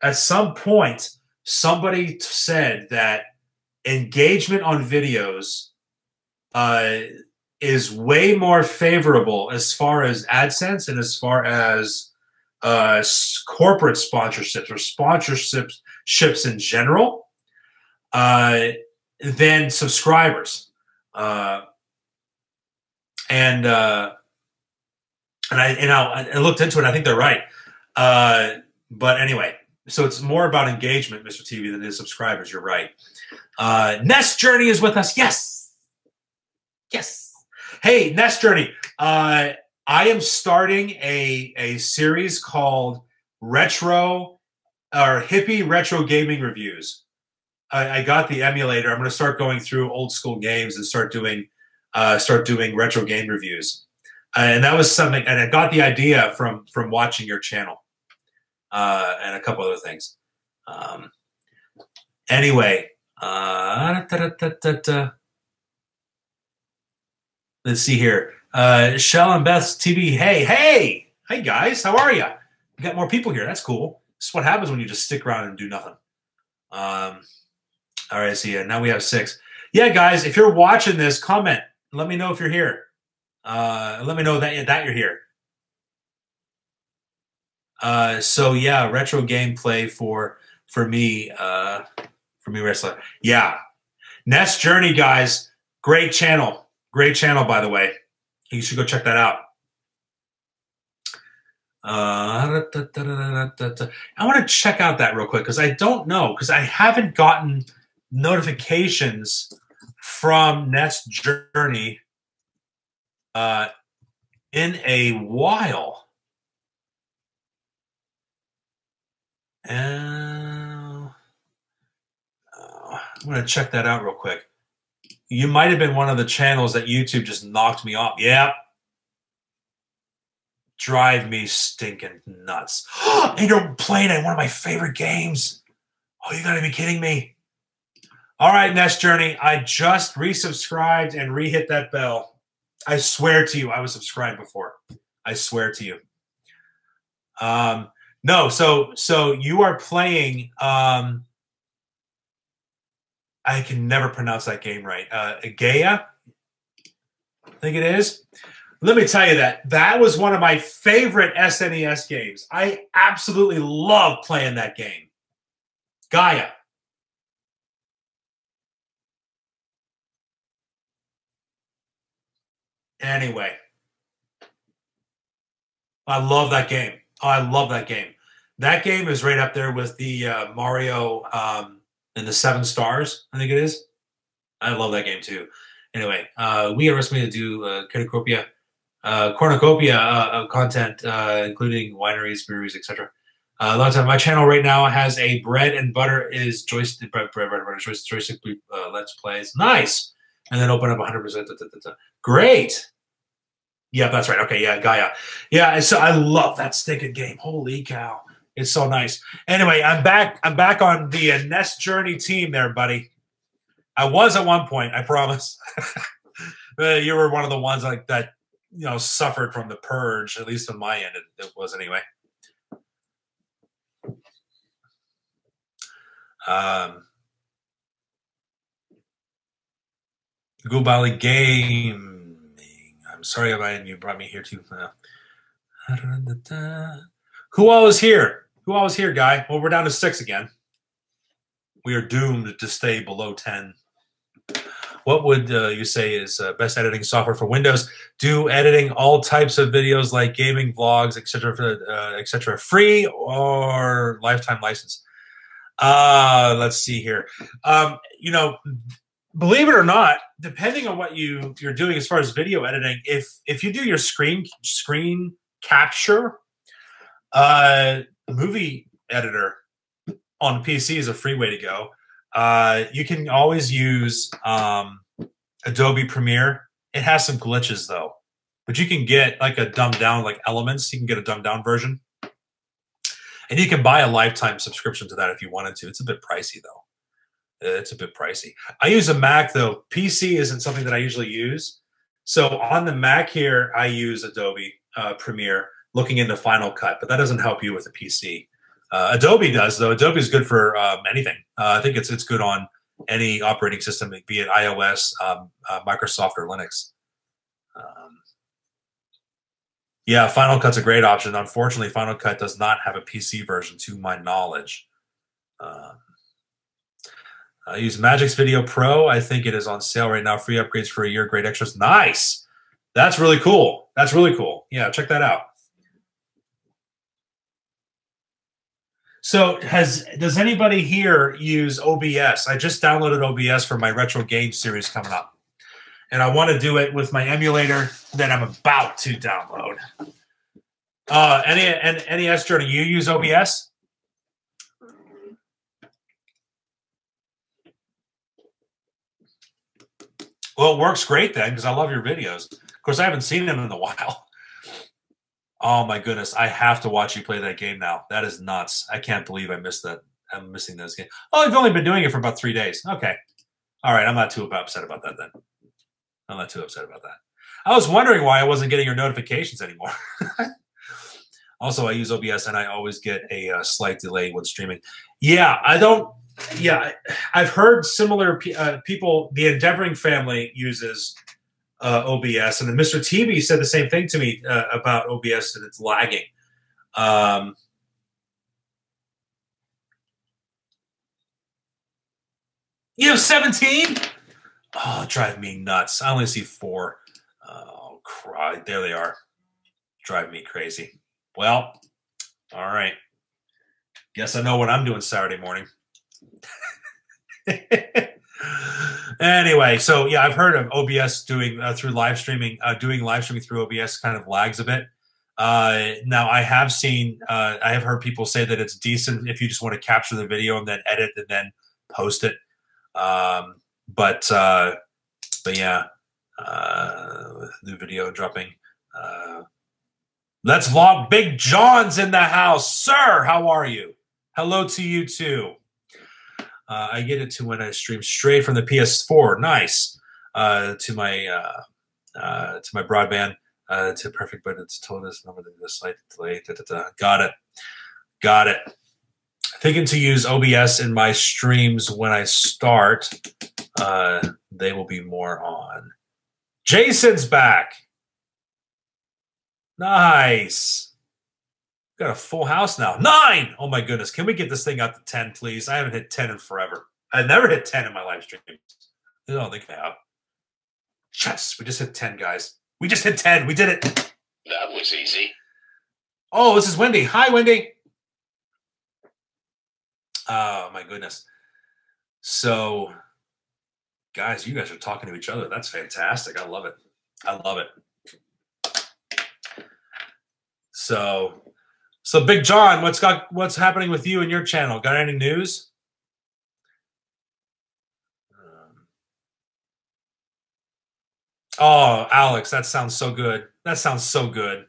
A: at some point, somebody said that engagement on videos is way more favorable as far as AdSense and as far as corporate sponsorships or sponsorships in general than subscribers. And I looked into it. I think they're right. But anyway. So it's more about engagement, Mr. TV, than it is subscribers. You're right. Nest Journey is with us. Yes. Yes. Hey, Nest Journey. I am starting a series called Hippie Retro Gaming Reviews. I got the emulator. I'm going to start going through old school games and start doing retro game reviews. And that was something, and I got the idea from watching your channel. And a couple other things. Anyway, let's see here. Shell and Beth's TV. Hey, guys, how are you? We got more people here. That's cool. This is what happens when you just stick around and do nothing. All right, see ya. Now we have 6. Yeah, guys, if you're watching this, comment. Let me know if you're here. Let me know that you're here. So yeah, retro gameplay for me, wrestler. Yeah. Nest Journey, guys. Great channel, by the way. You should go check that out. I want to check out that real quick because I don't know, because I haven't gotten notifications from Nest Journey in a while. I'm going to check that out real quick. You might have been one of the channels that YouTube just knocked me off. Yeah. Drive me stinking nuts. And you're playing at one of my favorite games. Oh, you got to be kidding me. All right, Nest Journey. I just resubscribed and re-hit that bell. I swear to you, I was subscribed before. I swear to you. No, so you are playing. I can never pronounce that game right. Gaia, I think it is. Let me tell you that was one of my favorite SNES games. I absolutely love playing that game. Gaia. Anyway, I love that game. Oh, I love that game. That game is right up there with the Mario and the 7 Stars, I think it is. I love that game too. Anyway, we are recently to do cornucopia content, including wineries, breweries, etc. A lot of time, my channel right now has a bread and butter is joystick let's plays. Nice, and then open up 100%. Great. Yeah, that's right. Okay, yeah, Gaia. Yeah, so I love that stinking game. Holy cow. It's so nice. Anyway, I'm back. I'm back on the Nest Journey team there, buddy. I was at one point, I promise. You were one of the ones like that, suffered from the purge, at least on my end, it was anyway. Gubali Gaming. I'm sorry, you brought me here too. Who all is here? Who all is here, guy? Well, we're down to 6 again. We are doomed to stay below 10. What would you say is best editing software for Windows? Do editing all types of videos like gaming, vlogs, etc., free or lifetime license? Let's see here. Believe it or not, depending on what you're doing as far as video editing, if you do your screen capture, movie editor on PC is a free way to go. You can always use Adobe Premiere. It has some glitches though, but you can get like a dumbed down, like Elements. You can get a dumbed down version, and you can buy a lifetime subscription to that if you wanted to. It's a bit pricey though. It's a bit pricey. I use a Mac though. PC isn't something that I usually use. So on the Mac here, I use Adobe Premiere, looking into Final Cut, but that doesn't help you with a PC. Adobe does though. Adobe is good for anything. I think it's good on any operating system, be it iOS, Microsoft, or Linux. Yeah, Final Cut's a great option. Unfortunately, Final Cut does not have a PC version, to my knowledge. I use Magix Video Pro. I think it is on sale right now. Free upgrades for a year. Great extras. Nice. That's really cool. That's really cool. Yeah, check that out. So does anybody here use OBS? I just downloaded OBS for my retro game series coming up. And I want to do it with my emulator that I'm about to download. NES Journey, you use OBS? Well, it works great then, because I love your videos. Of course, I haven't seen them in a while. Oh my goodness, I have to watch you play that game now. That is nuts. I can't believe I missed that. I'm missing this game. Oh, I've only been doing it for about 3 days. Okay. All right, I'm not too upset about that then. I'm not too upset about that. I was wondering why I wasn't getting your notifications anymore. Also, I use OBS and I always get a slight delay when streaming. Yeah, I've heard similar people. The Endeavoring family uses OBS, and then Mr. TV said the same thing to me about OBS, and it's lagging. You have 17? Oh, drive me nuts. I only see 4. Oh, cry. There they are. Drive me crazy. Well, all right. Guess I know what I'm doing Saturday morning. Anyway, so yeah, I've heard of OBS doing through live streaming. Doing live streaming through OBS kind of lags a bit. Now, I have heard people say that it's decent if you just want to capture the video and then edit and then post it. But yeah, new video dropping. Let's vlog. Big John's in the house, sir. How are you? Hello to you too. I get it to when I stream straight from the PS4. Nice. To my broadband. To perfect, but it's told us number the slight delay. Got it. Thinking to use OBS in my streams when I start. They will be more on. Jason's back. Nice. Got a full house now. 9! Oh my goodness. Can we get this thing up to 10, please? I haven't hit 10 in forever. I've never hit 10 in my live streams. I don't think I have. Yes, we just hit 10, guys. We just hit 10. We did it.
B: That was easy.
A: Oh, this is Wendy. Hi, Wendy. Oh, my goodness. So, guys, you guys are talking to each other. That's fantastic. I love it. I love it. So Big John, what's happening with you and your channel? Got any news? Oh, Alex, that sounds so good. That sounds so good.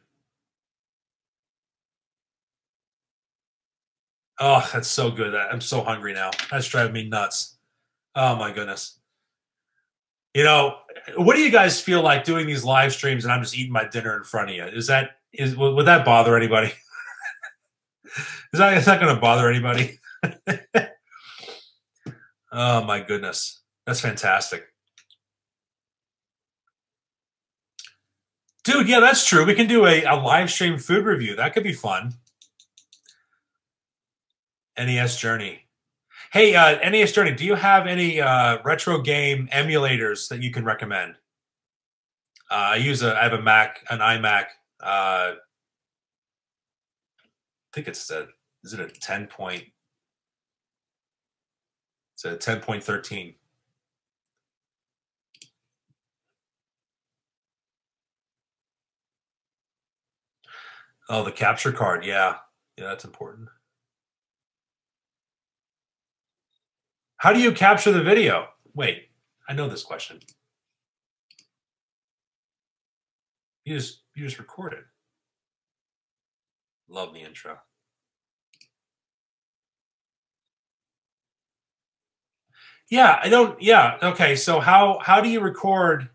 A: Oh, that's so good. I'm so hungry now. That's driving me nuts. Oh my goodness. You know, what do you guys feel like doing these live streams and I'm just eating my dinner in front of you? Would that bother anybody? Is that going to bother anybody? Oh my goodness. That's fantastic. Dude, yeah, that's true. We can do a live stream food review. That could be fun. NES Journey. Hey, NES Journey, do you have any retro game emulators that you can recommend? I have a Mac, an iMac. I think is it a 10 point? It's a 10.13. Oh, the capture card. Yeah. Yeah, that's important. How do you capture the video? Wait, I know this question. You just record it. Love the intro. Yeah, I don't. Yeah, okay. So how do you record?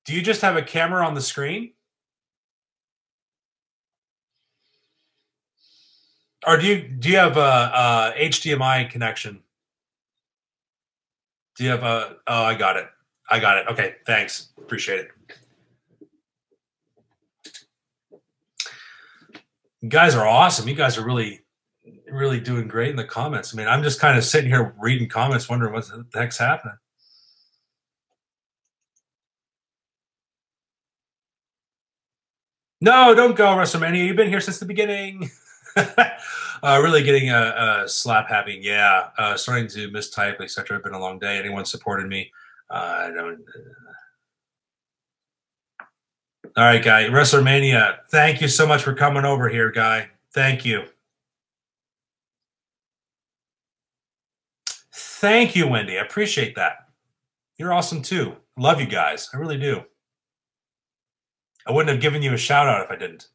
A: Do you just have a camera on the screen, or do you have a HDMI connection? Do you have a? Oh, I got it. I got it. Okay, thanks. Appreciate it. You guys are awesome. You guys are really doing great in the comments. I mean, I'm just kind of sitting here reading comments, wondering what the heck's happening. No, don't go, WrestleMania. You've been here since the beginning. Really getting slap happy. Yeah, starting to mistype, etc. It's been a long day. Anyone supported me? I don't. All right, guy. WrestleMania. Thank you so much for coming over here, guy. Thank you. Thank you, Wendy. I appreciate that. You're awesome too. Love you guys. I really do. I wouldn't have given you a shout out if I didn't.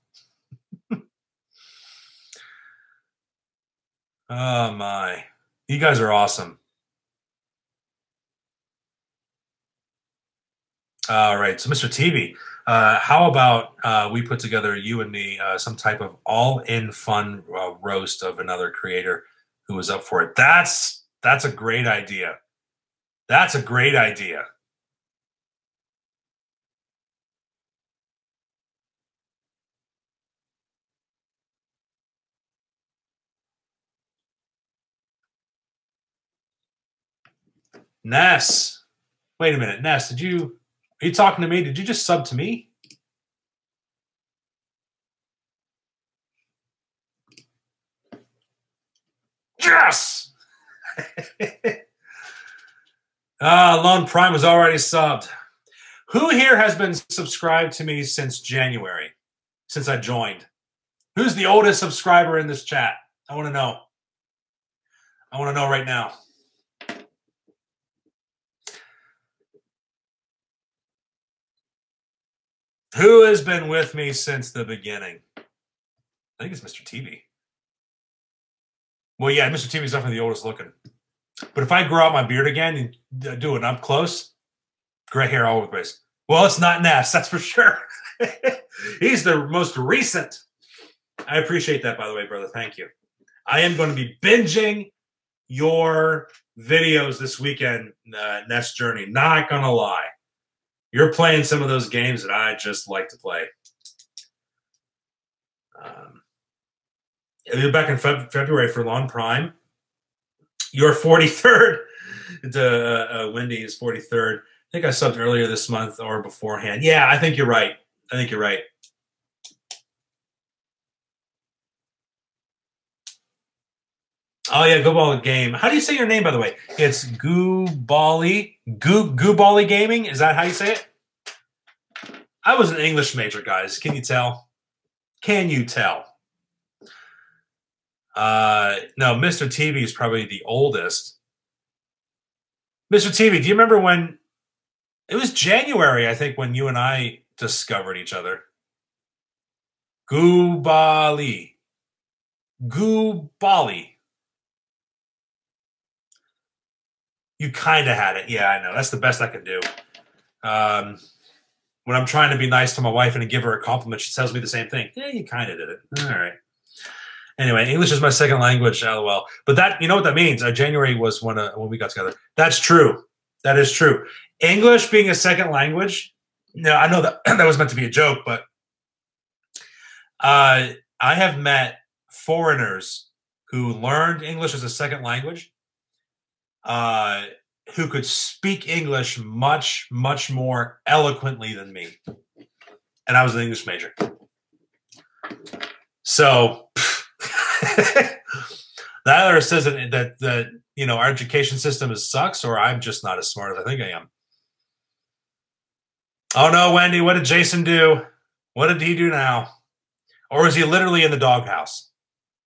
A: Oh my. You guys are awesome. All right. So, Mr. TV, how about we put together, you and me, some type of all-in fun roast of another creator who was up for it? That's a great idea. That's a great idea. Ness. Wait a minute. Ness, are you talking to me? Did you just sub to me? Yes! Lone Prime was already subbed. Who here has been subscribed to me since January, since I joined? Who's the oldest subscriber in this chat? I want to know. I want to know right now. Who has been with me since the beginning? I think it's Mr. TV. Well, yeah, Mr. TV is definitely the oldest looking. But if I grow out my beard again and do it up close, gray hair all over the place. Well, it's not Ness, that's for sure. He's the most recent. I appreciate that, by the way, brother. Thank you. I am going to be binging your videos this weekend, Ness Journey. Not going to lie. You're playing some of those games that I just like to play. You'll be back in February for Lawn Prime. Your 43rd. Wendy is 43rd. I think I subbed earlier this month or beforehand. Yeah, I think you're right. I think you're right. Oh, yeah, Go Ball Game. How do you say your name, by the way? It's Goobally. Goobally Gaming? Is that how you say it? I was an English major, guys. Can you tell? Can you tell? No, Mr. TV is probably the oldest. Mr. TV, do you remember when It was January, I think, when you and I discovered each other. Goobali. Goobali. You kind of had it. Yeah, I know. That's the best I can do. When I'm trying to be nice to my wife and give her a compliment, she tells me the same thing. Yeah, you kind of did it. All right. Anyway, English is my second language, lol. But that, you know what that means? January was when we got together. That's true. That is true. English being a second language, no, I know that that was meant to be a joke, but I have met foreigners who learned English as a second language, who could speak English much, much more eloquently than me. And I was an English major. So that either says that you know, our education system sucks, or I'm just not as smart as I think I am. Oh no, Wendy, what did Jason do? What did he do now? Or is he literally in the doghouse?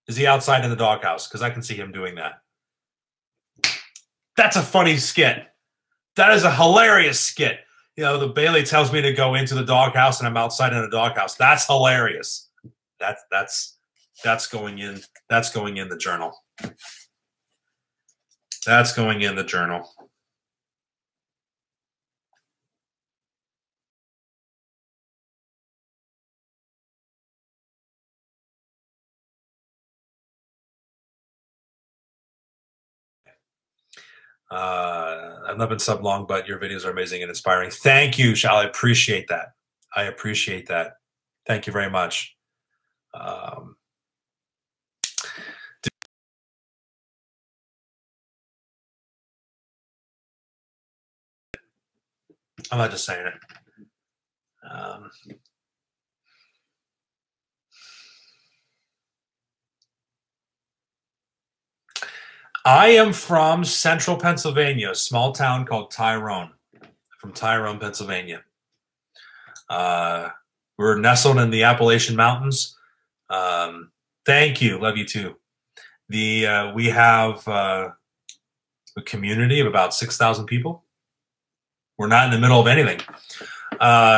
A: Is he outside in the doghouse? Because I can see him doing that. That's a funny skit. That is a hilarious skit. You know, the Bailey tells me to go into the doghouse and I'm outside in the doghouse. That's hilarious. That's going in. That's going in the journal. That's going in the journal. I've not been sub long, but your videos are amazing and inspiring. Thank you, Shal. I appreciate that. I appreciate that. Thank you very much. I'm not just saying it. I am from central Pennsylvania, a small town called Tyrone. From Tyrone, Pennsylvania. We're nestled in the Appalachian Mountains. Thank you. Love you too. We have a community of about 6,000 people. We're not in the middle of anything,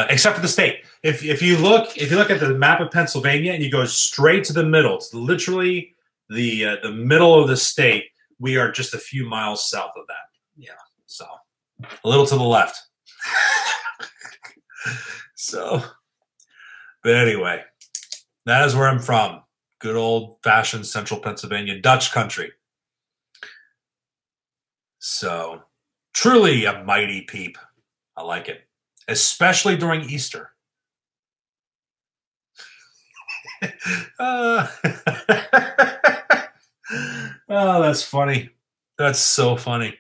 A: except for the state. If you look at the map of Pennsylvania and you go straight to the middle, it's literally the middle of the state. We are just a few miles south of that. Yeah, so a little to the left. So, but anyway, that is where I'm from. Good old-fashioned central Pennsylvania, Dutch country. So, truly a mighty peep. I like it, especially during Easter. Oh, that's funny. That's so funny.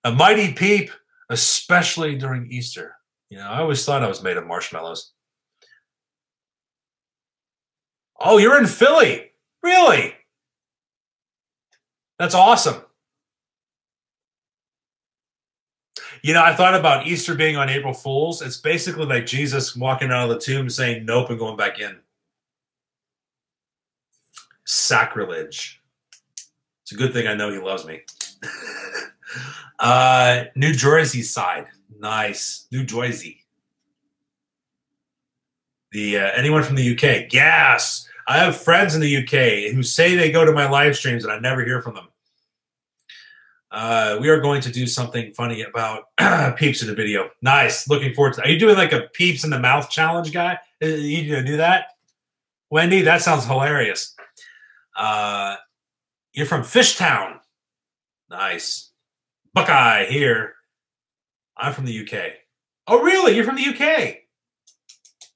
A: A mighty peep, especially during Easter. You know, I always thought I was made of marshmallows. Oh, you're in Philly. Really? That's awesome. You know, I thought about Easter being on April Fool's. It's basically like Jesus walking out of the tomb saying nope and going back in. Sacrilege. It's a good thing I know he loves me. New Jersey side. Nice. New Jersey. Anyone from the UK? Yes. I have friends in the UK who say they go to my live streams and I never hear from them. We are going to do something funny about peeps in the video. Nice. Looking forward to it. Are you doing like a peeps in the mouth challenge, guy? You gonna do that? Wendy, that sounds hilarious. You're from Fishtown. Nice. Buckeye here. I'm from the UK. Oh, really? You're from the UK?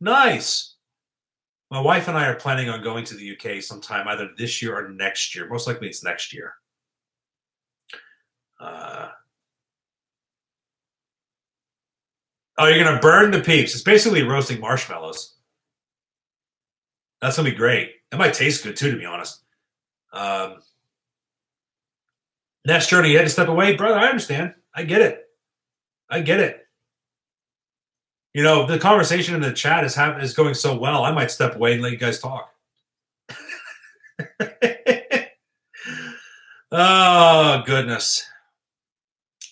A: Nice. My wife and I are planning on going to the UK sometime either this year or next year. Most likely it's next year. Oh, you're going to burn the peeps. It's basically roasting marshmallows. That's going to be great. It might taste good, too, to be honest. Next journey, you had to step away. Brother, I understand. I get it. I get it. You know, the conversation in the chat is going so well, I might step away and let you guys talk. Oh, goodness.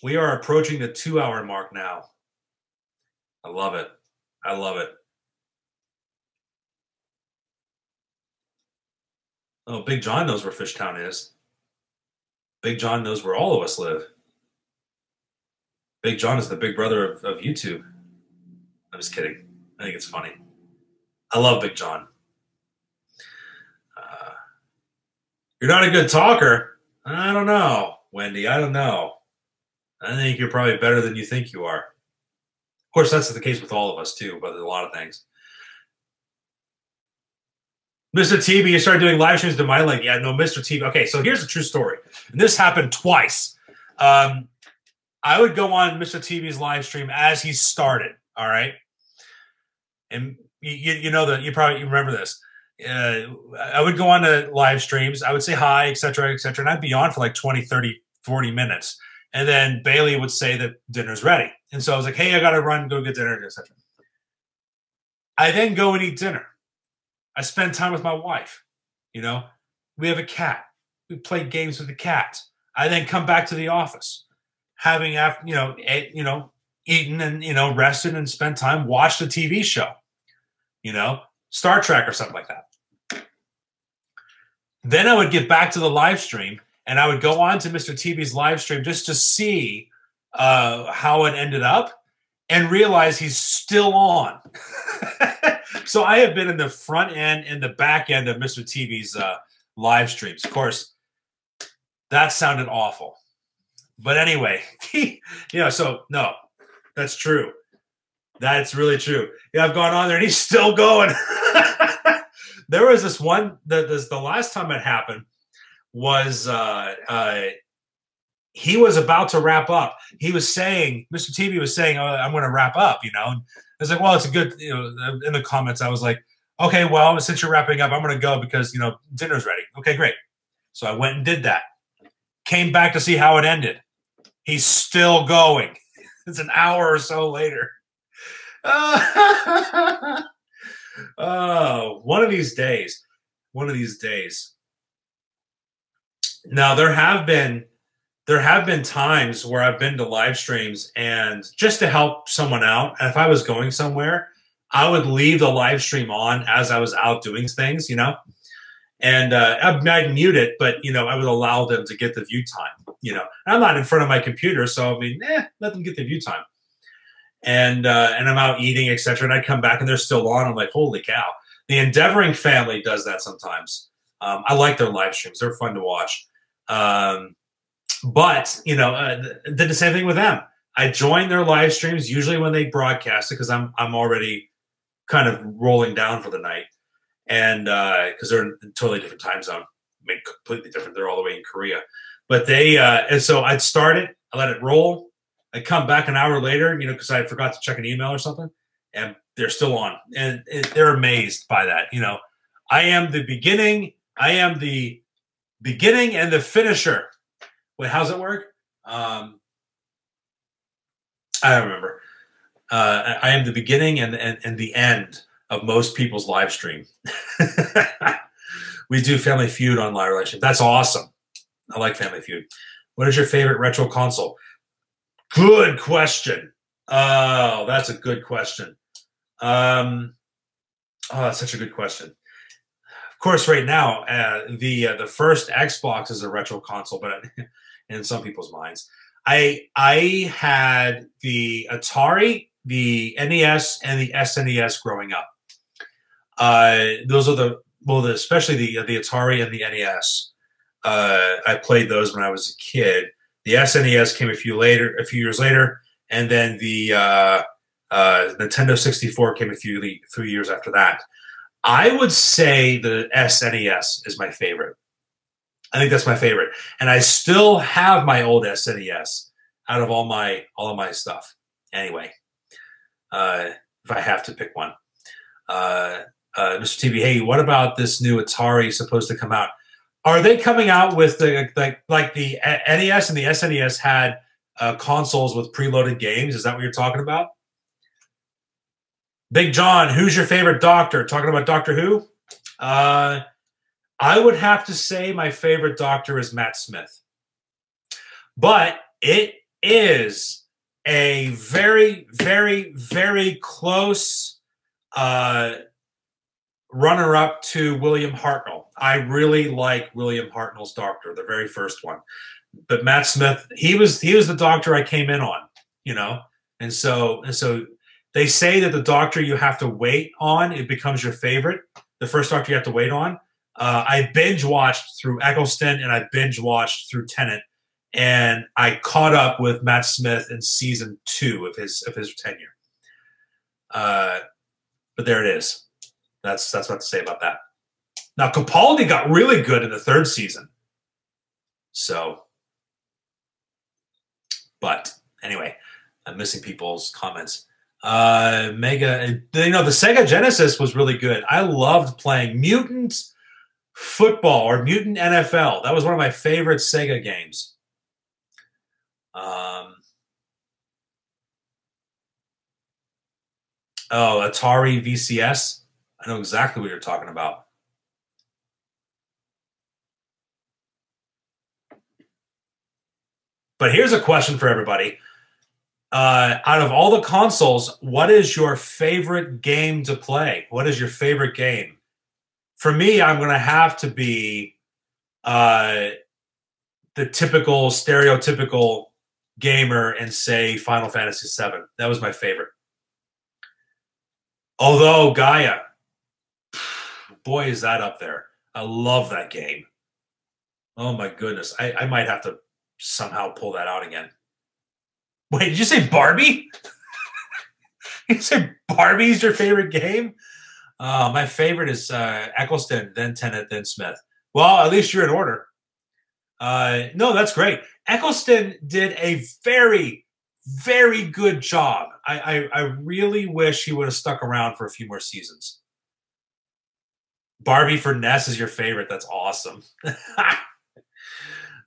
A: We are approaching the 2-hour mark now. I love it. I love it. Oh, Big John knows where Fishtown is. Big John knows where all of us live. Big John is the big brother of YouTube. I'm just kidding. I think it's funny. I love Big John. You're not a good talker. I don't know, Wendy. I don't know. I think you're probably better than you think you are. Of course, that's the case with all of us, too, but there's a lot of things. Mr. TB, you started doing live streams to my link. Yeah, no, Mr. TB. Okay, so here's a true story. And this happened twice. I would go on Mr. TB's live stream as he started, all right? And you know that you remember this. I would go on to live streams. I would say hi, et cetera, and I'd be on for like 20, 30, 40 minutes. And then Bailey would say that dinner's ready. And so I was like, hey, I got to run, go get dinner, et cetera. I then go and eat dinner. I spend time with my wife. You know, we have a cat. We play games with the cat. I then come back to the office, having eaten and rested and spent time, watched a TV show, Star Trek or something like that. Then I would get back to the live stream and I would go on to Mr. TV's live stream just to see how it ended up and realize he's still on. So I have been in the front end and the back end of Mr. TV's live streams. Of course, that sounded awful. But anyway, so no, that's true. That's really true. Yeah, I've gone on there and he's still going. There was this one, the last time it happened was he was about to wrap up. He was saying, Mr. TV was saying, oh, I'm going to wrap up, And I was like, well, it's a good, in the comments, I was like, okay, well, since you're wrapping up, I'm going to go because, dinner's ready. Okay, great. So I went and did that. Came back to see how it ended. He's still going. It's an hour or so later. One of these days. Now there have been times where I've been to live streams and just to help someone out. And if I was going somewhere, I would leave the live stream on as I was out doing things, and I'd mute it, but I would allow them to get the view time, I'm not in front of my computer, so I mean, let them get the view time. And I'm out eating, etc. And I come back and they're still on. I'm like, holy cow. The Endeavoring family does that sometimes. I like their live streams. They're fun to watch. But did the same thing with them. I join their live streams usually when they broadcast it because I'm already kind of rolling down for the night. And because they're in a totally different time zone. I mean, completely different. They're all the way in Korea. But and so I'd start it. I let it roll. I come back an hour later, because I forgot to check an email or something, and they're still on. And they're amazed by that. I am the beginning. I am the beginning and the finisher. Wait, how's it work? I don't remember. I am the beginning and the end of most people's live stream. We do Family Feud on live stream. That's awesome. I like Family Feud. What is your favorite retro console? Good question. Oh, that's a good question. That's such a good question. Of course, right now, the first Xbox is a retro console, but in some people's minds, I had the Atari, the NES, and the SNES growing up. Those are especially the Atari and the NES. I played those when I was a kid. The SNES came a few years later, and then the Nintendo 64 came a few years after that. I would say the SNES is my favorite. I think that's my favorite, and I still have my old SNES out of all of my stuff. Anyway, if I have to pick one, Mr. TV, hey, what about this new Atari supposed to come out? Are they coming out with like the NES and the SNES had consoles with preloaded games? Is that what you're talking about? Big John, who's your favorite Doctor? Talking about Doctor Who? I would have to say my favorite Doctor is Matt Smith. But it is a very, very, very close runner-up to William Hartnell. I really like William Hartnell's doctor, the very first one. But Matt Smith, he was the doctor I came in on, and so they say that the doctor you have to wait on, it becomes your favorite. The first doctor you have to wait on. I binge watched through Eccleston and I binge watched through Tennant, and I caught up with Matt Smith in season 2 of his tenure. But there it is. That's what to say about that. Now Capaldi got really good in the 3rd season. So. But anyway, I'm missing people's comments. The Sega Genesis was really good. I loved playing Mutant Football or Mutant NFL. That was one of my favorite Sega games. Atari VCS. I know exactly what you're talking about. But here's a question for everybody. Out of all the consoles, what is your favorite game to play? What is your favorite game? For me, I'm going to have to be the typical, stereotypical gamer and say Final Fantasy VII. That was my favorite. Although Gaia, boy, is that up there. I love that game. Oh, my goodness. I might have to somehow pull that out again. Wait, did you say Barbie? You say Barbie's your favorite game? My favorite is Eccleston, then Tennant, then Smith. Well, at least you're in order. No, that's great. Eccleston did a very, very good job. I really wish he would have stuck around for a few more seasons. Barbie for Ness is your favorite. That's awesome.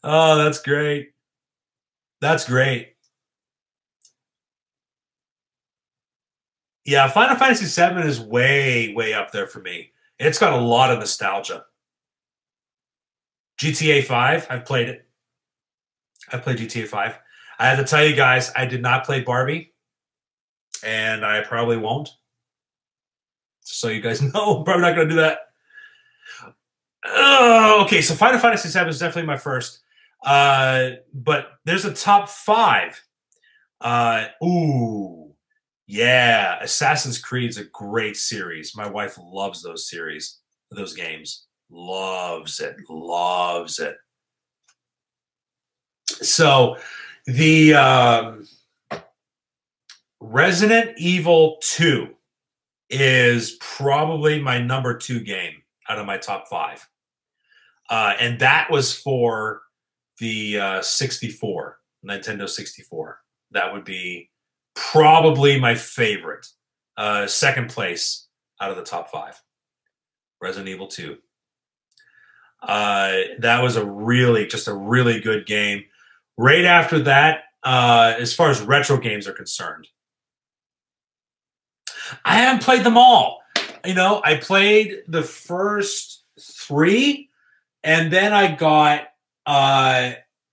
A: Oh, that's great. That's great. Yeah, Final Fantasy VII is way, way up there for me. It's got a lot of nostalgia. GTA 5, I've played it. I've played GTA 5. I have to tell you guys, I did not play Barbie, and I probably won't. So you guys know, I'm probably not going to do that. Okay, so Final Fantasy VII is definitely my first. But there's a top 5. Yeah, Assassin's Creed's a great series. My wife loves those series, those games. Loves it. So the Resident Evil 2 is probably my number 2 game out of my top 5. And that was for the 64, Nintendo 64. That would be probably my favorite. Second place out of the top 5. Resident Evil 2. That was a really good game. Right after that, as far as retro games are concerned, I haven't played them all. I played the first 3, and then I got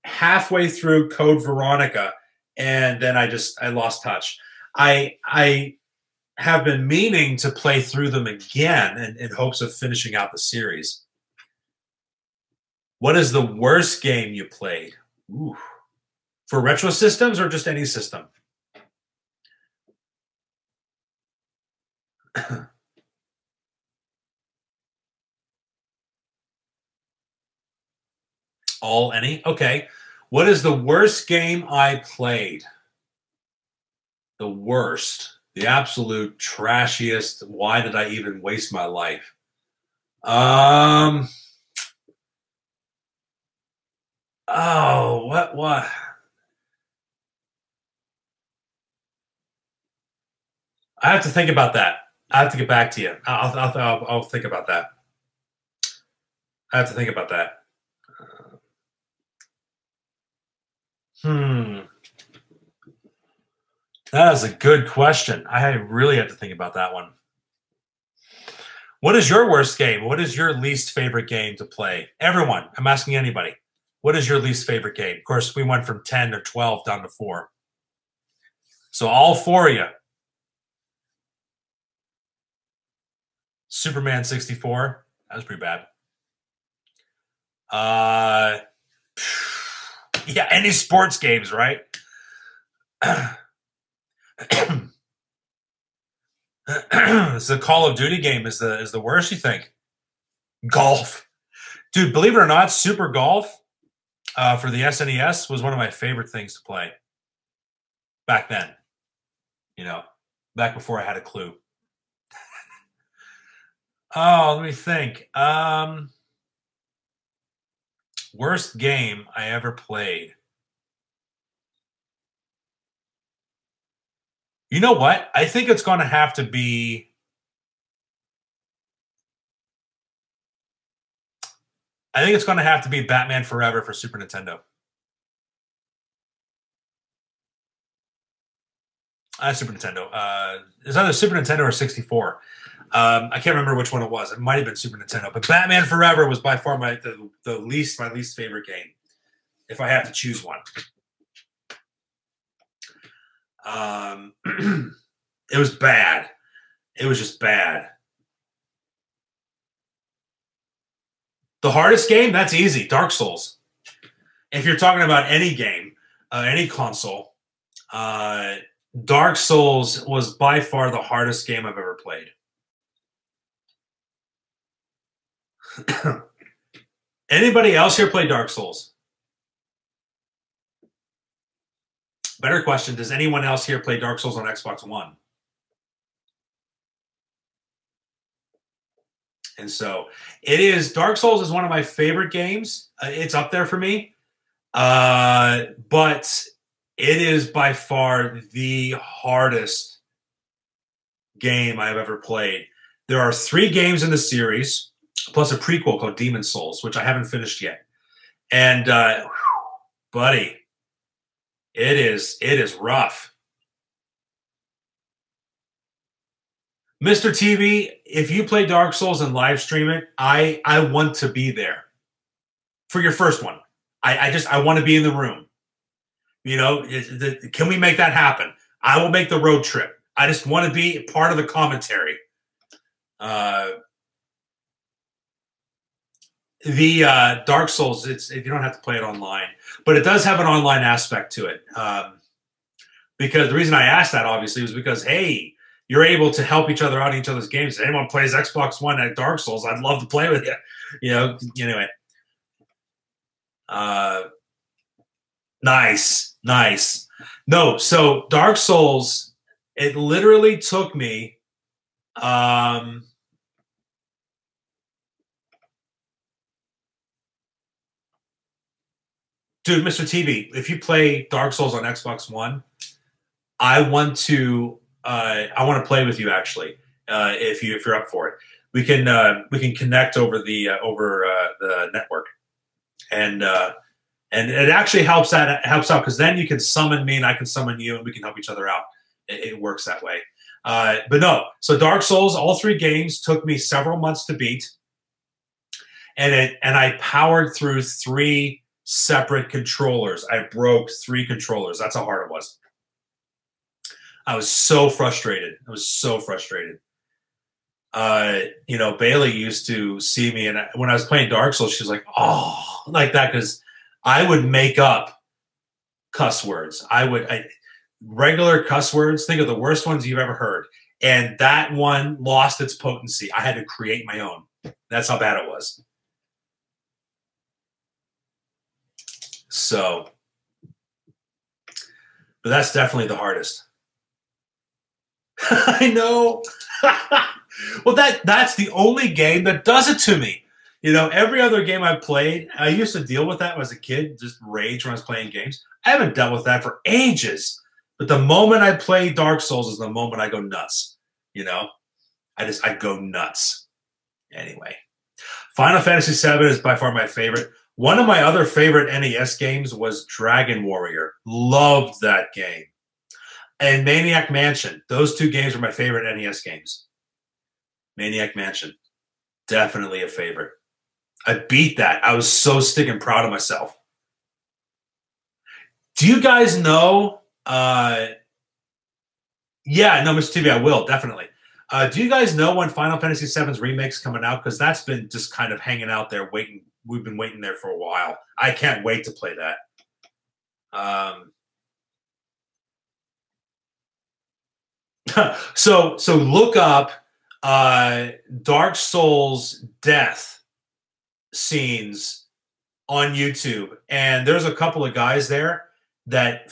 A: halfway through Code Veronica, and then I lost touch. I have been meaning to play through them again in hopes of finishing out the series. What is the worst game you played? Ooh. For retro systems or just any system? Any? Okay. What is the worst game I played? The worst. The absolute trashiest. Why did I even waste my life? What? I have to think about that. I have to get back to you. I'll think about that. I have to think about that. That is a good question. I really have to think about that one. What is your worst game? What is your least favorite game to play? Everyone, I'm asking anybody. What is your least favorite game? Of course, we went from 10 or 12 down to 4. So all four of you. Superman 64. That was pretty bad. Yeah, any sports games, right? It's the Call of Duty game is the worst, you think? Golf. Dude, believe it or not, Super Golf for the SNES was one of my favorite things to play back then. You know, back before I had a clue. Oh, let me think. Worst game I ever played. You know what? I think it's going to have to be. I think it's going to have to be Batman Forever for Super Nintendo. Super Nintendo. It's either Super Nintendo or 64. I can't remember which one it was. It might have been Super Nintendo. But Batman Forever was by far my least favorite game, if I have to choose one. It was bad. It was just bad. The hardest game? That's easy. Dark Souls. If you're talking about any game, any console, Dark Souls was by far the hardest game I've ever played. Anybody else here play Dark Souls? Better question, does anyone else here play Dark Souls on Xbox One? And so it is. Dark Souls is one of my favorite games. It's up there for me. But it is by far the hardest game I've ever played. There are 3 games in the series, plus a prequel called Demon Souls, which I haven't finished yet. And, buddy, it is rough. Mr. TV, if you play Dark Souls and live stream it, I want to be there for your first one. I want to be in the room. You know, can we make that happen? I will make the road trip. I just want to be part of the commentary. The Dark Souls, you don't have to play it online, but it does have an online aspect to it. Because the reason I asked that, obviously, was because, hey, you're able to help each other out in each other's games. If anyone plays Xbox One at Dark Souls, I'd love to play with you. You know, anyway. Nice. No, so Dark Souls, it literally took me dude, Mr. TV, if you play Dark Souls on Xbox One, I want to play with you actually. If you're up for it, we can connect over the network, and it actually helps out because then you can summon me and I can summon you and we can help each other out. It works that way. But no, so Dark Souls, all 3 games took me several months to beat, and I powered through 3 separate controllers. I broke 3 controllers. That's how hard it was. I was so frustrated. You know, Bailey used to see me, and when I was playing Dark Souls, she was like, "Oh," like that, because I would make up cuss words. Regular cuss words. Think of the worst ones you've ever heard, and that one lost its potency. I had to create my own. That's how bad it was. So, but that's definitely the hardest. I know. Well, that's the only game that does it to me. You know, every other game I played, I used to deal with that as a kid, just rage when I was playing games. I haven't dealt with that for ages. But the moment I play Dark Souls is the moment I go nuts. You know, I go nuts. Anyway, Final Fantasy VII is by far my favorite. One of my other favorite NES games was Dragon Warrior. Loved that game. And Maniac Mansion. Those 2 games were my favorite NES games. Maniac Mansion. Definitely a favorite. I beat that. I was so stinking proud of myself. Do you guys know Yeah, no, Mr. TV, I will definitely. Do you guys know when Final Fantasy VII's remake's coming out? Because that's been just kind of hanging out there, waiting. We've been waiting there for a while. I can't wait to play that. So look up Dark Souls death scenes on YouTube, and there's a couple of guys there that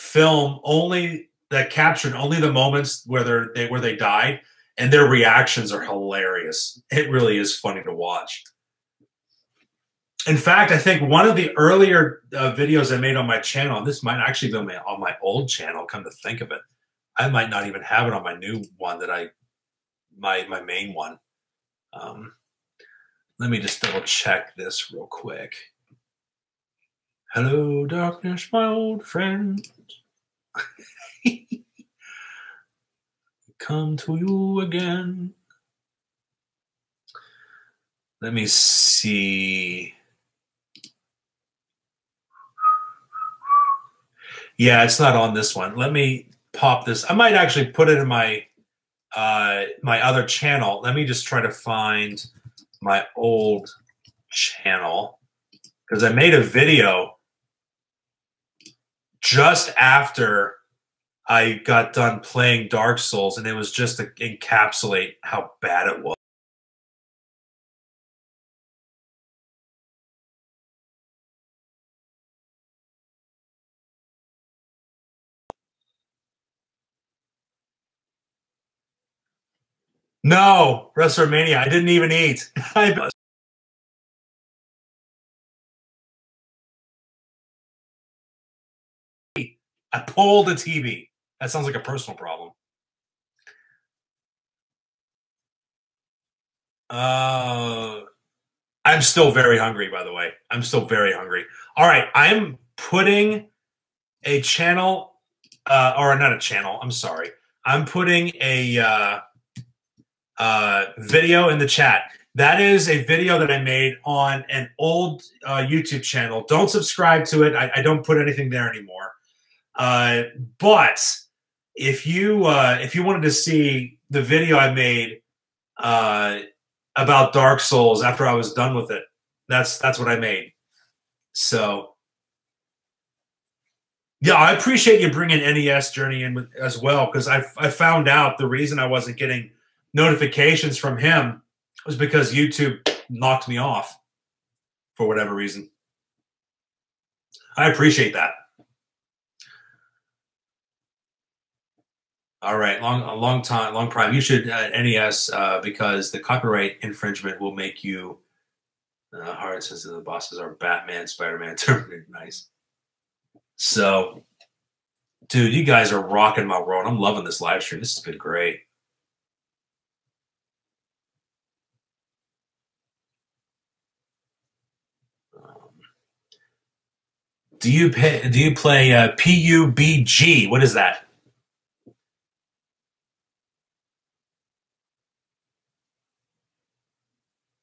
A: captured only the moments where they died, and their reactions are hilarious. It really is funny to watch. In fact, I think one of the earlier videos I made on my channel, and this might actually be on my old channel, come to think of it, I might not even have it on my new one my main one. Let me just double check this real quick. Hello, darkness, my old friend. Come to you again. Let me see. Yeah, it's not on this one. Let me pop this. I might actually put it in my my other channel. Let me just try to find my old channel, because I made a video just after I got done playing Dark Souls, and it was just to encapsulate how bad it was. No, WrestleMania. I didn't even eat. I pulled the TV. That sounds like a personal problem. I'm still very hungry, by the way. I'm still very hungry. All right, I'm putting a channel, or not a channel. I'm sorry. I'm putting a video in the chat. That is a video that I made on an old YouTube channel. Don't subscribe to it. I don't put anything there anymore. But if you wanted to see the video I made about Dark Souls after I was done with it, that's what I made. So yeah, I appreciate you bringing NES Journey in as well, because I found out the reason I wasn't getting notifications from him was because YouTube knocked me off for whatever reason. I appreciate that. All right, long prime. You should NES because the copyright infringement will make you hard, since the bosses are Batman, Spider-Man, Terminator. Nice. So, dude, you guys are rocking my world. I'm loving this live stream. This has been great. Do you play PUBG? What is that?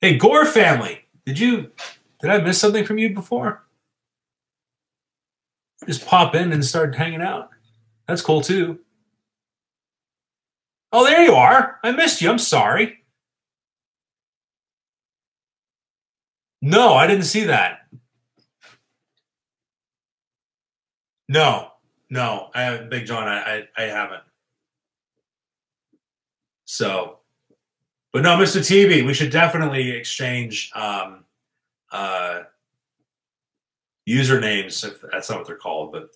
A: Hey, Gore family, did I miss something from you before? Just pop in and start hanging out. That's cool too. Oh, there you are. I missed you. I'm sorry. No, I didn't see that. No, Big John, I haven't. So, but no, Mr. TV, we should definitely exchange usernames, if that's not what they're called, but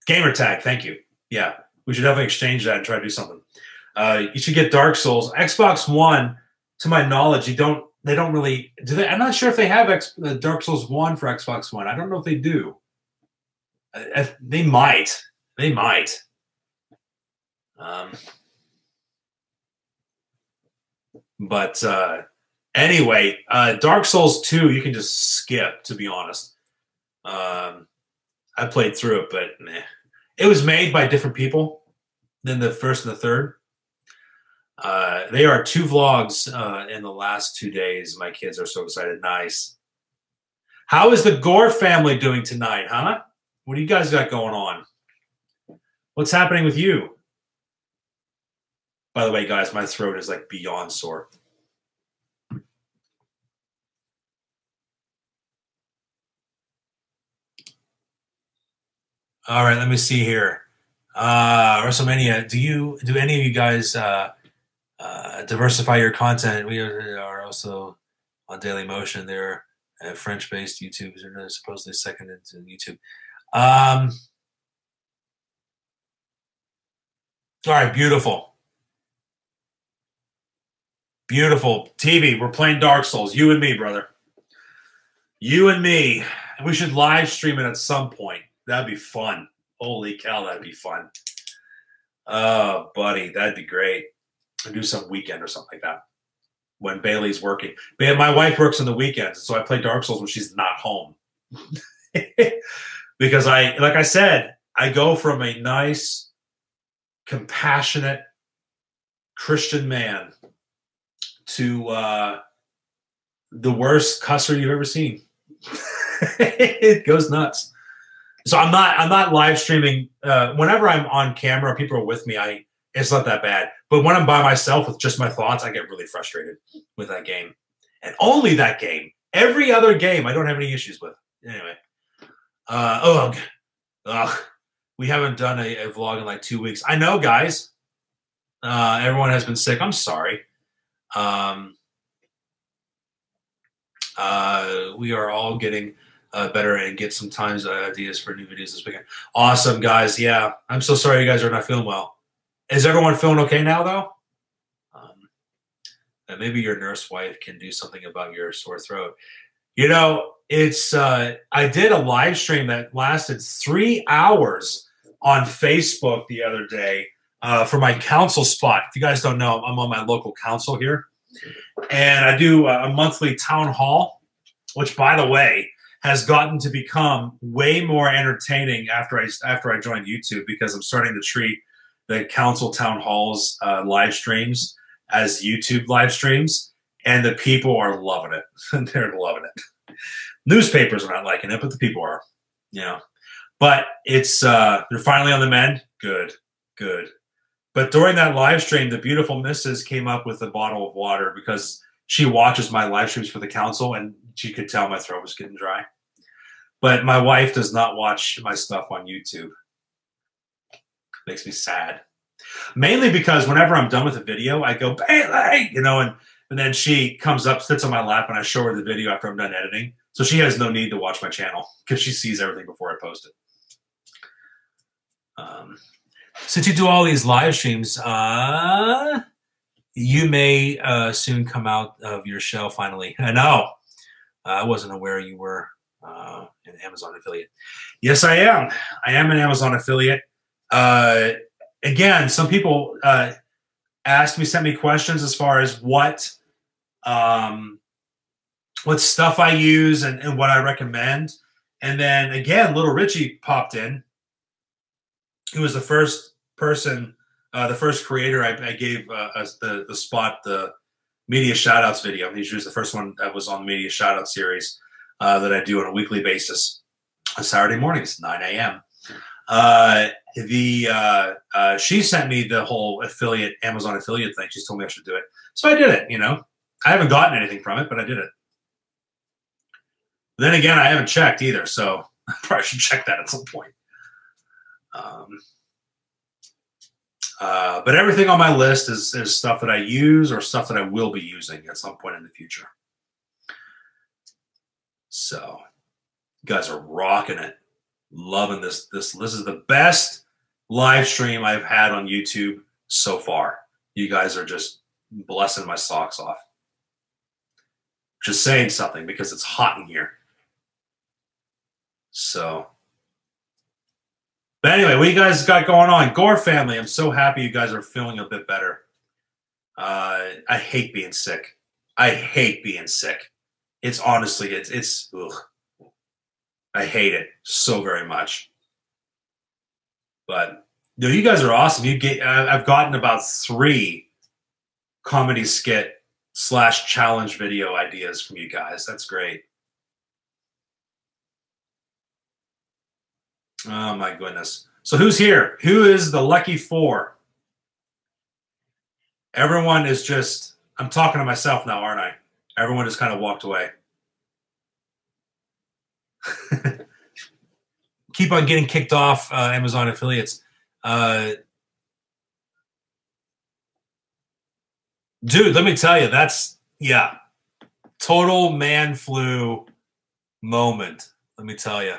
A: gamer tag. Thank you. Yeah, we should definitely exchange that and try to do something. You should get Dark Souls. Xbox One, to my knowledge, they don't really do they. I'm not sure if they have Dark Souls 1 for Xbox One. I don't know if they do. They might. But anyway, Dark Souls 2, you can just skip, to be honest. I played through it, but meh. It was made by different people than the first and the third. There are 2 vlogs in the last 2 days. My kids are so excited. Nice. How is the Gore family doing tonight, huh? What do you guys got going on? What's happening with you? By the way, guys, my throat is like beyond sore. All right, let me see here. WrestleMania. Do any of you guys diversify your content? We are also on Daily Motion. They're French-based YouTubers, and they're supposedly second into YouTube. All right, beautiful. Beautiful. TV, we're playing Dark Souls. You and me, brother. You and me. We should live stream it at some point. That'd be fun. Holy cow, that'd be fun. Oh, buddy, that'd be great. I'll do some weekend or something like that when Bailey's working. But my wife works on the weekends, so I play Dark Souls when she's not home. Because like I said, I go from a nice, compassionate Christian man to the worst cusser you've ever seen. It goes nuts. So I'm not live streaming. Whenever I'm on camera, people are with me. It's not that bad. But when I'm by myself with just my thoughts, I get really frustrated with that game. And only that game. Every other game I don't have any issues with. Anyway. We haven't done a vlog in like 2 weeks. I know, guys. Everyone has been sick. I'm sorry. We are all getting better and get some times ideas for new videos this weekend. Awesome, guys. Yeah, I'm so sorry you guys are not feeling well. Is everyone feeling okay now, though? Maybe your nurse wife can do something about your sore throat. You know, it's I did a live stream that lasted 3 hours on Facebook the other day for my council spot. If you guys don't know, I'm on my local council here. And I do a monthly town hall, which, by the way, has gotten to become way more entertaining after I joined YouTube, because I'm starting to treat the council town halls live streams as YouTube live streams, and the people are loving it. They're loving it. Newspapers are not liking it, but the people are, you know. But it's they're finally on the mend. Good, good. But during that live stream, the beautiful missus came up with a bottle of water because she watches my live streams for the council, and she could tell my throat was getting dry. But my wife does not watch my stuff on YouTube. Makes me sad. Mainly because whenever I'm done with a video, I go, Bailey, you know, and then she comes up, sits on my lap, and I show her the video after I'm done editing. So she has no need to watch my channel because she sees everything before I post it. Since you do all these live streams, you may soon come out of your shell finally. I know. I wasn't aware you were an Amazon affiliate. Yes, I am. I am an Amazon affiliate. Again, some people sent me questions as far as what stuff I use and what I recommend. And then again, Little Richie popped in. He was the first person, the first creator I gave the spot, the media shoutouts video. He was the first one that was on the media shoutout series that I do on a weekly basis on Saturday mornings, 9 a.m. She sent me the whole Amazon affiliate thing. She told me I should do it. So I did it, you know. I haven't gotten anything from it, but I did it. Then again, I haven't checked either, so I probably should check that at some point. But everything on my list is stuff that I use or stuff that I will be using at some point in the future. So you guys are rocking it. Loving this. This is the best live stream I've had on YouTube so far. You guys are just blessing my socks off. Just saying something because it's hot in here. So, but anyway, what you guys got going on? Gore family, I'm so happy you guys are feeling a bit better. I hate being sick. I hate being sick. It's honestly, it's ugh. I hate it so very much. But no, you guys are awesome. I've gotten about 3 comedy skit / challenge video ideas from you guys. That's great. Oh my goodness. So who's here? Who is the lucky four? Everyone is just, I'm talking to myself now, aren't I? Everyone just kind of walked away. Keep on getting kicked off Amazon affiliates. Dude, let me tell you, that's, yeah, total man flu moment. Let me tell you.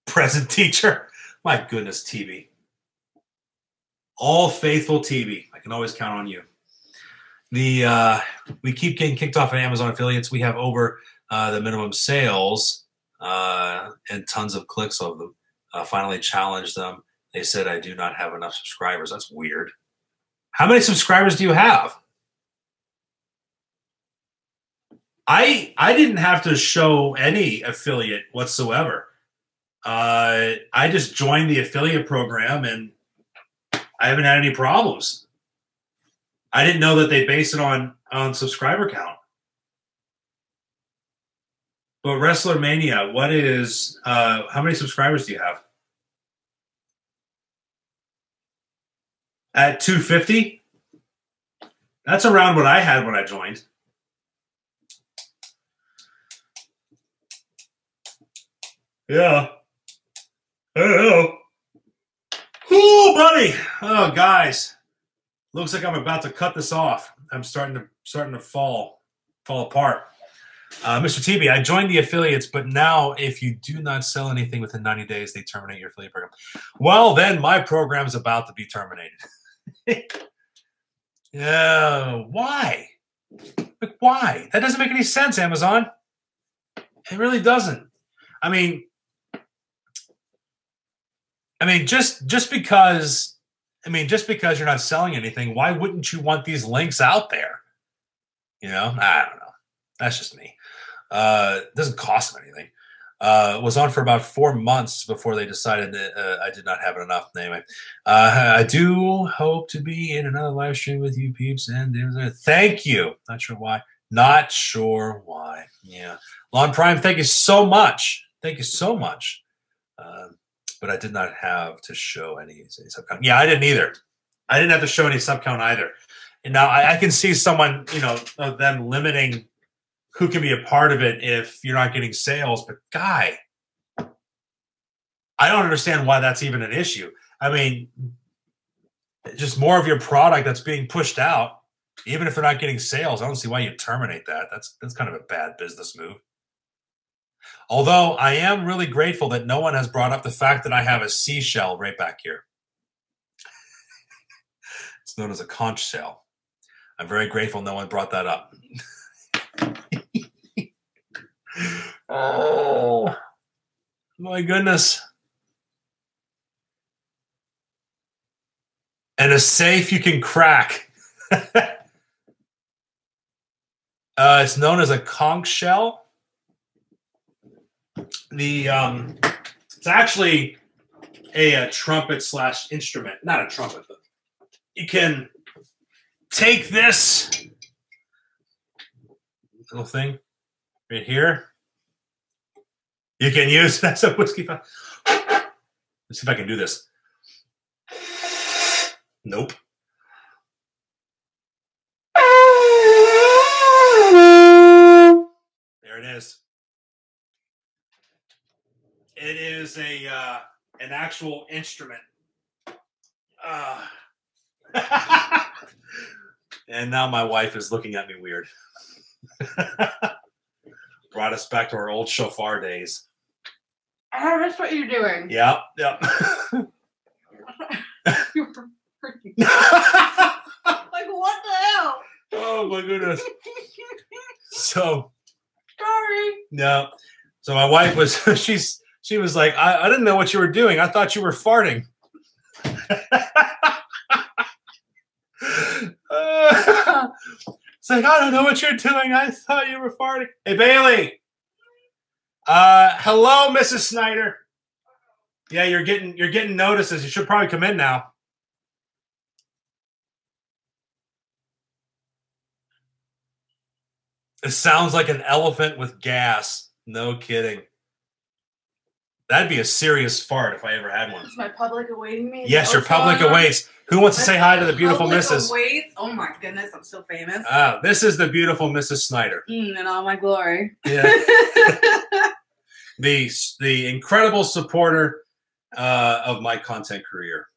A: Present teacher. My goodness, TV. All faithful TV. I can always count on you. We keep getting kicked off of Amazon affiliates. We have over the minimum sales and tons of clicks of them. Finally challenged them. They said I do not have enough subscribers. That's weird. How many subscribers do you have? I didn't have to show any affiliate whatsoever. I just joined the affiliate program and I haven't had any problems. I didn't know that they base it on subscriber count. But Wrestler Mania, what is how many subscribers do you have? At 250? That's around what I had when I joined. Yeah. I don't know. Ooh, buddy. Oh, guys. Looks like I'm about to cut this off. I'm starting to fall apart. Mr. TB, I joined the affiliates, but now if you do not sell anything within 90 days, they terminate your affiliate program. Well, then my program's about to be terminated. Yeah, why? Like, why? That doesn't make any sense, Amazon. It really doesn't. I mean, just because you're not selling anything, why wouldn't you want these links out there? You know, I don't know. That's just me. It doesn't cost them anything. Was on for about 4 months before they decided that I did not have enough. Anyway, I do hope to be in another live stream with you peeps. And thank you. Not sure why. Not sure why. Yeah. Lon Prime, thank you so much. Thank you so much. But I did not have to show any sub count. Yeah, I didn't either. I didn't have to show any sub count either. And now I can see someone, them limiting who can be a part of it if you're not getting sales. But guy, I don't understand why that's even an issue. I mean, just more of your product that's being pushed out, even if they're not getting sales. I don't see why you terminate that. That's kind of a bad business move. Although I am really grateful that no one has brought up the fact that I have a seashell right back here. It's known as a conch shell. I'm very grateful no one brought that up. Oh, my goodness. And a safe you can crack. It's known as a conch shell. It's actually a trumpet / instrument. Not a trumpet, but you can take this little thing right here. You can use it as a whiskey fountain. Let's see if I can do this. Nope. There it is. It is an actual instrument. And now my wife is looking at me weird. Brought us back to our old shofar days.
C: Oh, that's what you're doing.
A: Yep.
C: You're freaking. Like, what the hell?
A: Oh my goodness. So
C: Sorry.
A: no. So my wife was she was like, I didn't know what you were doing. I thought you were farting. It's like, I don't know what you're doing. I thought you were farting. Hey, Bailey. Hello, Mrs. Snyder. Yeah, you're getting notices. You should probably come in now. It sounds like an elephant with gas. No kidding. That'd be a serious fart if I ever had one.
C: Is my public awaiting me?
A: Yes, your public awaits. Who wants to say hi to the beautiful Mrs.?
C: Awaits? Oh my goodness, I'm so famous.
A: This is the beautiful Mrs. Snyder.
C: In all my glory.
A: Yeah. the incredible supporter of my content career.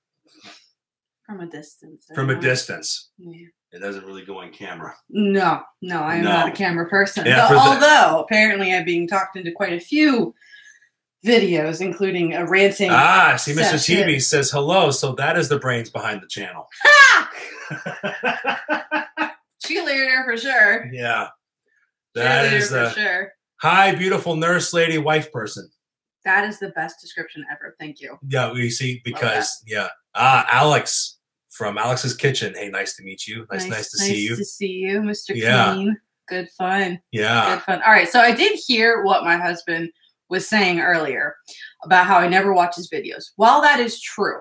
C: From a distance.
A: From a distance.
C: Yeah.
A: It doesn't really go on camera.
C: No, I am not a camera person.
A: Yeah,
C: although apparently I'm being talked into quite a few videos, including a ranting.
A: See, Mr. TV says hello, so that is the brains behind the channel.
C: Cheerleader for sure.
A: Yeah. That is
C: for sure.
A: Hi, beautiful nurse lady, wife person.
C: That is the best description ever. Thank you.
A: Yeah, we see because Alex from Alex's Kitchen. Hey, nice to meet you. Nice to see you.
C: Nice to see you, Mr.
A: Yeah.
C: Clean. Good fun.
A: Yeah.
C: Good fun. All right, so I did hear what my husband was saying earlier about how I never watch his videos. While that is true,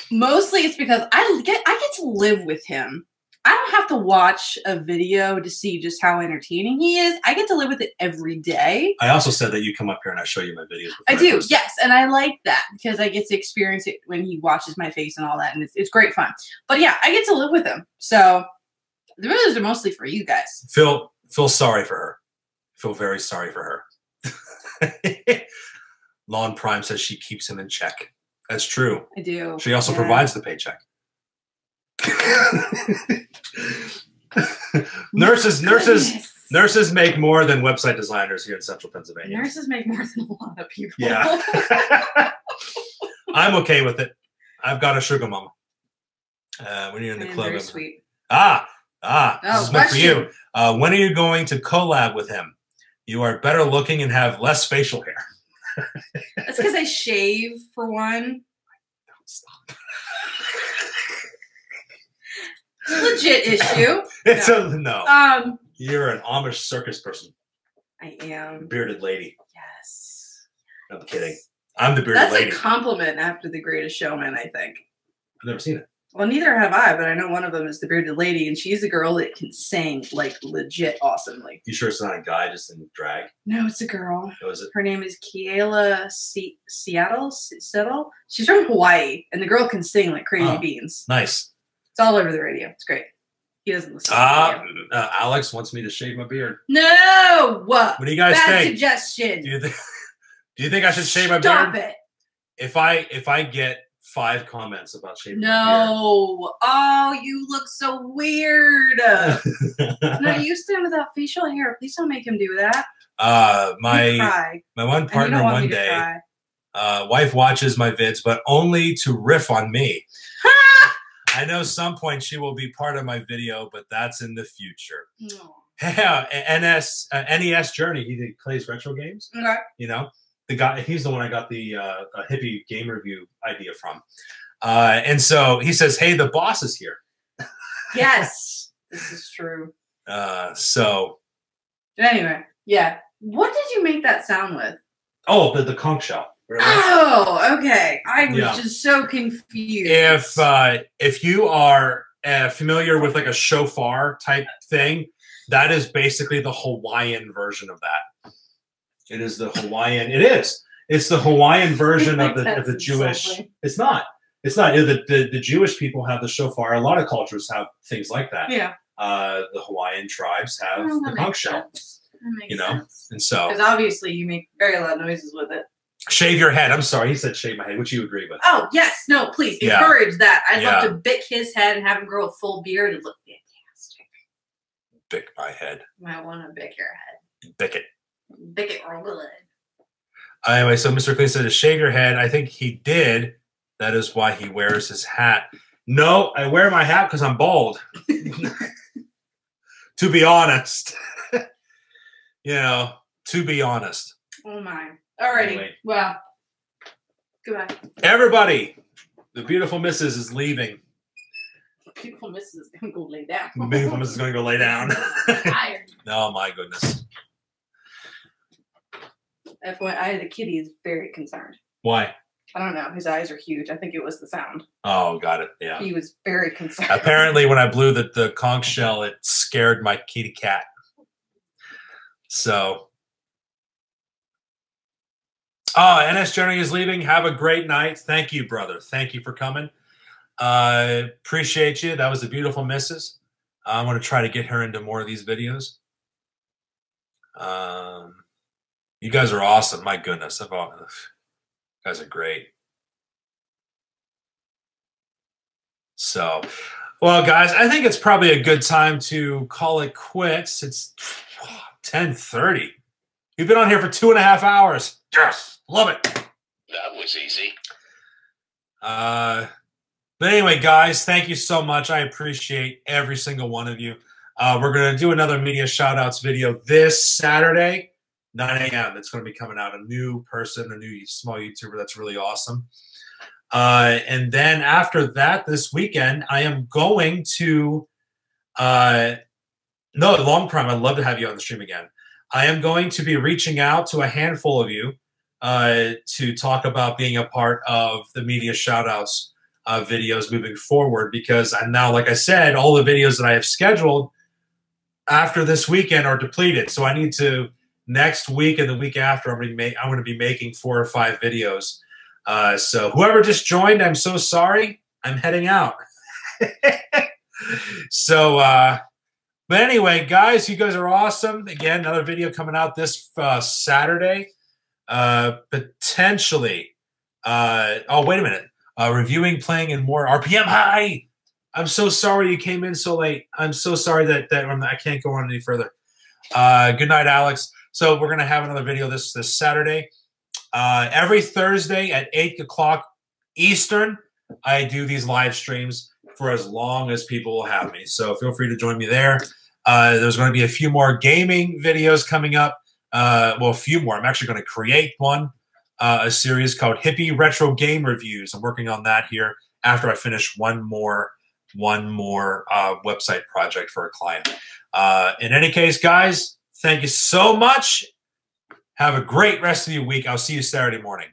C: mostly it's because I get to live with him. I don't have to watch a video to see just how entertaining he is. I get to live with it every day.
A: I also said that you come up here and I show you my videos.
C: I do, yes, and I like that because I get to experience it when he watches my face and all that, and it's great fun. But yeah, I get to live with him. So the videos are mostly for you guys.
A: Feel sorry for her. Feel very sorry for her. Lawn Prime says she keeps him in check. That's true.
C: I do.
A: She also provides the paycheck. Nurses make more than website designers here in Central Pennsylvania.
C: Nurses make more than a lot of people.
A: Yeah. I'm okay with it. I've got a sugar mama. When you're in the club.
C: Very sweet.
A: This is meant for you. When are you going to collab with him? You are better looking and have less facial hair.
C: That's because I shave, for one.
A: Don't stop.
C: It's a legit issue.
A: It's no. You're an Amish circus person.
C: I am.
A: Bearded lady.
C: Yes.
A: I'm kidding. I'm the bearded lady.
C: That's a compliment after The Greatest Showman, I think.
A: I've never seen it.
C: Well, neither have I, but I know one of them is the bearded lady, and she's a girl that can sing, like, legit awesomely.
A: You sure it's not a guy just in drag?
C: No, it's a girl.
A: Who is it?
C: Her name is Kiela Settle. She's from Hawaii, and the girl can sing like crazy beans.
A: Nice.
C: It's all over the radio. It's great. He doesn't listen to the
A: Alex wants me to shave my beard.
C: No!
A: What do you guys
C: Bad
A: think?
C: Suggestion.
A: Do you think I should shave my beard?
C: Stop it.
A: If I get 5 comments about shaving my
C: No. Oh, you look so weird. No, you stand without facial hair. Please don't make him do that.
A: My one partner one day, wife watches my vids, but only to riff on me. I know some point she will be part of my video, but that's in the future.
C: No.
A: Yeah, NES Journey. He plays retro games.
C: Okay.
A: You know, the guy. He's the one I got the hippie game review idea from. And so he says, "Hey, the boss is here."
C: Yes, this is true.
A: So.
C: Anyway, yeah. What did you make that sound with?
A: Oh, the conch shell. Really?
C: Oh, okay. I was just so confused.
A: If you are familiar with like a shofar type thing, that is basically the Hawaiian version of that. It is the Hawaiian. It is. It's the Hawaiian version of the Jewish.
C: Insulting.
A: It's not. It's not. The Jewish people have the shofar. A lot of cultures have things like that.
C: Yeah.
A: The Hawaiian tribes have the conch shell.
C: That makes sense.
A: And so
C: because obviously you make very loud noises with it.
A: Shave your head. I'm sorry. He said shave my head, which you agree with.
C: Oh, yes. No, please.
A: Yeah.
C: Encourage that. I'd love to bick his head and have him grow a full beard and look fantastic.
A: Bick my head.
C: I want to bick your head.
A: Bick it.
C: Bick it real good.
A: Anyway, so Mr. Clean said to shave your head. I think he did. That is why he wears his hat. No, I wear my hat because I'm bald. To be honest. To be honest.
C: Oh, my. Alrighty.
A: Anyway.
C: Well, goodbye.
A: Everybody, the beautiful Mrs. is leaving.
C: Beautiful Mrs. is going to go lay down.
A: The beautiful Mrs. is going to go lay down.
C: Tired.
A: Oh, my goodness.
C: FYI, the kitty is very concerned.
A: Why?
C: I don't know. His eyes are huge. I think it was the sound.
A: Oh, got it. Yeah.
C: He was very concerned.
A: Apparently, when I blew the conch shell, it scared my kitty cat. So, Oh, NS Journey is leaving. Have a great night. Thank you, brother. Thank you for coming. Appreciate you. That was a beautiful missus. I'm going to try to get her into more of these videos. You guys are awesome. My goodness. You guys are great. So, well, guys, I think it's probably a good time to call it quits. It's 10:30. You've been on here for 2.5 hours. Yes, love it.
B: That was easy.
A: But anyway, guys, thank you so much. I appreciate every single one of you. We're going to do another media shout-outs video this Saturday, 9 a.m. It's going to be coming out. A new person, a new small YouTuber that's really awesome. And then after that, this weekend, I am going to long prime. I'd love to have you on the stream again. I am going to be reaching out to a handful of you to talk about being a part of the media shoutouts videos moving forward, because I'm now, like I said, all the videos that I have scheduled after this weekend are depleted. So I need to, next week and the week after, I'm going to be making 4 or 5 videos. So whoever just joined, I'm so sorry. I'm heading out. So, but anyway, guys, you guys are awesome. Again, another video coming out this Saturday. Potentially. Oh, wait a minute. Reviewing, playing, and more. RPM high. I'm so sorry you came in so late. I'm so sorry that I can't go on any further. Good night, Alex. So we're going to have another video this Saturday. Every Thursday at 8 o'clock Eastern, I do these live streams for as long as people will have me. So feel free to join me there. There's going to be a few more gaming videos coming up. Well, a few more. I'm actually going to create one, a series called Hippie Retro Game Reviews. I'm working on that here after I finish one more website project for a client. In any case, guys, thank you so much. Have a great rest of your week. I'll see you Saturday morning.